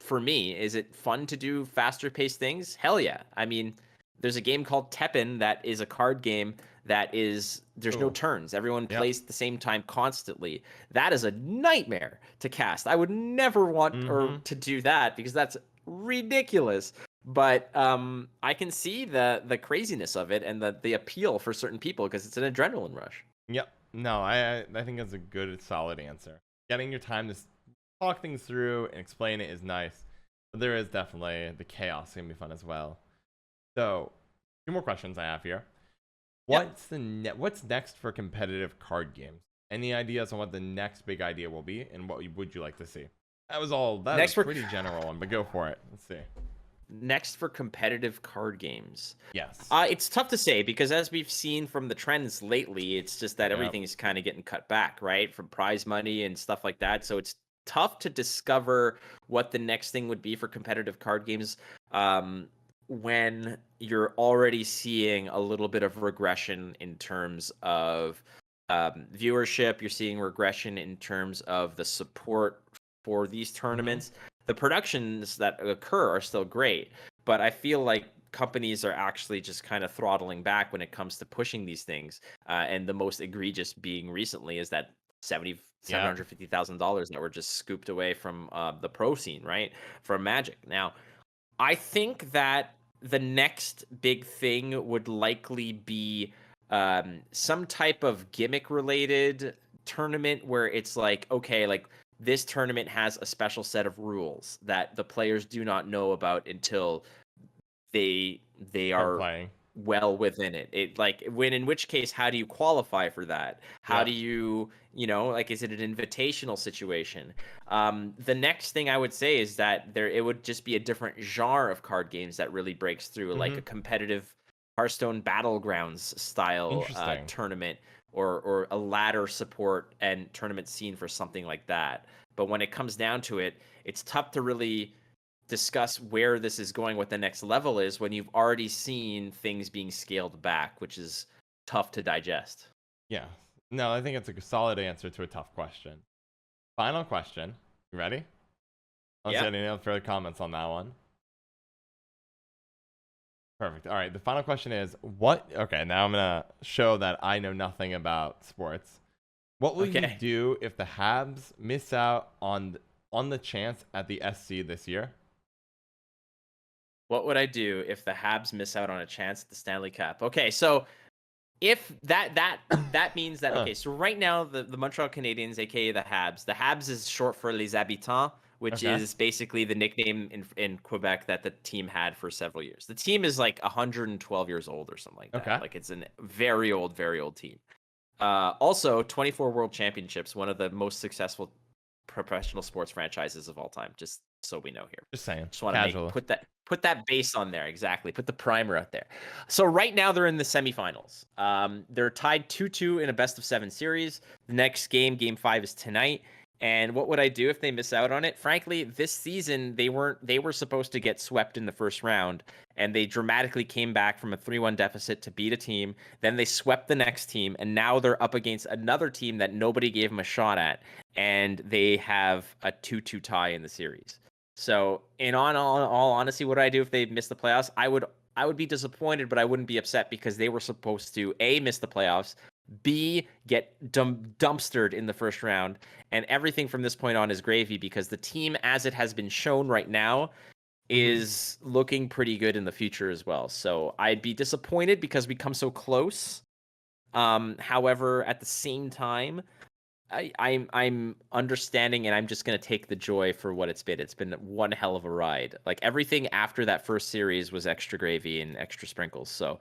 for me. Is it fun to do faster paced things? Hell yeah. I mean, there's a game called Teppen that is a card game that is there's no Oh, turns. Everyone yep. plays at the same time constantly. That is a nightmare to cast. I would never want or Hmm. to do that because that's ridiculous. But I can see the craziness of it and the appeal for certain people because it's an adrenaline rush. Yep. No, I think that's a good, solid answer. Getting your time to talk things through and explain it is nice, but there is definitely the chaos gonna be fun as well. So, two more questions I have here. Yeah. What's next for competitive card games? Any ideas on what the next big idea will be, and what would you like to see? That was all. That was a Next for pretty general one, but go for it. Let's see. Next for competitive card games. Yes. It's tough to say because as we've seen from the trends lately, it's just that Yep. everything is kind of getting cut back, right? From prize money and stuff like that. So it's tough to discover what the next thing would be for competitive card games when you're already seeing a little bit of regression in terms of viewership. You're seeing regression in terms of the support for these Hmm. tournaments. The productions that occur are still great, but I feel like companies are actually just kind of throttling back when it comes to pushing these things. And the most egregious being recently is that Yep. $750,000 that were just scooped away from the pro scene, right? From Magic. Now, I think that the next big thing would likely be some type of gimmick related tournament where it's like, okay, like this tournament has a special set of rules that the players do not know about until they Start are playing. well within it. It like when in which case, how do you qualify for that? How do Yep. you, like is it an invitational situation? The next thing I would say is that it would just be a different genre of card games that really breaks through, like a Hmm. competitive Hearthstone Battlegrounds style Interesting. tournament or a ladder support and tournament scene for something like that. But when it comes down to it, it's tough to really discuss where this is going, what the next level is, when you've already seen things being scaled back, which is tough to digest. Yeah. No, I think it's a solid answer to a tough question. Final question. You ready? Unless you Yeah. have any other further comments on that one. Perfect. All right. The final question is what? Okay. Now I'm gonna show that I know nothing about sports. What will you Okay. do if the Habs miss out on the chance at the SC this year? What would I do if the Habs miss out on a chance at the Stanley Cup? Okay, so if that means that, Huh. okay, so right now the Montreal Canadiens, aka the Habs is short for Les Habitants, which Okay. is basically the nickname in Quebec that the team had for several years. The team is like 112 years old or something like that. Okay. Like it's a very old team. Also 24 World Championships, one of the most successful professional sports franchises of all time. Just so we know here. Just saying. Just want to Casual. put that base on there. Exactly. Put the primer out there. So right now they're in the semifinals. They're tied 2-2 in a best of 7 series. The next game, game 5, is tonight. And what would I do if they miss out on it? Frankly, this season they were supposed to get swept in the first round, and they dramatically came back from a 3-1 deficit to beat a team. Then they swept the next team, and now they're up against another team that nobody gave them a shot at, and they have a 2-2 tie in the series. So, in all honesty, what would I do if they missed the playoffs? I would be disappointed, but I wouldn't be upset because they were supposed to A, miss the playoffs, B, get dumpstered in the first round, and everything from this point on is gravy because the team, as it has been shown right now, is looking pretty good in the future as well. So I'd be disappointed because we come so close. However, at the same time, I'm understanding, and I'm just gonna take the joy for what it's been. It's been one hell of a ride. Like everything after that first series was extra gravy and extra sprinkles. So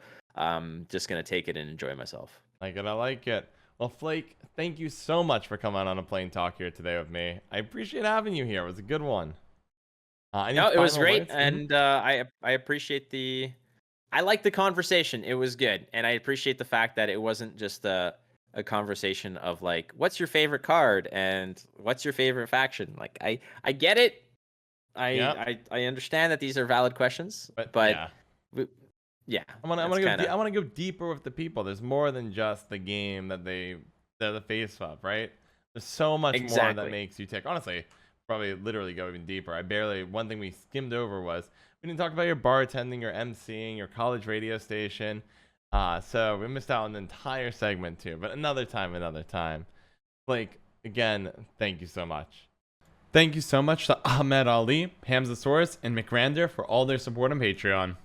just gonna take it and enjoy myself. Like it. I like it. Well, Flake, thank you so much for coming on a Plain Talk here today with me. I appreciate having you here. It was a good one. Any No, it was final great, words? and I appreciate I like the conversation. It was good, and I appreciate the fact that it wasn't just a conversation of like, what's your favorite card and what's your favorite faction. Like I get it. Yeah. I understand that these are valid questions, But but yeah. yeah, I want that's to kind I of want to go deeper with the people. There's more than just the game that they're the face of, right? There's so much more that exactly. makes you tick. Honestly, probably literally go even deeper. One thing we skimmed over was we didn't talk about your bartending, your emceeing, your college radio station. So we missed out on an entire segment too. But another time, another time. Like again, thank you so much. Thank you so much to Ahmed Ali, Hamzasaurus, and McRander for all their support on Patreon.